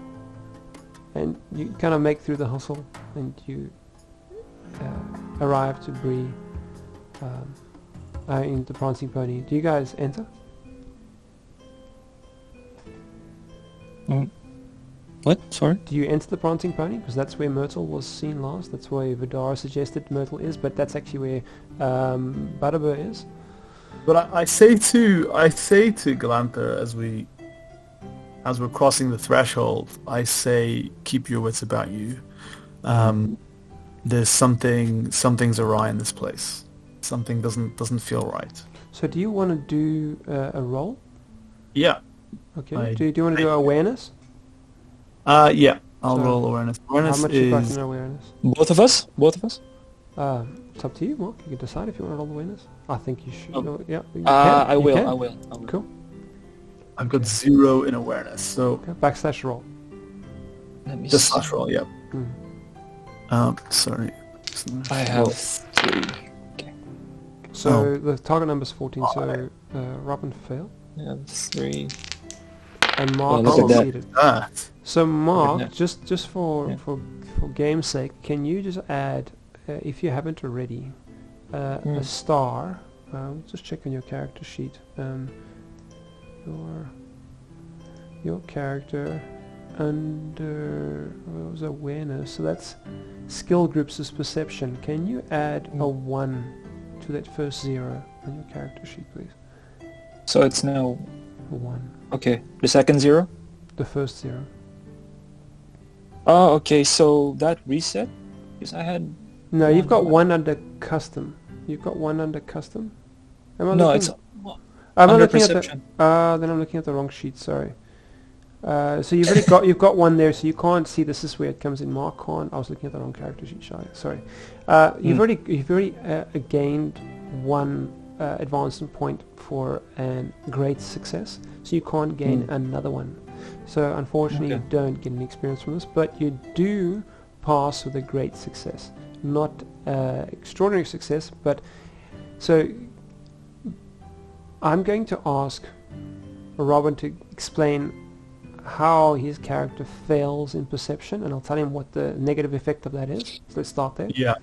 A: And you kind of make through the hustle and you arrive to Bree in the Prancing Pony. Do you guys enter?
C: What? Sorry?
A: Do you enter the Prancing Pony? Because that's where Myrtle was seen last. That's where Vidar suggested Myrtle is, but that's actually where Butterbur is.
B: But I say to Galantho as we're crossing the threshold, I say keep your wits about you. There's something's awry in this place. Something doesn't feel right.
A: So do you want to do a roll?
B: Yeah.
A: Okay. Do you want to do awareness?
B: Yeah. I'll
A: So,
B: roll awareness.
A: How
B: Awareness
A: much you got
B: is
A: in awareness?
C: Both of us?
A: It's up to you, Mark. You can decide if you want to roll awareness. I think you should.
C: Oh.
A: No, yeah. You
C: I
A: You
C: will.
A: can. Cool.
B: I've got 0 in awareness, so
A: Okay. Backslash roll.
C: Let me
B: just
C: see.
B: slash roll. Yeah. Sorry.
C: I have 3. Okay.
A: So the target number is 14. So Robin failed,
C: I have 3.
A: and Mark
C: look at that.
A: succeeded.
B: That.
A: So Mark,
C: that.
A: just for
C: Yeah.
A: for game's sake, can you just add, if you haven't already, a star? Just check on your character sheet. Your character under what was awareness? So that's skill groups is perception. Can you add a 1 to that first 0 on your character sheet, please?
C: So it's now...
A: A 1.
C: Okay, the second 0?
A: The first 0.
C: Oh, okay, so that reset? Because I had...
A: No, you've got 1 under custom. You've got 1 under custom. Am I
C: No,
A: looking?
C: it's
A: I'm not
C: under
A: looking
C: perception.
A: at the. Then I'm looking at the wrong sheet. Sorry. So you've got 1 there, so you can't see. This is where it comes in. Mark can't. I was looking at the wrong character sheet. Sorry. You've already gained 1 advancement point for a great success, so you can't gain another one. So unfortunately, you don't get any experience from this, but you do pass with a great success, not extraordinary success, but so. I'm going to ask Robin to explain how his character fails in perception, and I'll tell him what the negative effect of that is. So let's start there.
B: Yeah.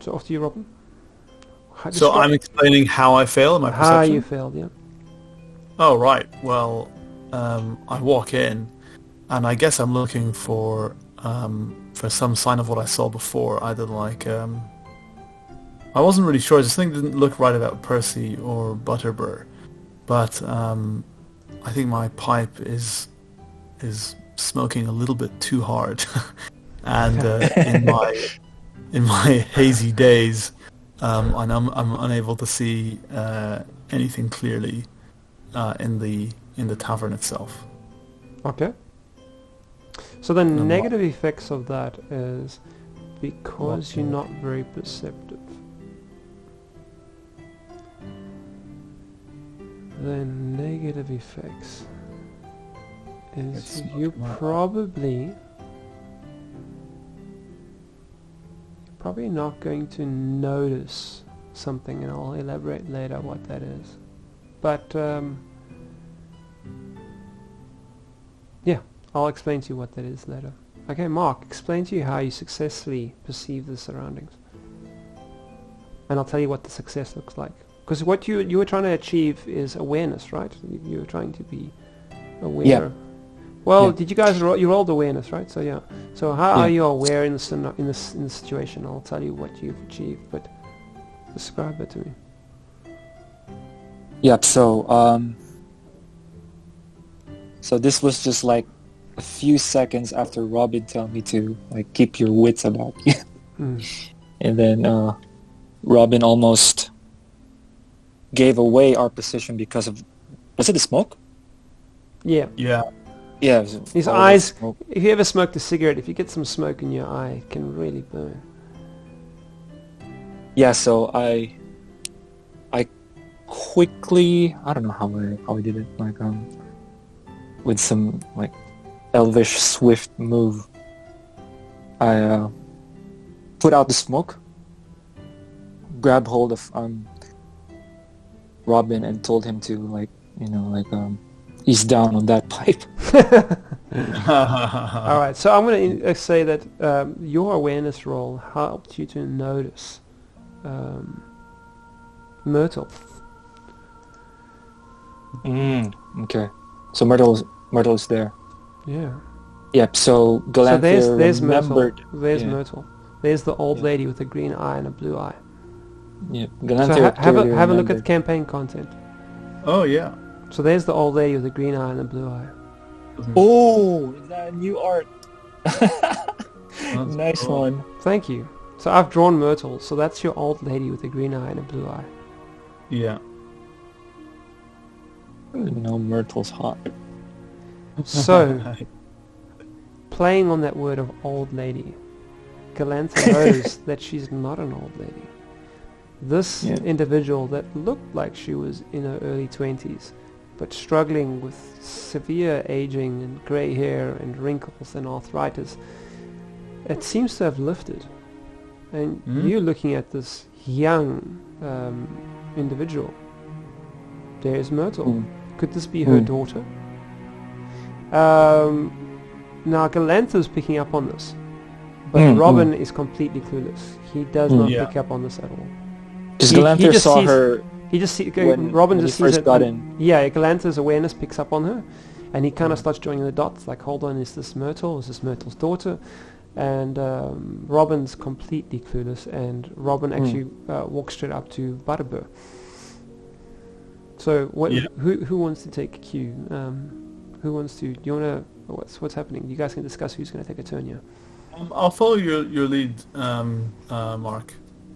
A: So off to you, Robin.
B: So I'm explaining how I fail in my perception?
A: How you failed, yeah.
B: Oh, right. Well, I walk in, and I guess I'm looking for some sign of what I saw before, either like... I wasn't really sure. This thing didn't look right about Percy or Butterbur, but I think my pipe is smoking a little bit too hard, and in my hazy days, I'm unable to see anything clearly in the tavern itself.
A: Okay. So the negative effects of that is because you're not very perceptive. The negative effects is you're probably not going to notice something, and I'll elaborate later what that is. But yeah, I'll explain to you what that is later. Okay, Mark, explain to you how you successfully perceive the surroundings, and I'll tell you what the success looks like. Because what you were trying to achieve is awareness, right? You were trying to be aware.
C: Yeah.
A: Well,
C: Yeah.
A: did you guys you rolled awareness, right? So yeah. So how are you aware in this situation? I'll tell you what you've achieved, but describe it to me.
C: Yep. So so this was just like a few seconds after Robin told me to like keep your wits about you, and then Robin almost gave away our position because of... Was it the smoke?
A: Yeah.
B: Yeah.
C: Yeah.
A: His eyes... If you ever smoked a cigarette, if you get some smoke in your eye, it can really burn.
C: Yeah, so I quickly... I don't know how I did it. Like, with some, like, elvish swift move. I put out the smoke, grabbed hold of Robin and told him to, like, ease down on that pipe.
A: All right, so I'm going to say that your awareness roll helped you to notice Myrtle.
C: Okay. So Myrtle is there.
A: Yeah.
C: Yep. So Galantho
A: there's
C: remembered.
A: Myrtle. There's Myrtle. There's the old lady with a green eye and a blue eye.
C: Yeah,
A: So
C: Galantho
A: have a
C: clearly
A: look at the
C: remembered.
A: campaign content.
B: Oh yeah.
A: So there's the old lady with the green eye and the blue eye.
C: Oh, is that new art?
B: That's
C: Nice
B: cool.
C: one.
A: Thank you. So I've drawn Myrtle. So that's your old lady with a green eye and a blue eye.
B: Yeah.
C: No, Myrtle's hot.
A: So, playing on that word of old lady, Galantho knows that she's not an old lady. This individual that looked like she was in her early 20s, but struggling with severe aging and grey hair and wrinkles and arthritis, it seems to have lifted. And you're looking at this young individual. There's Myrtle. Could this be her daughter? Now Galantho's picking up on this, but Robin is completely clueless. He does not pick up on this at all.
C: Because Galantho saw her.
A: He just sees
C: when
A: Robin
C: he
A: just sees
C: first
A: it.
C: got in.
A: Yeah, Galantho's awareness picks up on her, and he kind of starts joining the dots. Like, hold on, is this Myrtle? Is this Myrtle's daughter? And Robin's completely clueless, and Robin actually walks straight up to Butterbur. So, who wants to take cue? Who wants to? Do you want to? What's happening? You guys can discuss who's going to take a turn here.
B: I'll follow your lead, Mark.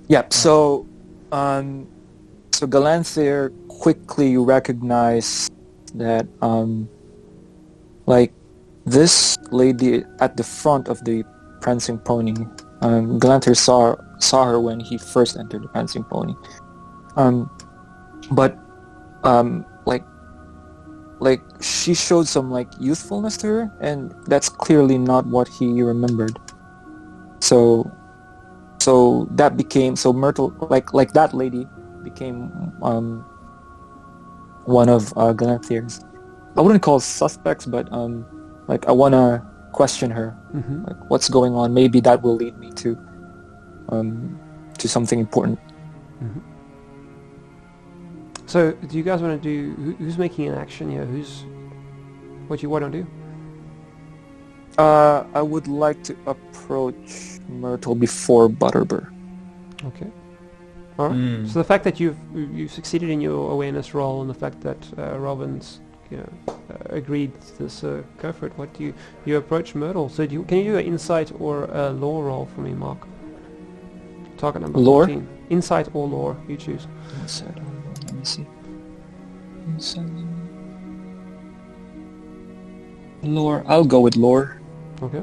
C: Yeah. So Galantho quickly recognized that like this lady at the front of the prancing pony. Galantho saw her when he first entered the prancing pony. But like she showed some like youthfulness to her, and that's clearly not what he remembered. So that became Myrtle, like that lady became one of Galantho's, I wouldn't call suspects, but like I wanna question her, like what's going on. Maybe that will lead me to something important.
A: So, do you guys want to do? Who's making an action here? What do you want to do?
C: I would like to approach Myrtle before Butterbur.
A: Okay. All right. So the fact that you've succeeded in your awareness roll, and the fact that Robin's agreed to this, go for it. What do you approach Myrtle? So can you do an insight or a lore roll for me, Mark? Target number
C: lore?
A: 14. Insight or lore, you choose.
C: Insight or lore. Let me see. Insight. Lore. I'll go with lore.
A: Okay.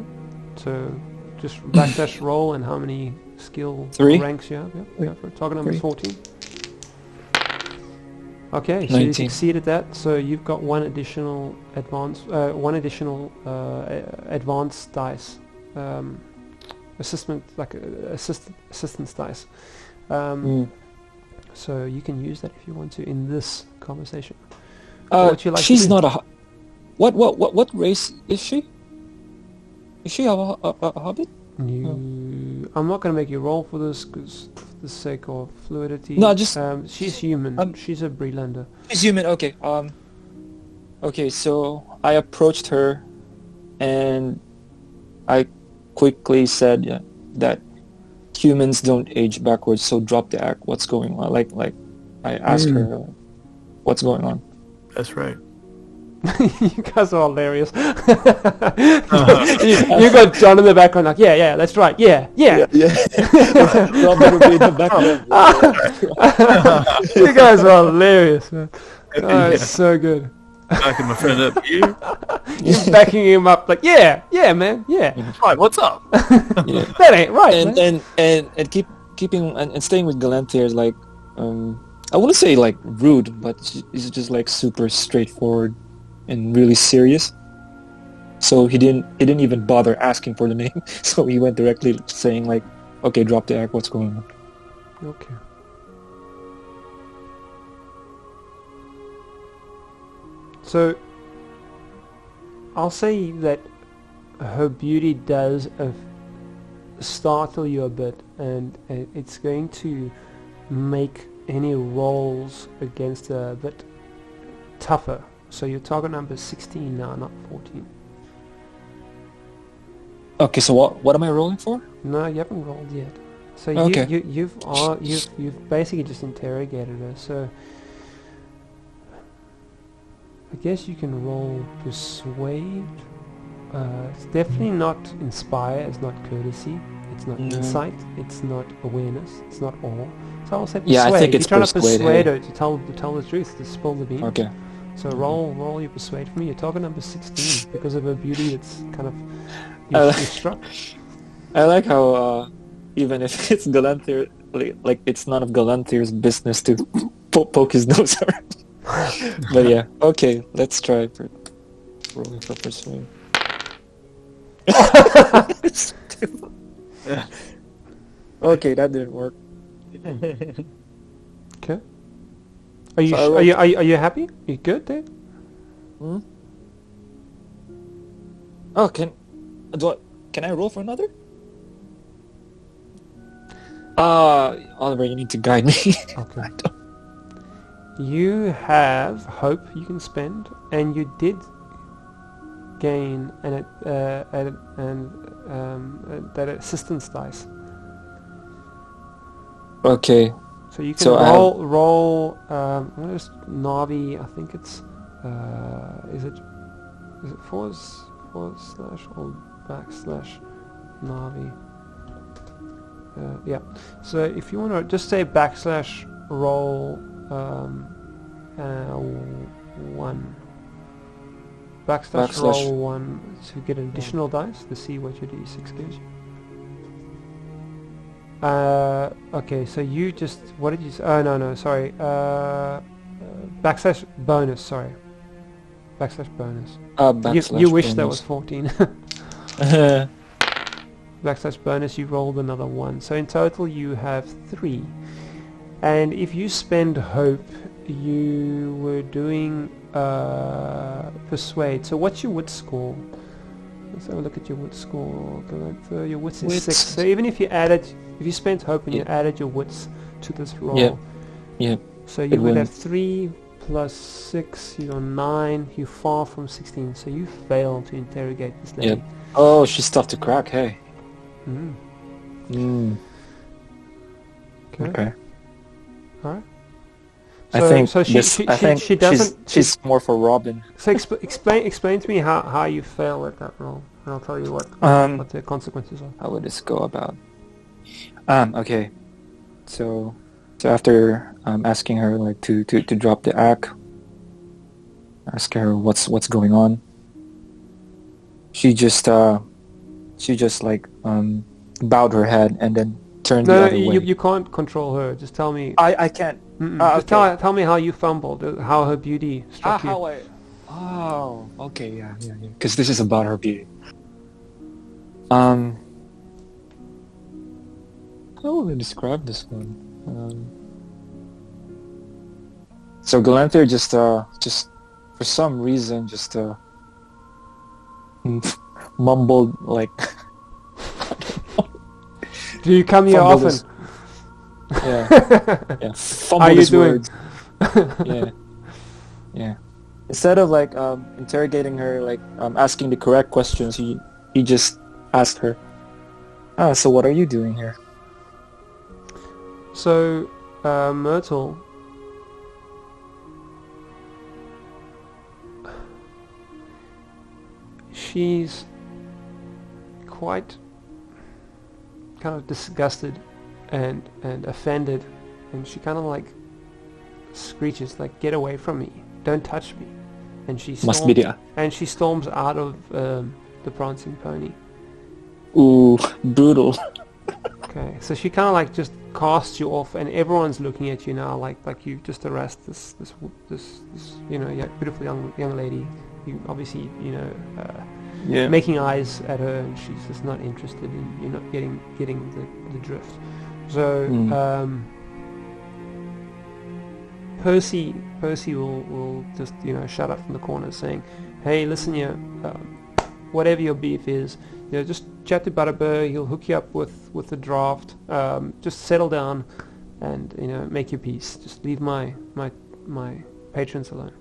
A: So just backdash roll and how many skill
C: 3
A: ranks you have. Yeah. Go for it. Target number
C: 3.
A: 14. Okay, so
C: 19.
A: you succeeded that. So you've got one additional advanced dice, assistance dice. So you can use that if you want to in this conversation. What would you like
C: she's
A: to do?
C: not a. What race is she? Is she a hobbit?
A: I'm not going to make you roll for this because for the sake of fluidity.
C: No, just
A: she's human. She's a Breelander.
C: She's human. Okay. Okay. So I approached her, and I quickly said that humans don't age backwards. So drop the act. What's going on? Like I asked her, what's going on?
B: That's right.
A: You guys are hilarious. You got John in the background like, yeah, that's right, yeah.
C: Robert will be in the background.
A: You guys are hilarious, man. Oh, it's so good.
B: Backing my friend up.
A: You're backing him up like, yeah, man, yeah.
B: Right, what's up?
A: That ain't right, man.
C: And keeping and staying with Galantho is like, I wouldn't say like rude, but it's just like super straightforward and really serious. So he didn't even bother asking for the name. So he went directly saying like, okay, drop the act, what's going on?
A: Okay. So I'll say that her beauty does startle you a bit, and it's going to make any rolls against her a bit tougher. So your target number is 16 now, not 14.
C: Okay, so what am I rolling for?
A: No, you haven't rolled yet. So
C: Okay.
A: you've basically just interrogated her. So I guess you can roll persuade. It's definitely not inspire. It's not courtesy. It's not insight. It's not awareness. It's not awe. So I'll say persuade.
C: Yeah, I think it's
A: You're trying to
C: persuade
A: her to tell the truth, to spill the beans.
C: Okay.
A: So roll your persuade for me. You're target number 16 because of her beauty. It's kind of you're struck.
C: I like how even if it's Galantho, like it's none of Galantho's business to poke his nose around. But yeah, okay, let's try for rolling for persuade. Okay, that didn't work.
A: Okay. Are you
C: So
A: are you happy? You good there?
C: Hmm? Oh, can I roll for another? Oliver, you need to guide me.
A: Okay. You have hope you can spend, and you did gain that assistance dice.
C: Okay.
A: So you can roll. I'm gonna just Navi. I think it's is it forward slash or backslash Navi? Yeah. So if you want to just say backslash roll 1. Backslash roll 1 to get an additional dice to see what your d6 gives you. Okay, so you just, what did you say? Oh, no, sorry. Backslash bonus, sorry. Backslash bonus.
C: Backslash
A: you wish
C: bonus.
A: that was 14. Backslash bonus, you rolled another 1. So in total you have 3. And if you spend hope, you were doing persuade. So what's your wit score? Let's have a look at your wit score. Galantho. Your wits is 6. So even if you spent hope and you added your wits to this roll, so you would have 3 plus 6, you're 9, you're far from 16, so you fail to interrogate this lady.
C: Yep. Oh, she's tough to crack, hey. Okay.
A: Alright.
C: I think
A: she's
C: more for Robin.
A: So explain to me how you fail at that roll, and I'll tell you what the consequences are.
C: How would this go about? Okay. So after asking her like to drop the act, ask her what's going on. She just like bowed her head and then turned the other way.
A: You can't control her. Just tell me.
C: I can't.
A: Just
C: okay.
A: tell me how you fumbled, how her beauty struck you.
C: Oh, okay, yeah. Because this is about her beauty. How would I describe this one? So Galantho just for some reason just mumbled like.
A: Do you come here often?
C: Yeah.
A: How are you doing?
C: Yeah. Instead of like interrogating her, like asking the correct questions, he just asked her, so what are you doing here?
A: So, Myrtle, she's quite kind of disgusted and offended, and she kind of like screeches like, "Get away from me! Don't touch me!" And she storms out of the prancing pony.
C: Ooh, brutal.
A: Okay, so she kind of like just casts you off, and everyone's looking at you now like you just harassed this beautiful young lady. You obviously making eyes at her, and she's just not interested in you're not getting the drift. So Percy will just shut up from the corner saying, "Hey, listen here, whatever your beef is, just chat to Butterbur. He'll hook you up with the draft. Just settle down, and make your peace. Just leave my patrons alone."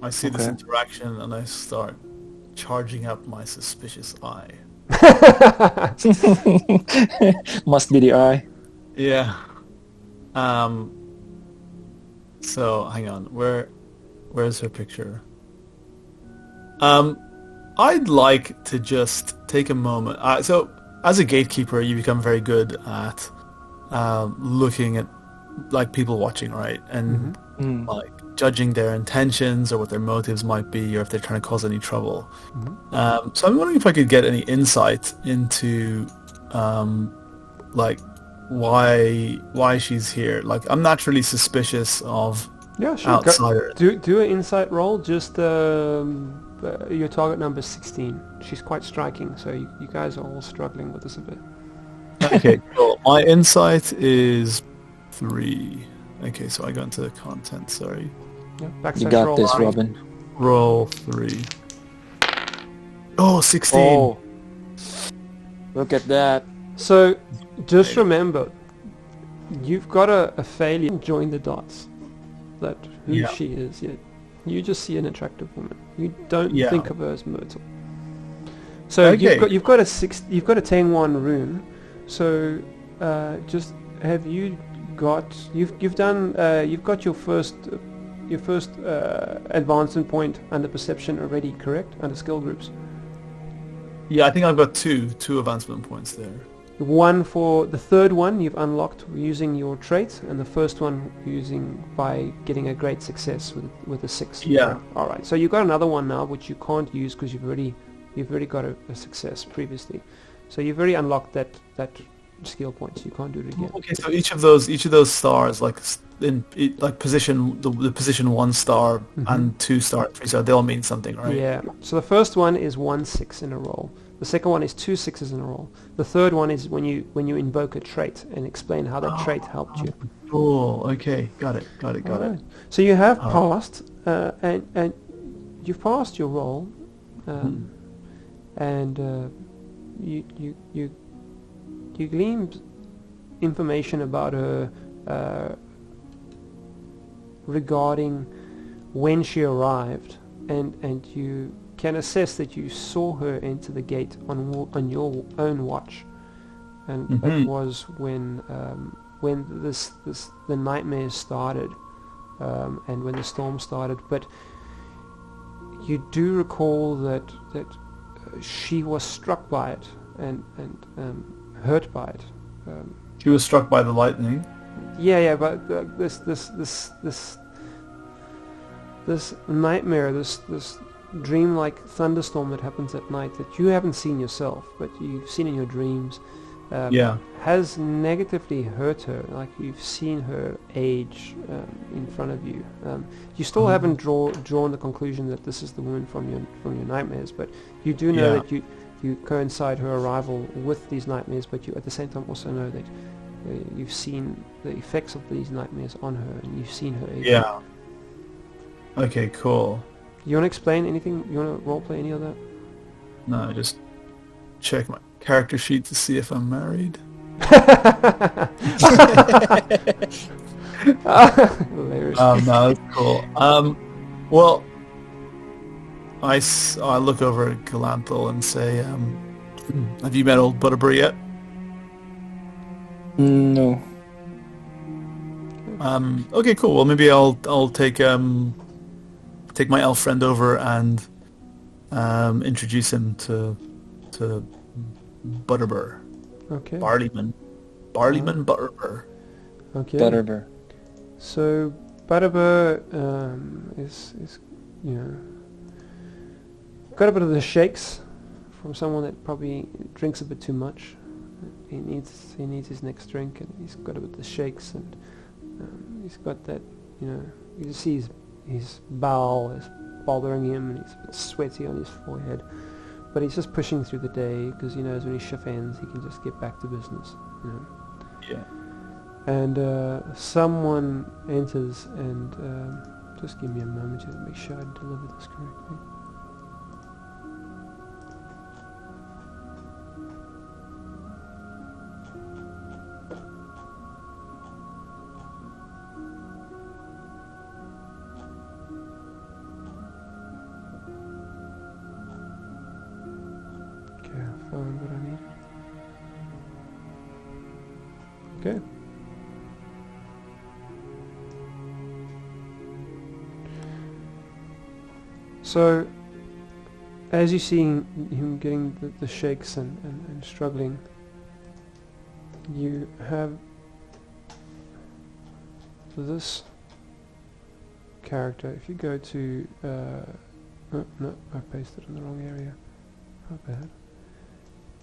B: I see this interaction and I start charging up my suspicious eye.
C: Must be the eye.
B: Yeah. So hang on, where's her picture? I'd like to just take a moment. So as a gatekeeper, you become very good at looking at like people watching, right? And like judging their intentions or what their motives might be, or if they're trying to cause any trouble. So I'm wondering if I could get any insight into like why she's here. Like I'm naturally suspicious of outsiders.
A: Do an insight roll. Just your target number is 16. She's quite striking, so you guys are all struggling with this a bit.
B: Okay, cool. My insight is 3. Okay, so I go into the content, sorry.
A: Yeah,
C: you got roll this, Robin.
B: Roll 3. Oh, 16.
C: Oh, look at that.
A: So, just remember, you've got a failure. Join the dots. That who she is yet. You just see an attractive woman. You don't think of her as Myrtle. So you've got a 10-1 rune. So just have you got you've got your first advancement point under perception already, correct? Under skill groups.
B: Yeah, I think I've got two advancement points there.
A: One for the third one you've unlocked using your trait, and the first one using by getting a great success with a 6.
B: Yeah.
A: All right. So you've got another one now which you can't use because you've already got a success previously. So you've already unlocked that skill point. So you can't do it again.
B: Okay. So each of those stars, like position the position 1 star and 2 star, 3 star, they all mean something, right?
A: Yeah. So the first one is 1 6 in a roll. The second one is 2 6s in a row. The third one is when you invoke a trait and explain how that trait helped you.
B: Cool. Okay. Got it. Right.
A: So you have passed, and you've passed your roll, and you gleaned information about her regarding when she arrived, and you can assess that you saw her enter the gate on your own watch, and it was when the nightmare started, and when the storm started. But you do recall that she was struck by it and hurt by it.
B: She was struck by the lightning.
A: Yeah, but this nightmare, this dream-like thunderstorm that happens at night that you haven't seen yourself, but you've seen in your dreams, has negatively hurt her. Like you've seen her age in front of you. You still haven't drawn the conclusion that this is the woman from your nightmares, but you do know that you coincide her arrival with these nightmares, but you at the same time also know that you've seen the effects of these nightmares on her, and you've seen her age.
B: Yeah. Okay, cool.
A: You want to explain anything? You want to roleplay any of that?
B: No, just check my character sheet to see if I'm married.
A: Hilarious.
B: No, that's cool. Well, I look over at Galantho and say, have you met old Butterbur yet?
C: No.
B: Okay, cool. Well, maybe I'll take my elf friend over and introduce him to Butterbur.
A: Okay.
B: Barleyman Butterbur.
A: Okay.
C: Butterbur.
A: So Butterbur is got a bit of the shakes from someone that probably drinks a bit too much. He needs his next drink, and he's got a bit of the shakes, and he's got that, you see his bowel is bothering him, and he's a bit sweaty on his forehead, but he's just pushing through the day because he knows when his shift ends he can just get back to business.
B: Yeah.
A: And someone enters, and just give me a moment to make sure I deliver this correctly. Found what I need. Okay. So, as you see him getting the shakes and struggling, you have this character. If you go to... oh, no, I pasted it in the wrong area. How bad.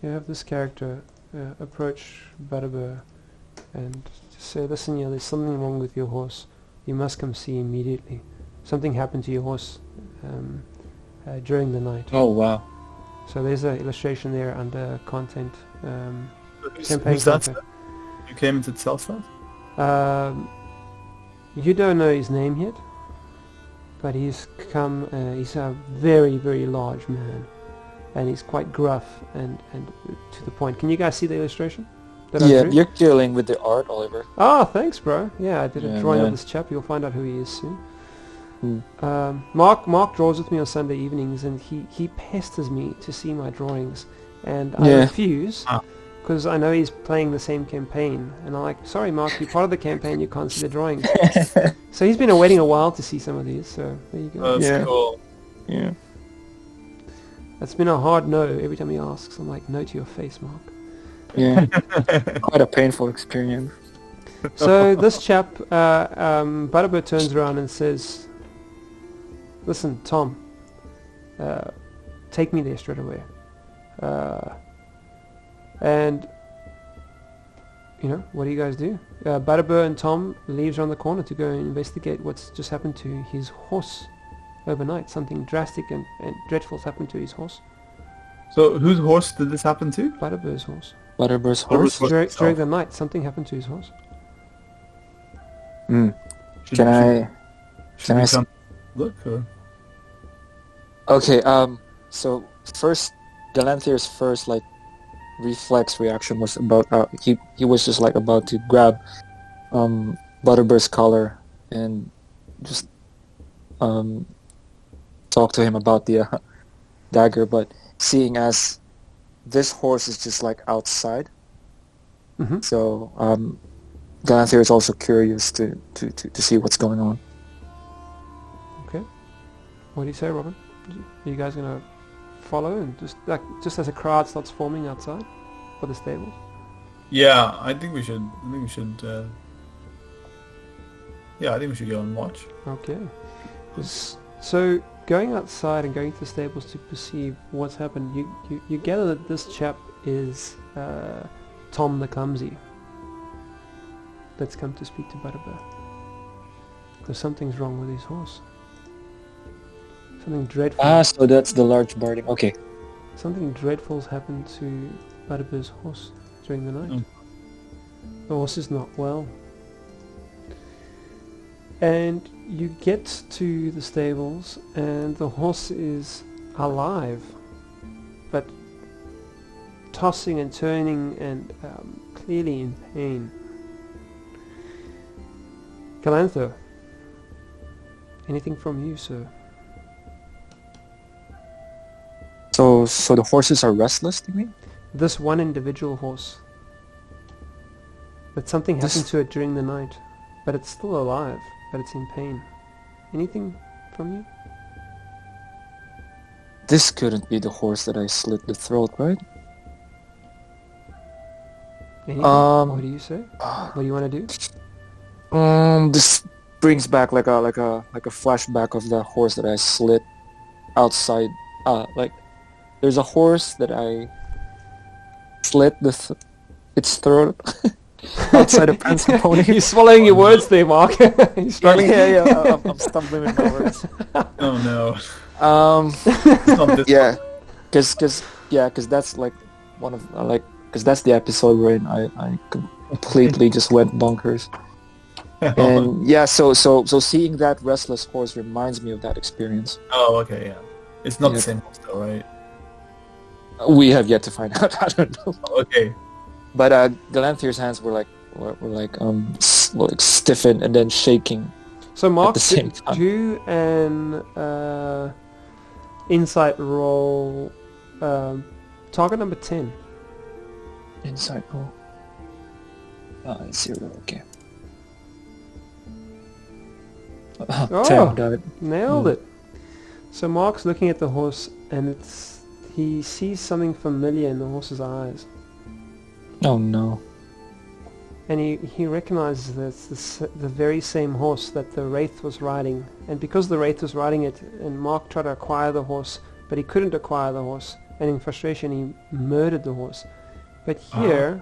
A: You have this character approach Butterbur and just say, listen, yeah, there's something wrong with your horse. You must come see immediately. Something happened to your horse during the night.
C: Oh, wow.
A: So there's an illustration there under content.
B: Campaign content. You came into Southron?
A: You don't know his name yet, but he's come, he's a very, very large man. And he's quite gruff and to the point. Can you guys see the illustration?
C: Yeah, you're killing with the art, Oliver.
A: Oh, thanks, bro. Yeah, I did a drawing of this chap. You'll find out who he is soon. Mark draws with me on Sunday evenings, and he pesters me to see my drawings, and I refuse because I know he's playing the same campaign, and I'm like, sorry, Mark, you're part of the campaign. You can't see the drawings. So he's been waiting a while to see some of these. So there you go.
B: That's cool.
C: Yeah.
A: That's been a hard no every time he asks. I'm like, no to your face, Mark.
C: Yeah. Quite a painful experience.
A: So this chap, Butterbur turns around and says, listen, Tom, take me there straight away. And, you know, what do you guys do? Butterbur and Tom leaves around the corner to go and investigate what's just happened to his horse overnight. Something drastic and dreadful's happened to his horse.
B: So whose horse did this happen to?
A: Butterbur's horse.
C: Butterbur's horse?
A: During the night, something happened to his horse.
C: Can I
B: look? Or?
C: Okay, so first, Galanthir's first, like, reflex reaction was about, he was just, like, about to grab, Butterbur's collar and just, talk to him about the, dagger, but seeing as this horse is just, like, outside, so, Galanthir is also curious to see what's going on.
A: Okay. What do you say, Robin? Are you guys gonna follow and just as a crowd starts forming outside for the stables?
B: Yeah, I think we should. Yeah, I think we should go and watch.
A: Okay. So going outside and going to the stables to perceive what's happened, you gather that this chap is Tom the Clumsy. Let's come to speak to Butterbur. Because something's wrong with his horse. Something dreadful.
C: Ah, so that's the large barding. Okay.
A: Something dreadful's happened to Butterbur's horse during the night. The horse is not well. And you get to the stables and the horse is alive, but tossing and turning and clearly in pain. Galantho, anything from you, sir?
C: So the horses are restless, do you mean?
A: This one individual horse. But something happened to it during the night, but it's still alive, but it's in pain. Anything from you?
C: This couldn't be the horse that I slit the throat, right?
A: Anything? What do you say? What do you want to do?
C: This brings back like a flashback of the horse that I slit outside. Like there's a horse that I slit its throat outside of Prancing Pony.
A: You're swallowing your words there, Mark. You're struggling.
C: Yeah. I'm stumbling with my words.
B: Oh no.
C: Yeah, because that's like one of because that's the episode wherein I completely just went bonkers. And yeah, so seeing that restless horse reminds me of that experience.
B: Oh, okay, yeah. It's not the same horse though, right?
C: We have yet to find out. I don't know.
B: Okay.
C: But Galanthir's hands were stiffened and then shaking.
A: So Mark,
C: at the same time.
A: do an insight roll Target number 10.
C: Inside. It's 0. Okay.
A: Oh,
C: 10 died.
A: Nailed it. So Mark's looking at the horse, and he sees something familiar in the horse's eyes.
C: Oh no.
A: And he recognizes that it's the very same horse that the Wraith was riding. And because the Wraith was riding it, and Mark tried to acquire the horse, but he couldn't acquire the horse, and in frustration he murdered the horse. But here...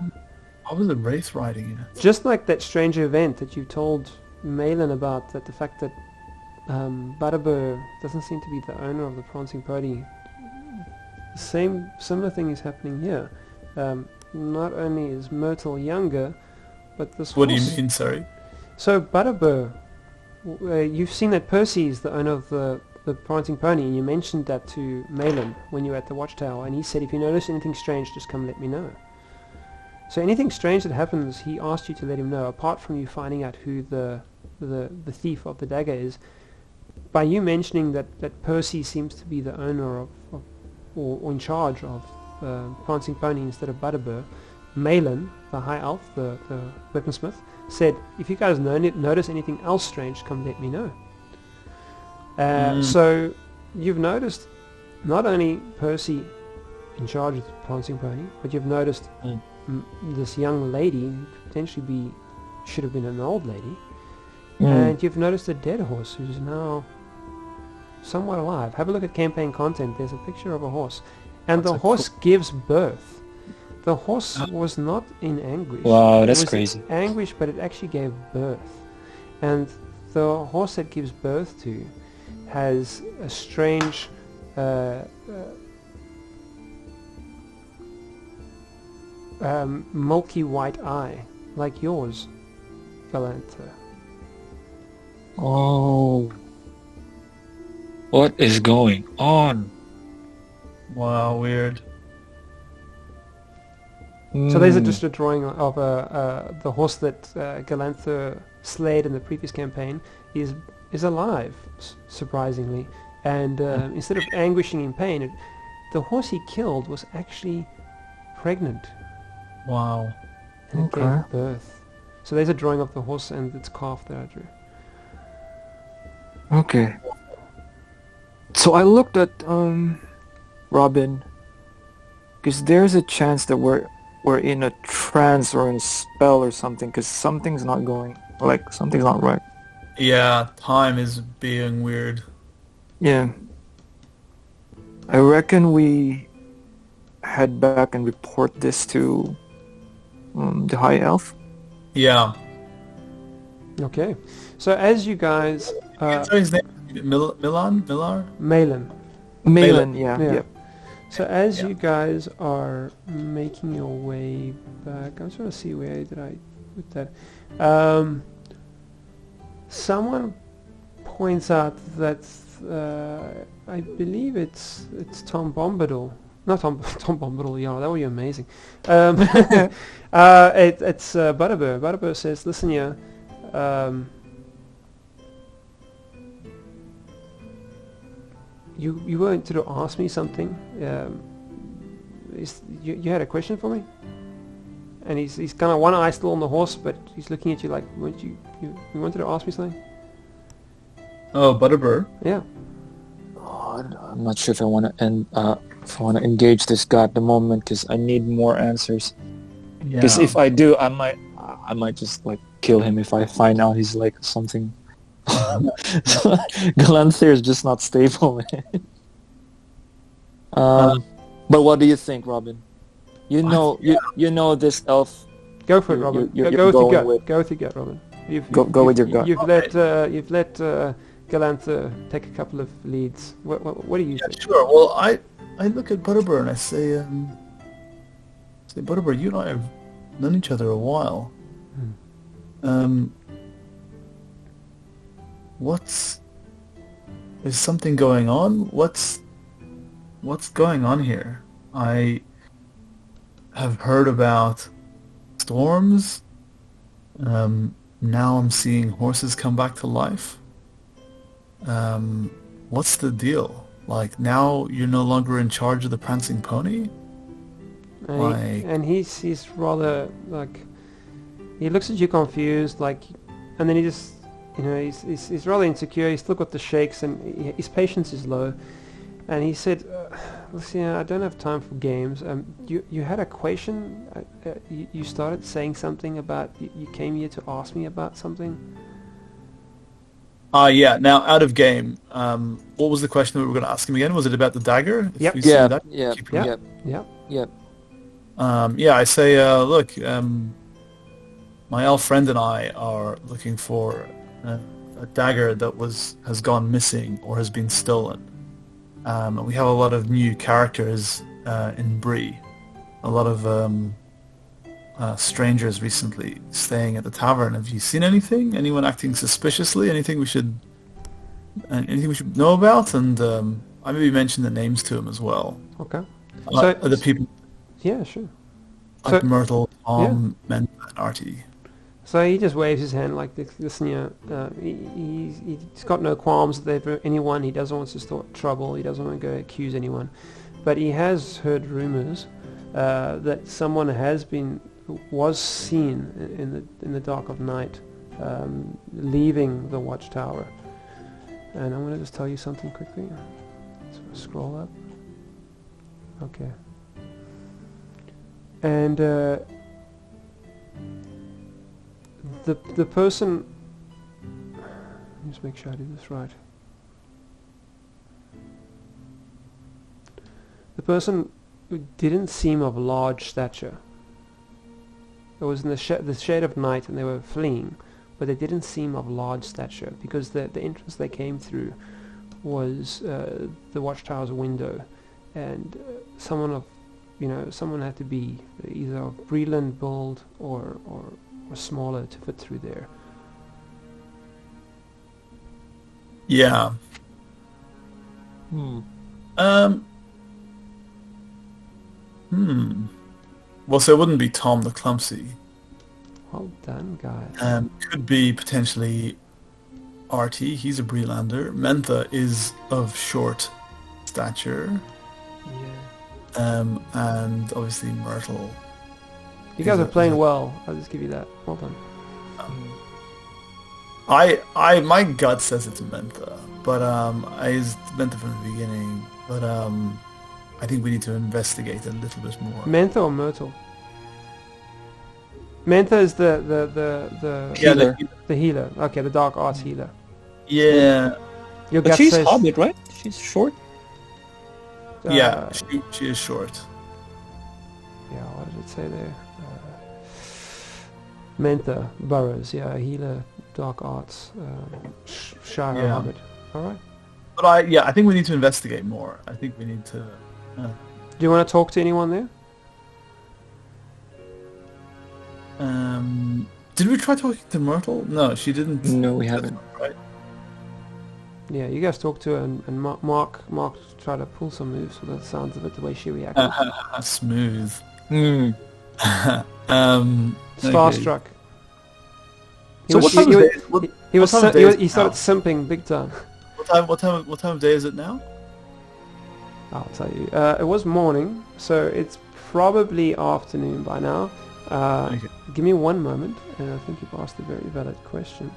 B: How was the Wraith riding it?
A: Just like that strange event that you told Malin about, that the fact that Butterbur doesn't seem to be the owner of the Prancing Pony, similar thing is happening here. Not only is Myrtle younger, but this
B: What
A: horse...
B: do you mean, sorry?
A: So Butterbur, you've seen that Percy is the owner of the Prancing Pony, and you mentioned that to Malin when you were at the Watchtower, and he said, if you notice anything strange, just come let me know. So anything strange that happens, he asked you to let him know, apart from you finding out who the thief of the dagger is. By you mentioning that Percy seems to be the owner of or in charge of Prancing Pony instead of Butterbur, Malin, the High Elf, the weaponsmith, said, if you guys notice anything else strange, come let me know. So you've noticed not only Percy in charge of the Prancing Pony, but you've noticed this young lady, who potentially should have been an old lady, and you've noticed a dead horse who's now somewhat alive. Have a look at campaign content. There's a picture of a horse, and the horse gives birth. The horse was not in anguish.
C: Wow, that's
A: it was
C: crazy.
A: In anguish, but it actually gave birth, and the horse that gives birth to has a strange milky white eye, like yours, Galantho.
C: Oh. What is going on?
B: Wow, weird.
A: So there's just a drawing of the horse that Galantho slayed in the previous campaign is alive, surprisingly, and instead of anguishing in pain, the horse he killed was actually pregnant.
B: Wow.
A: And it gave birth. So there's a drawing of the horse and its calf that I drew.
C: Okay. So I looked at Robin, because there's a chance that we're in a trance or in a spell or something, because something's not right.
B: Yeah, time is being weird.
C: Yeah. I reckon we head back and report this to the High Elf.
B: Yeah.
A: Okay. So as you guys...
B: so his name is Malin?
C: Malin, yeah.
A: So as you guys are making your way back, I'm trying to see where did I put that. Someone points out that I believe it's Tom Bombadil. Not Tom Bombadil, yeah, that would be amazing. It's Butterbur. Butterbur says, listen here, you wanted to ask me something. You had a question for me? And he's kind of one eye still on the horse, but he's looking at you like, weren't you wanted to ask me something?
B: Oh, Butterbur?
A: Yeah.
C: Oh, I'm not sure if I want to engage this guy at the moment, because I need more answers. Because if I do, I might just like kill him if I find out he's like something. Galantho is just not stable, man. But what do you think, Robin? You know this elf.
A: Go for it, Robin. Go with your gut. Go with your gut, Robin.
C: Go with your gut.
A: You've let Galantho take a couple of leads. What do you think?
B: Sure. Well, I look at Butterbur and I say, Butterbur, you and I have known each other a while. Is something going on? What's going on here? I have heard about storms. Now I'm seeing horses come back to life. What's the deal? Like, now you're no longer in charge of the Prancing Pony?
A: And he's rather like, he looks at you confused, like, and then he just, he's rather insecure. He's still got the shakes, and his patience is low. And he said, "Listen, I don't have time for games. You had a question. You started saying something about you came here to ask me about something."
B: Yeah. Now, out of game, what was the question that we were going to ask him again? Was it about the dagger?
A: Yep.
C: Yep.
B: I say, look, my elf friend and I are looking for a dagger that has gone missing or has been stolen. We have a lot of new characters in Bree. A lot of strangers recently staying at the tavern. Have you seen anything? Anyone acting suspiciously? Anything we should know about? And I maybe mention the names to him as well.
A: Okay.
B: So the people.
A: Yeah, sure.
B: Like Myrtle, Tom, Mentha, and Artie.
A: So he just waves his hand like, listen, he's got no qualms with anyone. He doesn't want to start trouble. He doesn't want to go accuse anyone. But he has heard rumors that someone was seen in the dark of night leaving the watchtower. And I'm going to just tell you something quickly. So scroll up. Okay. And the person, let me just make sure I do this right. The person didn't seem of large stature. It was in the shade of night, and they were fleeing, but they didn't seem of large stature because the entrance they came through was the watchtower's window, and someone had to be either of Breland build or smaller to fit through there.
B: Yeah. Well, so it wouldn't be Tom the Clumsy.
A: Well done, guys.
B: Could be potentially Artie. He's a Breelander. Mentha is of short stature.
A: Yeah.
B: And obviously Myrtle.
A: You guys are playing well. I'll just give you that. Well done.
B: My gut says it's Mentha, but it's Mentha from the beginning. But I think we need to investigate a little bit more.
A: Mentha or Myrtle? Mentha is the
C: healer.
A: The healer. Okay, the dark arts healer.
B: Yeah.
C: But she's hobbit, right? She's short.
B: Yeah, she is short.
A: Yeah, what did it say there? Mentha, Burrows, healer, dark arts, Shire hobbit. All right.
B: But I think we need to investigate more. I think we need to.
A: Do you want to talk to anyone there?
B: Did we try talking to Myrtle? No, she didn't.
C: No, we haven't.
B: Right.
A: Yeah, you guys talked to her, and Mark tried to pull some moves for the sounds of it, the way she reacted.
B: Smooth.
A: Starstruck.
B: Okay.
A: He started simping big time.
B: What time of day is it now?
A: I'll tell you. It was morning, so it's probably afternoon by now.
B: Okay.
A: Give me one moment, and I think you've asked a very valid question.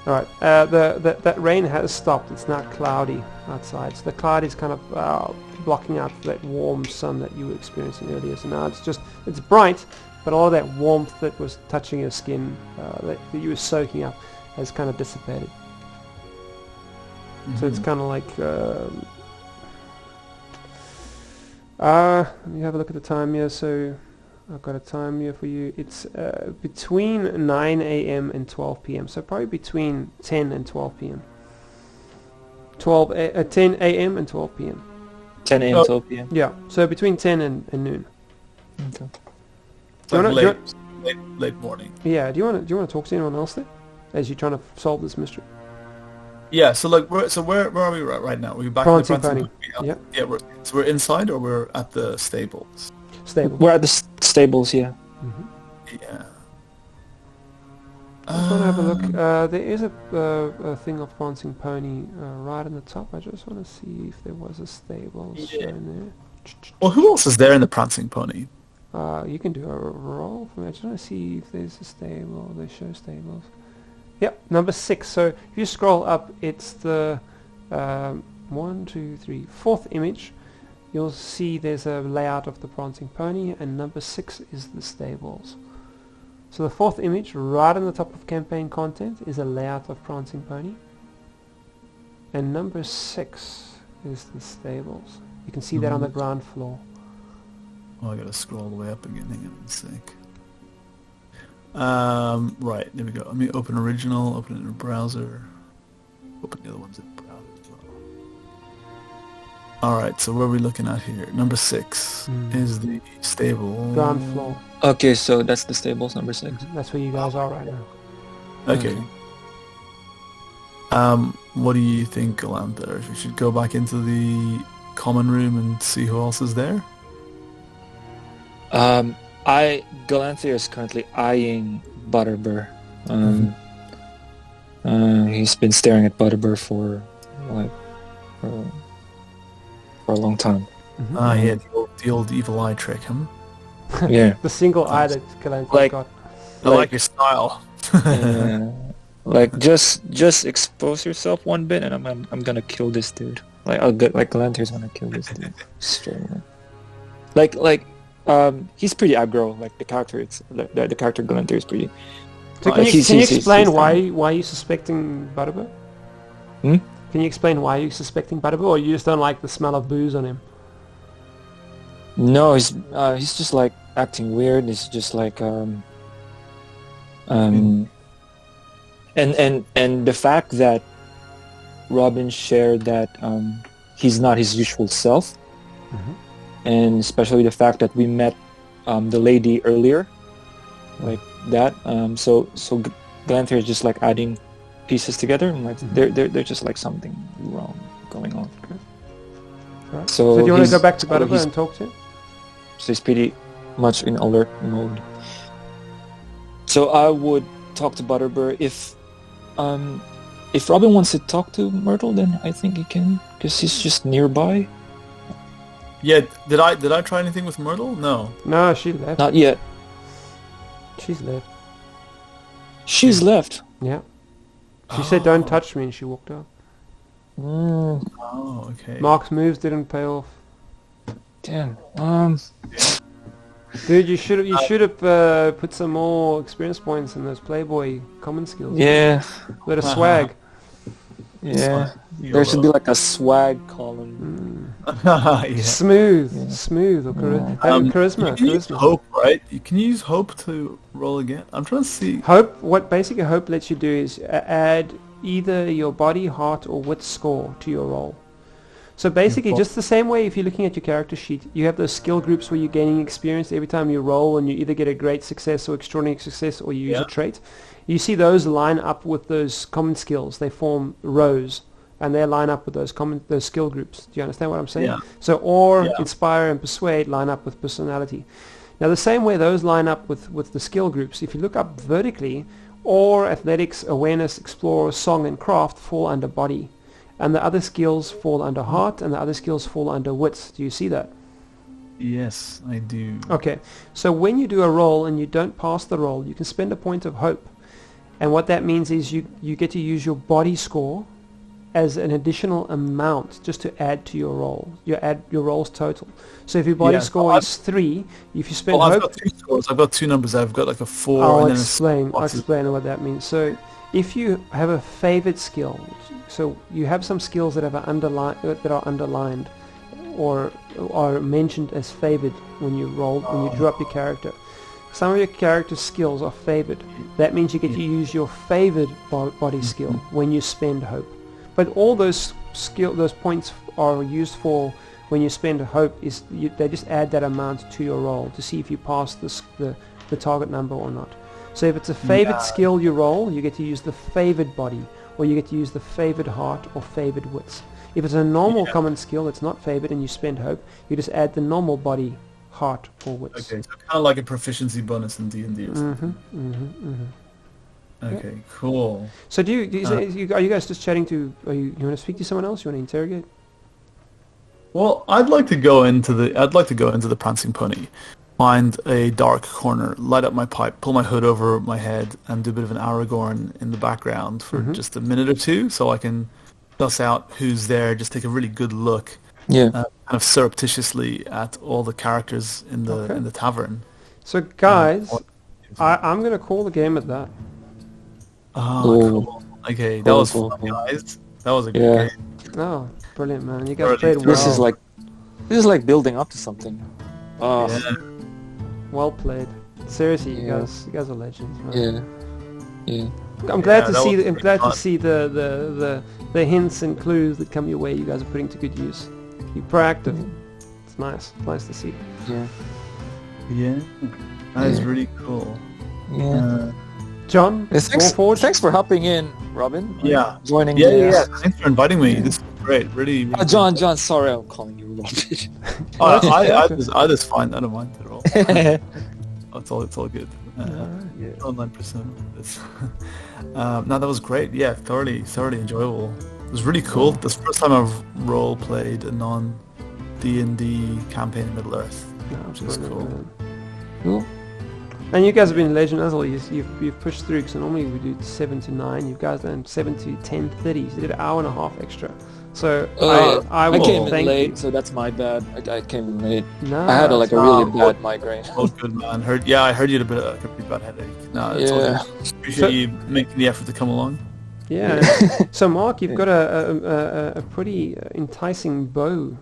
A: Alright, that rain has stopped. It's now cloudy outside. So the cloud is kind of blocking out that warm sun that you were experiencing earlier. So now it's bright, but all of that warmth that was touching your skin, that you were soaking up, has kind of dissipated. So it's kind of like... let me have a look at the time here. So I've got a time here for you. It's between 9 a.m. and 12 p.m. So probably between 10 and 12 p.m. 10 a.m. and 12 p.m.
C: 10 a.m. 12 p.m.
A: Yeah, so between 10 and noon.
B: Okay. Late morning.
A: Yeah. Do you want to talk to anyone else there, as you're trying to solve this mystery?
B: Yeah. So where are we right now? We're back
A: Prancing
B: at the
A: Pony.
B: Yeah. We're inside, or we're at the stables.
A: Stable.
C: We're at the stables, yeah.
A: Mm-hmm.
B: Yeah.
A: I just want to have a look. There is a thing of Prancing Pony right in the top. I just want to see if there was a stable shown
B: Well, who else is there in the Prancing Pony?
A: there. You can do a roll for me. I just want to see if there's a stable. They show stables. Yep, number 6. So if you scroll up, it's the 4th image. You'll see there's a layout of the Prancing Pony, and number 6 is the stables. So the 4th image, right on the top of campaign content, is a layout of Prancing Pony. And number 6 is the stables. You can see that on the ground floor.
B: Oh, I gotta scroll all the way up again. Hang on a sec. Right, there we go. Let me open original, open it in a browser. Open the other ones in a browser as well. Alright, so what are we looking at here? Number 6 is the stable.
A: Ground floor.
C: Okay, so that's the stables, number 6.
A: That's where you guys are right now.
B: Okay. What do you think, Galantho? If we should go back into the common room and see who else is there?
C: Galantho is currently eyeing Butterbur. He's been staring at Butterbur for a long time.
B: Yeah, the old evil eye trick,
C: Yeah.
A: The single eye that Galantho got.
B: I like your style.
C: Yeah. Like just expose yourself one bit, and I'm gonna kill this dude. Like Galantho's gonna kill this dude straight away. He's pretty aggro. Like the character, the character Galantho is pretty.
A: So can you explain why you're suspecting Butterbur? Can you explain why you're suspecting Butterbur, or you just don't like the smell of booze on him?
C: No, he's just like acting weird. He's just like and the fact that Robin shared that he's not his usual self, and especially the fact that we met the lady earlier, like that. So Galantho is just like adding pieces together, and like they're just like something wrong going on.
A: Okay. Right.
C: So
A: do you want to go back to Butterbur and talk to him?
C: So he's pretty much in alert mode. So I would talk to Butterbur. If Robin wants to talk to Myrtle, then I think he can, because he's just nearby.
B: Yeah, did I try anything with Myrtle? No.
A: No, she left.
C: Not yet.
A: She's left.
C: She's left.
A: Yeah. She said, "Don't touch me," and she walked out.
B: Oh, okay.
A: Mark's moves didn't pay off.
C: Damn.
A: Dude, you should have put some more experience points in those Playboy common skills.
C: Yeah.
A: Bit of swag.
C: Yeah. There should be like a swag column.
B: Yeah.
A: Smooth, or charisma.
B: You can use hope, right? You can use hope to roll again. I'm trying to see.
A: Hope. What basically hope lets you do is add either your body, heart, or wit score to your roll. So basically, just the same way if you're looking at your character sheet, you have those skill groups where you're gaining experience every time you roll, and you either get a great success or extraordinary success, or you use a trait. You see those line up with those common skills. They form rows, and they line up with those skill groups. Do you understand what I'm saying?
B: Yeah.
A: So inspire, and persuade line up with personality. Now the same way those line up with the skill groups, if you look up vertically, or athletics, awareness, explore, song, and craft fall under body. And the other skills fall under heart, and the other skills fall under wits. Do you see that?
B: Yes, I do.
A: Okay, so when you do a roll and you don't pass the roll, you can spend a point of hope. And what that means is you get to use your body score as an additional amount just to add to your roll. You add your roll's total. So if your body score is 3, if you spend hope...
B: I've got 2 scores. I've got 2 numbers. I've got like a 4
A: I'll
B: and then
A: explain what that means. So if you have a favored skill, so you have some skills that are underlined or are mentioned as favored when you drew up your character. Some of your character skills are favored. That means you get to use your favored body skill when you spend hope. But all those points are used for when you spend hope. They just add that amount to your roll to see if you pass the target number or not. So if it's a favored skill you roll, you get to use the favored body, or you get to use the favored heart or favored wits. If it's a normal common skill, it's not favored, and you spend hope, you just add the normal body, heart, or wits.
B: Okay, so kind of like a proficiency bonus in D&D or something. Okay, cool.
A: So are you guys just chatting to? You want to speak to someone else? You want to interrogate?
B: Well, I'd like to go into the prancing pony, find a dark corner, light up my pipe, pull my hood over my head, and do a bit of an Aragorn in the background for just a minute or two, so I can suss out who's there. Just take a really good look, kind of surreptitiously at all the characters in the tavern.
A: So, guys, I'm gonna call the game at that.
B: Oh, cool. Okay, that was fun, guys. That was a good game.
A: Oh, brilliant, man! You guys played well.
C: This is like building up to something. Oh,
A: well played. Seriously, you guys are legends, man.
C: Yeah.
A: I'm glad to see the hints and clues that come your way. You guys are putting to good use. You're proactive. It's nice. Nice to see.
B: Yeah. That is really cool.
C: Yeah.
A: John,
C: thanks for hopping in, Robin. Joining.
B: Yeah. Thanks for inviting me. This is great. Really.
C: John. Sorry, I'm calling you rubbish.
B: I just find I don't mind at all. It's all good. Online persona. No, that was great. Yeah, thoroughly enjoyable. It was really cool. This is the first time I've role played a non D&D campaign in Middle Earth, which is cool.
C: Cool.
A: And you guys have been legend as well. You've pushed through, because normally we do 7 to 9. You guys done 7 to 10:30. So you did an hour and a half extra. So I
C: came in late, so that's my bad. I came in late.
A: No,
C: I had a really bad migraine.
B: Oh, good man. I heard you had a pretty bad headache. No, it's all good. Appreciate you making the effort to come along.
A: Yeah. So Mark, you've got a pretty enticing bow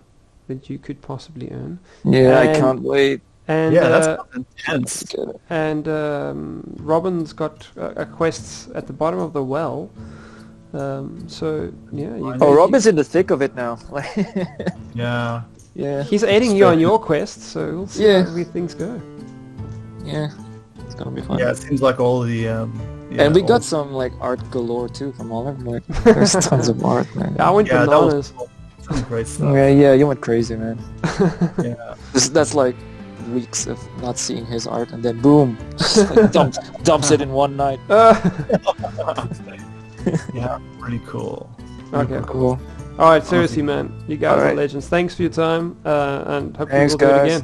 A: that you could possibly earn.
C: Yeah, I can't wait.
A: And
B: that's intense.
A: And Robin's got quests at the bottom of the well. So yeah.
C: Robin's in the thick of it now.
B: Yeah.
A: He's aiding you on your quest, so we'll see how things go.
C: Yeah, it's gonna be fun.
B: Yeah, it seems like all the.
C: And we got some art galore too from Oliver. There's tons of art, man.
A: I went bananas.
B: Some great stuff.
C: Yeah, you went crazy, man.
B: Yeah.
C: That's like weeks of not seeing his art, and then boom, dumps it in one night.
B: Yeah, pretty cool.
A: Okay,
C: cool.
A: All right, seriously, man, you guys are legends. Thanks for your time, and hopefully we'll do it again.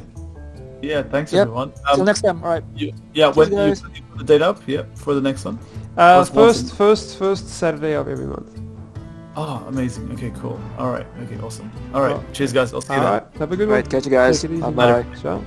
B: Yeah, thanks everyone.
C: Till next time. All right.
B: When you put the date up, for the next one.
A: First Saturday of every month.
B: Oh, amazing. Okay, cool. All right. Okay, awesome. All right. Cheers, guys. I'll see you then.
A: All right. Have a good one.
C: All right. Catch you guys.
A: Take it easy.
C: Bye.
A: Ciao.